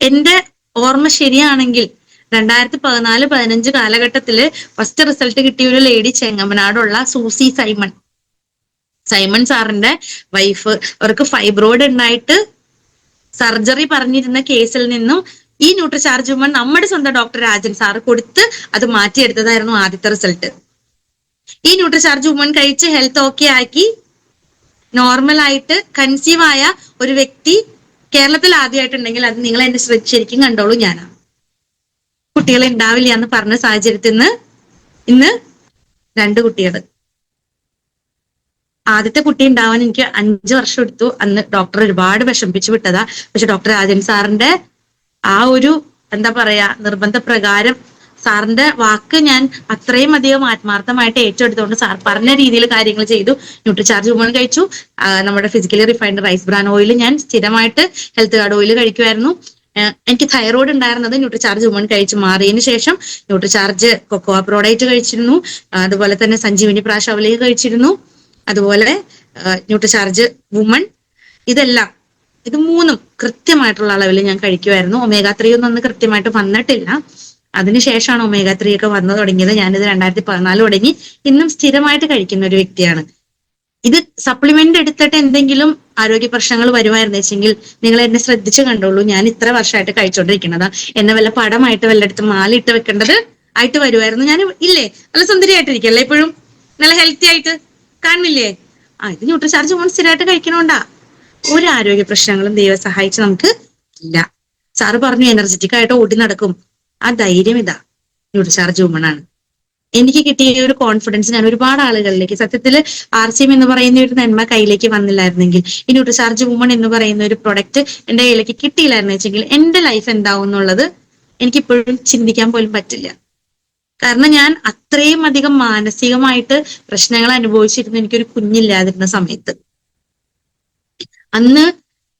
S1: എന്റെ ഓർമ്മ ശരിയാണെങ്കിൽ 2014-15 കാലഘട്ടത്തില് ഫസ്റ്റ് റിസൾട്ട് കിട്ടിയ ഒരു ലേഡി ചെങ്ങമനാടുള്ള സൂസി സൈമൺ സാറിന്റെ വൈഫ്, അവർക്ക് ഫൈബ്രോയിഡ് ഉണ്ടായിട്ട് സർജറി പറഞ്ഞിരുന്ന കേസിൽ നിന്നും ഈ ന്യൂട്രിചാർജ് വുമൺ നമ്മുടെ സ്വന്തം ഡോക്ടർ രാജൻ സാറ് കൊടുത്ത് അത് മാറ്റിയെടുത്തതായിരുന്നു ആദ്യത്തെ റിസൾട്ട്. ഈ ന്യൂട്രിചാർജ് വുമൺ കഴിച്ച് ഹെൽത്ത് ഓക്കെ ആക്കി നോർമൽ ആയിട്ട് കൺസീവ് ആയ ഒരു വ്യക്തി കേരളത്തിൽ ആദ്യമായിട്ടുണ്ടെങ്കിൽ അത് നിങ്ങൾ എന്നെ ശരിക്കും കണ്ടോളൂ. ഞാനാ കുട്ടികളെ ഉണ്ടാവില്ല എന്ന് പറഞ്ഞ സാഹചര്യത്തിൽ നിന്ന് ഇന്ന് 2 കുട്ടികൾ. ആദ്യത്തെ കുട്ടി ഉണ്ടാവാൻ എനിക്ക് 5 വർഷം എടുത്തു. അന്ന് ഡോക്ടർ ഒരുപാട് വിഷമിപ്പിച്ചു വിട്ടതാ. പക്ഷെ ഡോക്ടർ രാജൻ സാറിന്റെ ആ ഒരു എന്താ പറയാ നിർബന്ധപ്രകാരം സാറിന്റെ വാക്ക് ഞാൻ അത്രയും അധികം ആത്മാർത്ഥമായിട്ട് ഏറ്റെടുത്തുകൊണ്ട് സാർ പറഞ്ഞ രീതിയിൽ കാര്യങ്ങൾ ചെയ്തു. ന്യൂട്രിചാർജ് വുമൺ കഴിച്ചു. നമ്മുടെ physically refined rice bran oil ഞാൻ സ്ഥിരമായിട്ട് ഹെൽത്ത് കാർഡ് ഓയിൽ കഴിക്കുമായിരുന്നു. എനിക്ക് തൈറോയ്ഡ് ഉണ്ടായിരുന്നത് ന്യൂട്രിചാർജ് വുമൺ കഴിച്ച് മാറിയതിനു ശേഷം ന്യൂട്രിചാർജ് കൊക്കോവ പ്രോഡക്റ്റ് കഴിച്ചിരുന്നു. അതുപോലെ തന്നെ സഞ്ജീവനി പ്രാശാവലിക കഴിച്ചിരുന്നു. അതുപോലെ ന്യൂട്രിചാർജ് വുമൺ, ഇത് 3ഉം കൃത്യമായിട്ടുള്ള അളവിൽ ഞാൻ കഴിക്കുമായിരുന്നു. ഒമേഗ 3 ഒന്നും അന്ന് കൃത്യമായിട്ട് വന്നിട്ടില്ല. അതിനുശേഷമാണ് ഒമേഗ 3 ഒക്കെ വന്നു തുടങ്ങിയത്. ഞാനിത് 2014 തുടങ്ങി ഇന്നും സ്ഥിരമായിട്ട് കഴിക്കുന്ന ഒരു വ്യക്തിയാണ്. ഇത് സപ്ലിമെന്റ് എടുത്തിട്ട് എന്തെങ്കിലും ആരോഗ്യ പ്രശ്നങ്ങൾ വരുമായിരുന്നു വെച്ചെങ്കിൽ നിങ്ങൾ എന്നെ ശ്രദ്ധിച്ചു കണ്ടോളൂ, ഞാൻ ഇത്ര വർഷമായിട്ട് കഴിച്ചോണ്ടിരിക്കുന്നതാ, എന്നെ വല്ല പടമായിട്ട് വല്ലയിടത്ത് മാലയിട്ട് വെക്കേണ്ടത് ആയിട്ട് വരുമായിരുന്നു. ഞാൻ ഇല്ലേ നല്ല സുന്ദരിയായിട്ടിരിക്കല്ലേ ഇപ്പോഴും, നല്ല ഹെൽത്തി ആയിട്ട് കാണുന്നില്ലേ? ഇത് ന്യൂട്രിചാർജ് ഹോൺ സ്ഥിരമായിട്ട് കഴിക്കണോണ്ടാ. ഒരു ആരോഗ്യ പ്രശ്നങ്ങളും ദൈവം സഹായിച്ച് നമുക്ക് ഇല്ല. സാറ് പറഞ്ഞു എനർജറ്റിക് ആയിട്ട് ഓടി നടക്കും, ആ ധൈര്യം ഇതാ ന്യൂട്രിചാർജ് ഹ്യൂമൺ. എനിക്ക് കിട്ടിയ ഒരു കോൺഫിഡൻസ് ഞാൻ ഒരുപാട് ആളുകളിലേക്ക്, സത്യത്തിൽ RCM എന്ന് പറയുന്ന ഒരു നന്മ കയ്യിലേക്ക് വന്നില്ലായിരുന്നെങ്കിൽ, ഈ ന്യൂട്രിചാർജ് വുമൺ എന്ന് പറയുന്ന ഒരു പ്രൊഡക്റ്റ് എന്റെ കയ്യിലേക്ക് കിട്ടിയില്ലായിരുന്നു വെച്ചെങ്കിൽ എന്റെ ലൈഫ് എന്താവും എന്നുള്ളത് എനിക്കിപ്പോഴും ചിന്തിക്കാൻ പോലും പറ്റില്ല. കാരണം ഞാൻ അത്രയും അധികം മാനസികമായിട്ട് പ്രശ്നങ്ങൾ അനുഭവിച്ചിരുന്നു എനിക്കൊരു കുഞ്ഞില്ലാതിരുന്ന സമയത്ത്. അന്ന്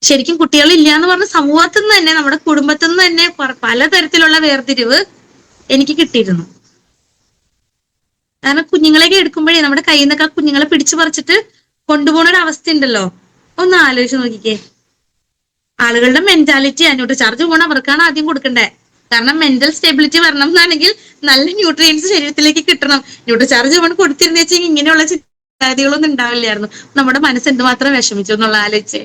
S1: ശരിക്കും കുട്ടികളില്ല എന്ന് പറഞ്ഞ സമൂഹത്തിൽ നിന്ന് തന്നെ, നമ്മുടെ കുടുംബത്തിൽ നിന്ന് തന്നെ പലതരത്തിലുള്ള വേർതിരിവ് എനിക്ക് കിട്ടിയിരുന്നു. കാരണം കുഞ്ഞുങ്ങളെയൊക്കെ എടുക്കുമ്പോഴേ നമ്മുടെ കയ്യിൽ നിന്നൊക്കെ ആ കുഞ്ഞുങ്ങളെ പിടിച്ചു പറിച്ചിട്ട് കൊണ്ടുപോകുന്ന ഒരു അവസ്ഥ ഉണ്ടല്ലോ, ഒന്ന് ആലോചിച്ച് നോക്കിക്കേ. ആളുകളുടെ മെന്റാലിറ്റി ന്യൂട്രിചാർജ് ഹോൺ അവർക്കാണ് ആദ്യം കൊടുക്കണ്ടേ. കാരണം മെന്റൽ സ്റ്റെബിലിറ്റി വരണം എന്നാണെങ്കിൽ നല്ല ന്യൂട്രിയൻസ് ശരീരത്തിലേക്ക് കിട്ടണം. ന്യൂട്രിചാർജ് ഹോൺ കൊടുത്തിരുന്ന വെച്ചെങ്കിൽ ഇങ്ങനെയുള്ള ചിന്താഗതികളൊന്നും ഉണ്ടാവില്ലായിരുന്നു. നമ്മുടെ മനസ്സ് എന്തുമാത്രം വിഷമിച്ചു എന്നുള്ള ആലോചിച്ച്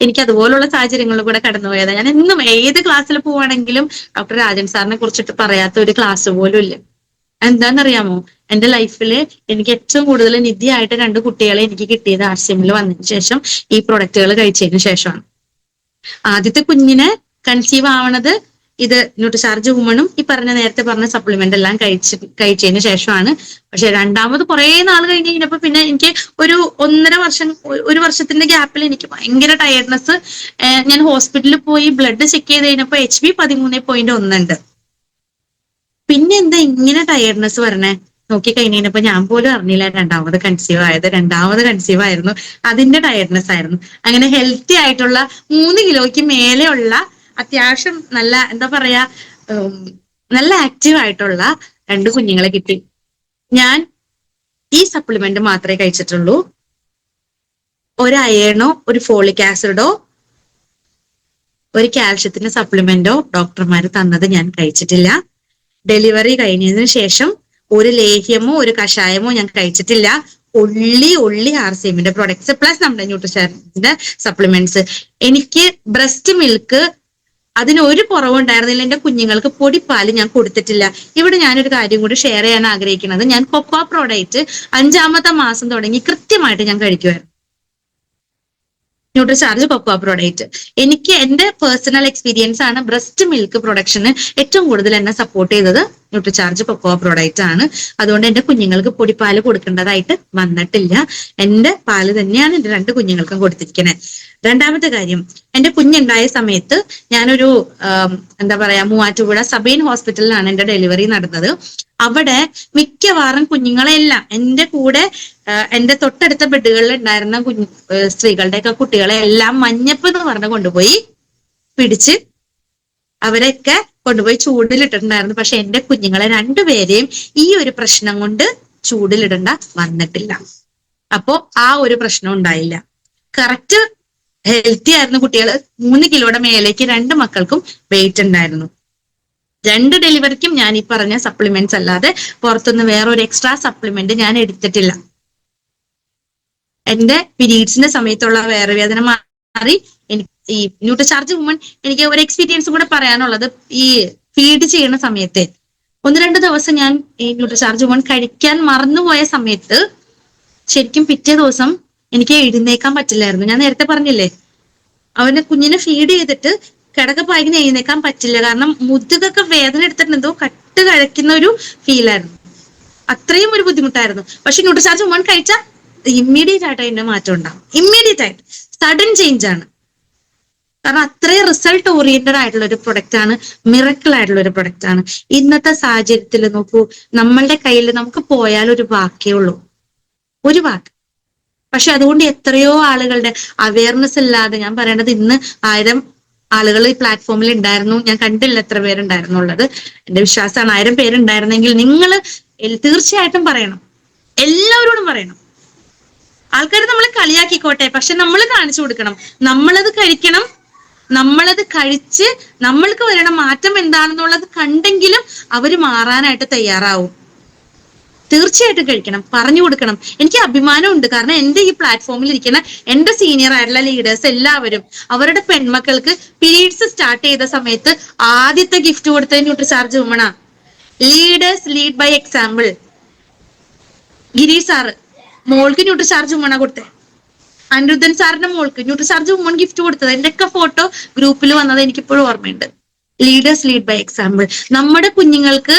S1: എനിക്ക് അതുപോലുള്ള സാഹചര്യങ്ങളിൽ കൂടെ കടന്നുപോയതാ. ഞാൻ എന്നും ഏത് ക്ലാസ്സിൽ പോവാണെങ്കിലും ഡോക്ടർ രാജൻ സാറിനെ കുറിച്ചിട്ട് പറയാത്ത ഒരു ക്ലാസ് പോലും ഇല്ല. എന്താണെന്നറിയാമോ, എന്റെ ലൈഫില് എനിക്ക് ഏറ്റവും കൂടുതൽ നിധിയായിട്ട് 2 കുട്ടികളെ എനിക്ക് കിട്ടിയത് RCMൽ വന്നതിന് ശേഷം, ഈ പ്രൊഡക്റ്റുകൾ കഴിച്ചതിന് ശേഷമാണ്. ആദ്യത്തെ കുഞ്ഞിനെ കൺസീവ് ആവണത് ഇത് ന്യൂട്രിചാർജ് വുമണും ഈ നേരത്തെ പറഞ്ഞ സപ്ലിമെന്റ് എല്ലാം കഴിച്ചതിന് ശേഷമാണ്. പക്ഷെ രണ്ടാമത് കുറെ നാൾ കഴിഞ്ഞ് കഴിഞ്ഞപ്പോ പിന്നെ എനിക്ക് ഒരു 1.5 വർഷം, 1 വർഷത്തിന്റെ ഗ്യാപ്പിൽ എനിക്ക് ഭയങ്കര ടയർഡ്നെസ്. ഞാൻ ഹോസ്പിറ്റലിൽ പോയി ബ്ലഡ് ചെക്ക് ചെയ്ത് കഴിഞ്ഞപ്പോ HB 13.1 ഉണ്ട്. പിന്നെ എന്താ ഇങ്ങനെ ടയർഡ്നെസ് വരണേ നോക്കി കഴിഞ്ഞപ്പോ ഞാൻ പോലും അറിഞ്ഞില്ല രണ്ടാമത് കൺസീവ് ആയിരുന്നു. അതിന്റെ ടയർഡ്നെസ് ആയിരുന്നു. അങ്ങനെ ഹെൽത്തി ആയിട്ടുള്ള 3 കിലോയ്ക്ക് മേലെയുള്ള അത്യാവശ്യം നല്ല എന്താ പറയാ നല്ല ആക്റ്റീവ് ആയിട്ടുള്ള 2 കുഞ്ഞുങ്ങളെ കിട്ടി. ഞാൻ ഈ സപ്ലിമെന്റ് മാത്രമേ കഴിച്ചിട്ടുള്ളൂ. ഒരു അയേണോ ഒരു ഫോളിക് ആസിഡോ ഒരു കാൽഷ്യത്തിന്റെ സപ്ലിമെന്റോ ഡോക്ടർമാര് തന്നത് ഞാൻ കഴിച്ചിട്ടില്ല. ഡെലിവറി കഴിഞ്ഞതിന് ശേഷം ഒരു ലേഹ്യമോ ഒരു കഷായമോ ഞാൻ കഴിച്ചിട്ടില്ല. ഒള്ളി RCMന്റെ പ്രൊഡക്ട്സ് പ്ലസ് നമ്മുടെ ന്യൂട്രിചാർജിന്റെ സപ്ലിമെന്റ്സ്. എനിക്ക് ബ്രസ്റ്റ് മിൽക്ക് അതിന് ഒരു കുറവുണ്ടായിരുന്നില്ല. എന്റെ കുഞ്ഞുങ്ങൾക്ക് പൊടിപ്പാല് ഞാൻ കൊടുത്തിട്ടില്ല. ഇവിടെ ഞാനൊരു കാര്യം കൂടി ഷെയർ ചെയ്യാൻ ആഗ്രഹിക്കുന്നത്, ഞാൻ കൊക്കോ പ്രോഡക്റ്റ് 5ാമത്തെ മാസം തുടങ്ങി കൃത്യമായിട്ട് ഞാൻ കഴിക്കുമായിരുന്നു. ന്യൂട്രിചാർജ് കൊക്കോ പ്രോഡക്റ്റ് എനിക്ക് എന്റെ പേഴ്സണൽ എക്സ്പീരിയൻസ് ആണ്. ബ്രസ്റ്റ് മിൽക്ക് പ്രൊഡക്ഷന് ഏറ്റവും കൂടുതൽ എന്നെ സപ്പോർട്ട് ചെയ്തത് ന്യൂട്രിചാർജ് കൊക്കോ പ്രോഡക്റ്റ് ആണ്. അതുകൊണ്ട് എന്റെ കുഞ്ഞുങ്ങൾക്ക് പൊടിപ്പാല് കൊടുക്കേണ്ടതായിട്ട് വന്നിട്ടില്ല. എന്റെ പാല് തന്നെയാണ് എന്റെ 2 കുഞ്ഞുങ്ങൾക്കും കൊടുത്തിരിക്കുന്നത്. രണ്ടാമത്തെ കാര്യം, എന്റെ കുഞ്ഞുണ്ടായ സമയത്ത് ഞാനൊരു എന്താ പറയാ മൂവാറ്റുപുഴ സബൈൻ ഹോസ്പിറ്റലിലാണ് എന്റെ ഡെലിവറി നടന്നത്. അവിടെ മിക്കവാറും കുഞ്ഞുങ്ങളെല്ലാം എന്റെ കൂടെ എന്റെ തൊട്ടടുത്ത ബെഡുകളിൽ ഉണ്ടായിരുന്ന സ്ത്രീകളുടെയൊക്കെ കുട്ടികളെ എല്ലാം മഞ്ഞപ്പ് എന്ന് പറഞ്ഞ് കൊണ്ടുപോയി പിടിച്ച് അവരെയൊക്കെ കൊണ്ടുപോയി ചൂടിലിട്ടിട്ടുണ്ടായിരുന്നു. പക്ഷെ എന്റെ കുഞ്ഞുങ്ങളെ 2 പേരെയും ഈ ഒരു പ്രശ്നം കൊണ്ട് ചൂടിലിടേണ്ട വന്നിട്ടില്ല. അപ്പോ ആ ഒരു പ്രശ്നം ഉണ്ടായില്ല. കറക്റ്റ് ഹെൽത്തി ആയിരുന്നു കുട്ടികൾ. 3 കിലോയുടെ മേലേക്ക് 2 മക്കൾക്കും വെയിറ്റ് ഉണ്ടായിരുന്നു. 2 ഡെലിവറിക്കും ഞാൻ ഈ പറഞ്ഞ സപ്ലിമെന്റ്സ് അല്ലാതെ പുറത്തുനിന്ന് വേറെ ഒരു എക്സ്ട്രാ സപ്ലിമെന്റ് ഞാൻ എടുത്തിട്ടില്ല. എന്റെ പീരീഡ്സിന്റെ സമയത്തുള്ള വേറെ വേദന മാറി. എനിക്ക് ഈ ന്യൂട്രിചാർജ് വുമൺ എനിക്ക് ഒരു എക്സ്പീരിയൻസ് കൂടെ പറയാനുള്ളത്, ഈ ഫീഡ് ചെയ്യുന്ന സമയത്ത് 1-2 ദിവസം ഞാൻ ഈ ന്യൂട്രിചാർജ് വുമൺ കഴിക്കാൻ മറന്നുപോയ സമയത്ത് ശരിക്കും പിറ്റേ ദിവസം എനിക്ക് എഴുന്നേക്കാൻ പറ്റില്ലായിരുന്നു. ഞാൻ നേരത്തെ പറഞ്ഞില്ലേ, അവന്റെ കുഞ്ഞിനെ ഫീഡ് ചെയ്തിട്ട് കിടക്കപ്പായിന്ന് എഴുന്നേക്കാൻ പറ്റില്ല. കാരണം മുതുകൊക്കെ വേദന എടുത്തിട്ട് എന്തോ കട്ട് കഴിക്കുന്ന ഒരു ഫീലായിരുന്നു. അത്രയും ഒരു ബുദ്ധിമുട്ടായിരുന്നു. പക്ഷെ ന്യൂട്രിചാർജ് വുമൺ കഴിച്ചാൽ ഇമ്മീഡിയറ്റ് ആയിട്ട് അതിന്റെ മാറ്റം ഉണ്ടാവും. ഇമ്മീഡിയറ്റ് ആയിട്ട് സഡൻ ചേഞ്ച് ആണ്. കാരണം അത്രയും റിസൾട്ട് ഓറിയന്റഡ് ആയിട്ടുള്ള ഒരു പ്രൊഡക്റ്റ് ആണ്, മിറക്കിൾ ആയിട്ടുള്ള ഒരു പ്രൊഡക്റ്റ് ആണ്. ഇന്നത്തെ സാഹചര്യത്തിൽ നോക്കൂ, നമ്മളുടെ കയ്യിൽ നമുക്ക് പോയാൽ ഒരു വാക്കേ ഉള്ളൂ, ഒരു വാക്ക്. പക്ഷെ അതുകൊണ്ട് എത്രയോ ആളുകളുടെ അവയർനെസ് ഇല്ലാതെ, ഞാൻ പറയേണ്ടത് ഇന്ന് 1000 ആളുകൾ ഈ പ്ലാറ്റ്ഫോമിൽ ഉണ്ടായിരുന്നു. ഞാൻ കണ്ടില്ല എത്ര പേരുണ്ടായിരുന്നുള്ളത്. എന്റെ വിശ്വാസമാണ് 1000 പേരുണ്ടായിരുന്നെങ്കിൽ നിങ്ങൾ തീർച്ചയായിട്ടും പറയണം, എല്ലാവരോടും പറയണം. ആൾക്കാർ നമ്മളെ കളിയാക്കിക്കോട്ടെ, പക്ഷെ നമ്മൾ കാണിച്ചു കൊടുക്കണം. നമ്മളത് കഴിക്കണം, നമ്മളത് കഴിച്ച് നമ്മൾക്ക് വരണ മാറ്റം എന്താണെന്നുള്ളത് കണ്ടെങ്കിലും അവര് മാറാനായിട്ട് തയ്യാറാവും. തീർച്ചയായിട്ടും കഴിക്കണം, പറഞ്ഞു കൊടുക്കണം. എനിക്ക് അഭിമാനമുണ്ട്, കാരണം എന്റെ ഈ പ്ലാറ്റ്ഫോമിൽ ഇരിക്കുന്ന എന്റെ സീനിയർ ആയിട്ടുള്ള ലീഡേഴ്സ് എല്ലാവരും അവരുടെ പെൺമക്കൾക്ക് പീരീഡ്സ് സ്റ്റാർട്ട് ചെയ്ത സമയത്ത് ആദ്യത്തെ ഗിഫ്റ്റ് കൊടുത്തത് ന്യൂട്രിചാർജ് വുമണാ. Leaders lead by example. Girish sir മോൾക്ക് ന്യൂട്രിചാർജ് വുമണാ കൊടുത്തേ. അനിരുദ്ധൻ സാറിന്റെ മോൾക്ക് ന്യൂട്രിചാർജ് വുമൺ ഗിഫ്റ്റ് കൊടുത്തത്. എന്റെയൊക്കെ ഫോട്ടോ ഗ്രൂപ്പിൽ വന്നത് എനിക്കിപ്പോഴും ഓർമ്മയുണ്ട്. Leaders lead by example. നമ്മുടെ കുഞ്ഞുങ്ങൾക്ക്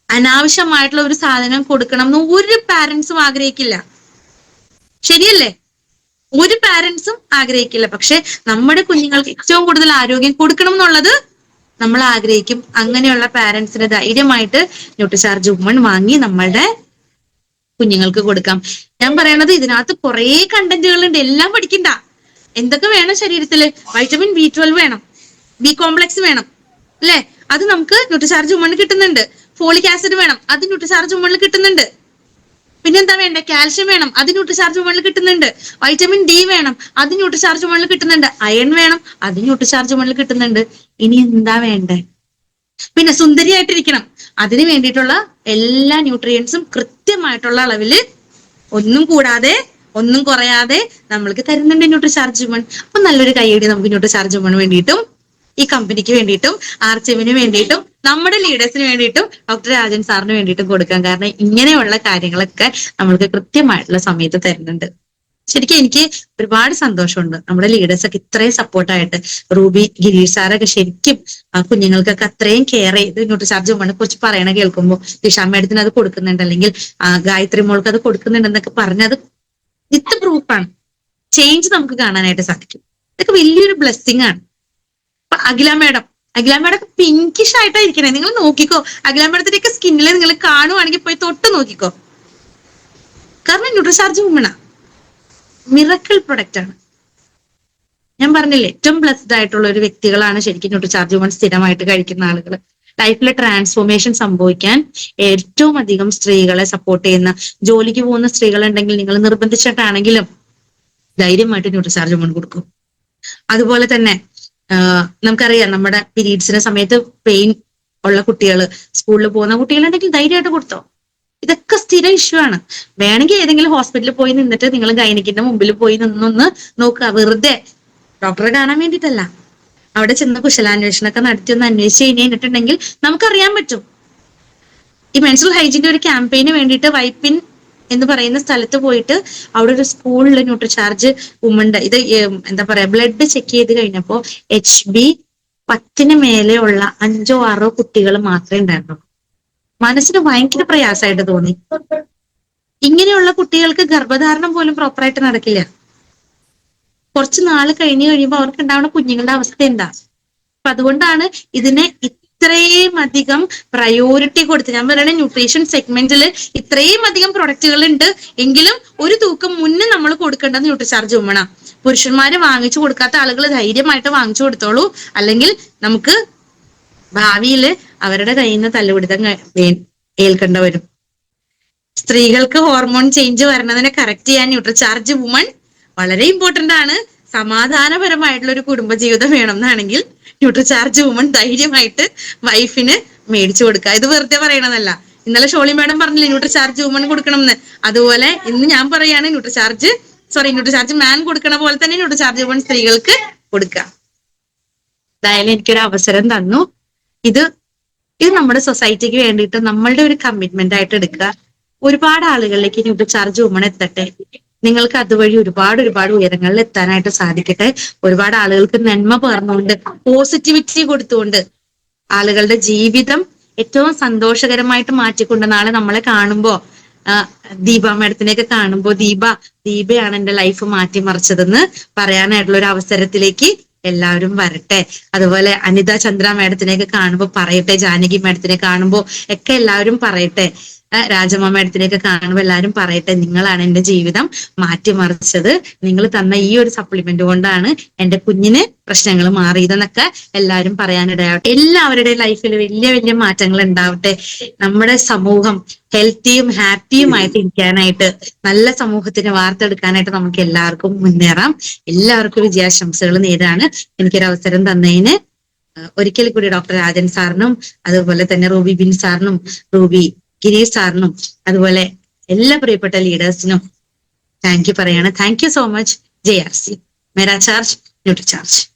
S1: അനാവശ്യമായിട്ടുള്ള ഒരു സാധനം കൊടുക്കണം എന്ന് ഒരു പാരന്റ്സും ആഗ്രഹിക്കില്ല, ശരിയല്ലേ? ഒരു പാരന്റ്സും ആഗ്രഹിക്കില്ല. പക്ഷെ നമ്മുടെ കുഞ്ഞുങ്ങൾക്ക് ഏറ്റവും കൂടുതൽ ആരോഗ്യം കൊടുക്കണം എന്നുള്ളത് നമ്മൾ ആഗ്രഹിക്കും. അങ്ങനെയുള്ള പാരന്റ്സിന് ധൈര്യമായിട്ട് ന്യൂട്രിചാർജ് വുമൺ വാങ്ങി നമ്മളുടെ കുഞ്ഞുങ്ങൾക്ക് കൊടുക്കാം. ഞാൻ പറയണത് ഇതിനകത്ത് കുറെ കണ്ടന്റുകൾ ഉണ്ട്, എല്ലാം പഠിക്കണ്ട. എന്തൊക്കെ വേണം ശരീരത്തില്? വൈറ്റമിൻ B12 വേണം, ബി കോംപ്ലക്സ് വേണം, അല്ലെ? അത് നമുക്ക് ന്യൂട്രിചാർജ് വുമണിൽ കിട്ടുന്നുണ്ട്. ഫോളിക് ആസിഡ് വേണം, അത് ന്യൂട്രിചാർജ് വുമണിൽ കിട്ടുന്നുണ്ട്. പിന്നെന്താ വേണ്ടേ? കാൽഷ്യം വേണം, അത് ന്യൂട്രിചാർജ് വുമണിൽ കിട്ടുന്നുണ്ട്. വൈറ്റമിൻ D വേണം, അത് ന്യൂട്രിചാർജ് വുമണിൽ കിട്ടുന്നുണ്ട്. അയൺ വേണം, അത് ന്യൂട്രിചാർജ് വുമണിൽ കിട്ടുന്നുണ്ട്. ഇനി എന്താ വേണ്ടേ? പിന്നെ സുന്ദരിയായിട്ടിരിക്കണം, അതിന് വേണ്ടിയിട്ടുള്ള എല്ലാ ന്യൂട്രിയൻസും കൃത്യമായിട്ടുള്ള അളവില്, ഒന്നും കൂടാതെ ഒന്നും കുറയാതെ നമ്മൾക്ക് തരുന്നുണ്ട് ന്യൂട്രിചാർജ് വുമൺ. അപ്പൊ നല്ലൊരു കൈയടി നമുക്ക് ന്യൂട്രിചാർജ് വുമൺ വേണ്ടിയിട്ടും ഈ കമ്പനിക്ക് വേണ്ടിയിട്ടും ആർച്ചിവിന് വേണ്ടിയിട്ടും നമ്മുടെ ലീഡേഴ്സിന് വേണ്ടിയിട്ടും ഡോക്ടർ രാജൻ സാറിന് വേണ്ടിയിട്ടും കൊടുക്കാം. കാരണം ഇങ്ങനെയുള്ള കാര്യങ്ങളൊക്കെ നമ്മൾക്ക് കൃത്യമായിട്ടുള്ള സമയത്ത് തരുന്നുണ്ട്. ശരിക്കും എനിക്ക് ഒരുപാട് സന്തോഷമുണ്ട് നമ്മുടെ ലീഡേഴ്സ് ഒക്കെ ഇത്രയും സപ്പോർട്ടായിട്ട്. റൂബി, ഗിരീഷ് സാറൊക്കെ ശരിക്കും കുഞ്ഞുങ്ങൾക്കൊക്കെ അത്രയും കെയർ ചെയ്ത് ന്യൂട്രിചാർജ് വുമണിനെ കുറിച്ച് പറയണ കേൾക്കുമ്പോൾ ദിഷ മേഡത്തിന് അത് കൊടുക്കുന്നുണ്ട്, അല്ലെങ്കിൽ ഗായത്രി മോൾക്ക് അത് കൊടുക്കുന്നുണ്ടെന്നൊക്കെ പറഞ്ഞത് വിത്ത് പ്രൂഫാണ്. ചേഞ്ച് നമുക്ക് കാണാനായിട്ട് സാധിക്കും. ഇതൊക്കെ വലിയൊരു ബ്ലെസ്സിങ് ആണ്. അഖില മേഡം പിങ്കിഷ് ആയിട്ടാ ഇരിക്കണേ. നിങ്ങൾ നോക്കിക്കോ, അഖില മേഡത്തിന്റെ ഒക്കെ സ്കിന്നിൽ നിങ്ങൾ കാണുവാണെങ്കിൽ പോയി തൊട്ട് നോക്കിക്കോ. കാരണം ന്യൂട്രിചാർജ് വുമണാ, മിറക്കിൾ പ്രൊഡക്റ്റ് ആണ്. ഞാൻ പറഞ്ഞില്ലേ, ഏറ്റവും ബ്ലെസ്ഡ് ആയിട്ടുള്ള ഒരു വ്യക്തികളാണ് ശരിക്കും ന്യൂട്രിചാർജ് വുമൺ സ്ഥിരമായിട്ട് കഴിക്കുന്ന ആളുകൾ. ലൈഫിലെ ട്രാൻസ്ഫോർമേഷൻ സംഭവിക്കാൻ ഏറ്റവും അധികം സ്ത്രീകളെ സപ്പോർട്ട് ചെയ്യുന്ന, ജോലിക്ക് പോകുന്ന സ്ത്രീകളുണ്ടെങ്കിൽ നിങ്ങൾ നിർബന്ധിച്ചിട്ടാണെങ്കിലും ധൈര്യമായിട്ട് ന്യൂട്രിചാർജ് വുമൺ കൊടുക്കും. അതുപോലെ തന്നെ നമുക്കറിയാം, നമ്മുടെ പീരീഡ്സിന്റെ സമയത്ത് പെയിൻ ഉള്ള കുട്ടികൾ, സ്കൂളിൽ പോകുന്ന കുട്ടികളുണ്ടെങ്കിൽ ധൈര്യമായിട്ട് കൊടുത്തോ. ഇതൊക്കെ സ്ഥിര ഇഷ്യൂ ആണ്. വേണമെങ്കിൽ ഏതെങ്കിലും ഹോസ്പിറ്റലിൽ പോയി നിന്നിട്ട് നിങ്ങൾ ഗൈനിക്കിന്റെ മുമ്പിൽ പോയി നിന്നൊന്ന് നോക്കുക, വെറുതെ ഡോക്ടറെ കാണാൻ വേണ്ടിയിട്ടല്ല. അവിടെ ചെന്ന് കുശലാന്വേഷണമൊക്കെ നടത്തി ഒന്ന് അന്വേഷിച്ച് കഴിഞ്ഞിട്ടുണ്ടെങ്കിൽ നമുക്കറിയാൻ പറ്റും. ഈ മെൻസ്ട്രൽ ഹൈജീന്റെ ഒരു ക്യാമ്പയിന് വേണ്ടിയിട്ട് വൈപ്പിൻ എന്ന് പറയുന്ന സ്ഥലത്ത് പോയിട്ട് അവിടെ ഒരു സ്കൂളിൽ ന്യൂട്രിചാർജ് വുമന്റെ ഇത് എന്താ പറയാ ബ്ലഡ് ചെക്ക് ചെയ്ത് കഴിഞ്ഞപ്പോ HB10 മേലെയുള്ള 5 or 6 കുട്ടികൾ മാത്രമേ ഉണ്ടായിരുന്നുള്ളൂ. മനസ്സിന് ഭയങ്കര പ്രയാസമായിട്ട് തോന്നി. ഇങ്ങനെയുള്ള കുട്ടികൾക്ക് ഗർഭധാരണം പോലും പ്രോപ്പറായിട്ട് നടക്കില്ല. കുറച്ച് നാൾ കഴിഞ്ഞ് കഴിയുമ്പോൾ അവർക്ക് ഉണ്ടാവുന്ന കുഞ്ഞുങ്ങളുടെ അവസ്ഥ എന്താ? അപ്പൊ അതുകൊണ്ടാണ് ഇതിനെ ഇത്രയും അധികം പ്രയോറിറ്റി കൊടുത്ത്, ഞാൻ പറയുന്ന ന്യൂട്രീഷൻ സെഗ്മെന്റിൽ ഇത്രയും അധികം പ്രൊഡക്റ്റുകൾ ഉണ്ട് എങ്കിലും ഒരു തൂക്കം മുന്നേ നമ്മൾ കൊടുക്കേണ്ടത് ന്യൂട്രിചാർജ് വുമണാ. പുരുഷന്മാര് വാങ്ങിച്ചു കൊടുക്കാത്ത ആളുകൾ ധൈര്യമായിട്ട് വാങ്ങിച്ചു കൊടുത്തോളൂ, അല്ലെങ്കിൽ നമുക്ക് ഭാവിയിൽ അവരുടെ കയ്യിൽ നിന്ന് തല്ലുപിടുത്തം ഏൽക്കേണ്ട വരും. സ്ത്രീകൾക്ക് ഹോർമോൺ ചേഞ്ച് വരണതിനെ കറക്റ്റ് ചെയ്യാൻ ന്യൂട്രിചാർജ് വുമൺ വളരെ ഇമ്പോർട്ടന്റ് ആണ്. സമാധാനപരമായിട്ടുള്ള ഒരു കുടുംബജീവിതം വേണം എന്നാണെങ്കിൽ ന്യൂട്രിചാർജ് വുമൺ ധൈര്യമായിട്ട് വൈഫിന് മേടിച്ചു കൊടുക്കുക. ഇത് വെറുതെ പറയണതല്ല. ഇന്നലെ ഷോളി മാഡം പറഞ്ഞില്ലേ ന്യൂട്രിചാർജ് വുമൺ കൊടുക്കണം എന്ന്, അതുപോലെ ഇന്ന് ഞാൻ പറയാണ് ന്യൂട്രിചാർജ് മാൻ കൊടുക്കണ പോലെ തന്നെ ന്യൂട്രിചാർജ് വുമൺ സ്ത്രീകൾക്ക് കൊടുക്കുക. എന്തായാലും എനിക്കൊരു അവസരം തന്നു. ഇത് നമ്മുടെ സൊസൈറ്റിക്ക് വേണ്ടിയിട്ട് നമ്മളുടെ ഒരു കമ്മിറ്റ്മെന്റ് ആയിട്ട് എടുക്കുക. ഒരുപാട് ആളുകളിലേക്ക് ന്യൂട്രിചാർജ് വുമൺ എത്തട്ടെ. നിങ്ങൾക്ക് അതുവഴി ഒരുപാട് ഉയരങ്ങളിൽ എത്താനായിട്ട് സാധിക്കട്ടെ. ഒരുപാട് ആളുകൾക്ക് നന്മ പകർന്നുകൊണ്ട്, പോസിറ്റിവിറ്റി കൊടുത്തുകൊണ്ട് ആളുകളുടെ ജീവിതം ഏറ്റവും സന്തോഷകരമായിട്ട് മാറ്റിക്കൊണ്ട്, നാളെ നമ്മളെ കാണുമ്പോ ദീപ മേഡത്തിനെയൊക്കെ കാണുമ്പോ ദീപയാണ് എന്റെ ലൈഫ് മാറ്റിമറിച്ചതെന്ന് പറയാനായിട്ടുള്ള ഒരു അവസരത്തിലേക്ക് എല്ലാവരും വരട്ടെ. അതുപോലെ അനിത ചന്ദ്ര മേഡത്തിനെയൊക്കെ കാണുമ്പോൾ പറയട്ടെ, ജാനകി മേഡത്തിനെ കാണുമ്പോൾ ഒക്കെ എല്ലാവരും പറയട്ടെ, രാജമ്മ മേഡത്തിനെയൊക്കെ കാണുമ്പോൾ എല്ലാവരും പറയട്ടെ, നിങ്ങളാണ് എന്റെ ജീവിതം മാറ്റിമറിച്ചത്, നിങ്ങൾ തന്ന ഈ ഒരു സപ്ലിമെന്റ് കൊണ്ടാണ് എന്റെ കുഞ്ഞിന് പ്രശ്നങ്ങൾ മാറിയതെന്നൊക്കെ എല്ലാവരും പറയാനിടയാവട്ടെ. എല്ലാവരുടെയും ലൈഫിൽ വലിയ മാറ്റങ്ങൾ ഉണ്ടാവട്ടെ. നമ്മുടെ സമൂഹം ഹെൽത്തിയും ഹാപ്പിയുമായിട്ട് ഇരിക്കാനായിട്ട്, നല്ല സമൂഹത്തിനെ വാർത്തെടുക്കാനായിട്ട് നമുക്ക് എല്ലാവർക്കും മുന്നേറാം. എല്ലാവർക്കും വിജയാശംസകൾ നേരാണ്. എനിക്കൊരു അവസരം തന്നതിന് ഒരിക്കൽ കൂടി ഡോക്ടർ രാജൻ സാറിനും അതുപോലെ തന്നെ റൂബി ബിൻ സാറിനും, റൂബി ഗിരീഷ് സാറിനും അതുപോലെ എല്ലാ പ്രിയപ്പെട്ട ലീഡേഴ്സിനും താങ്ക് യു പറയാണ്. Thank you so much. JRC. Mera charge nutri charge.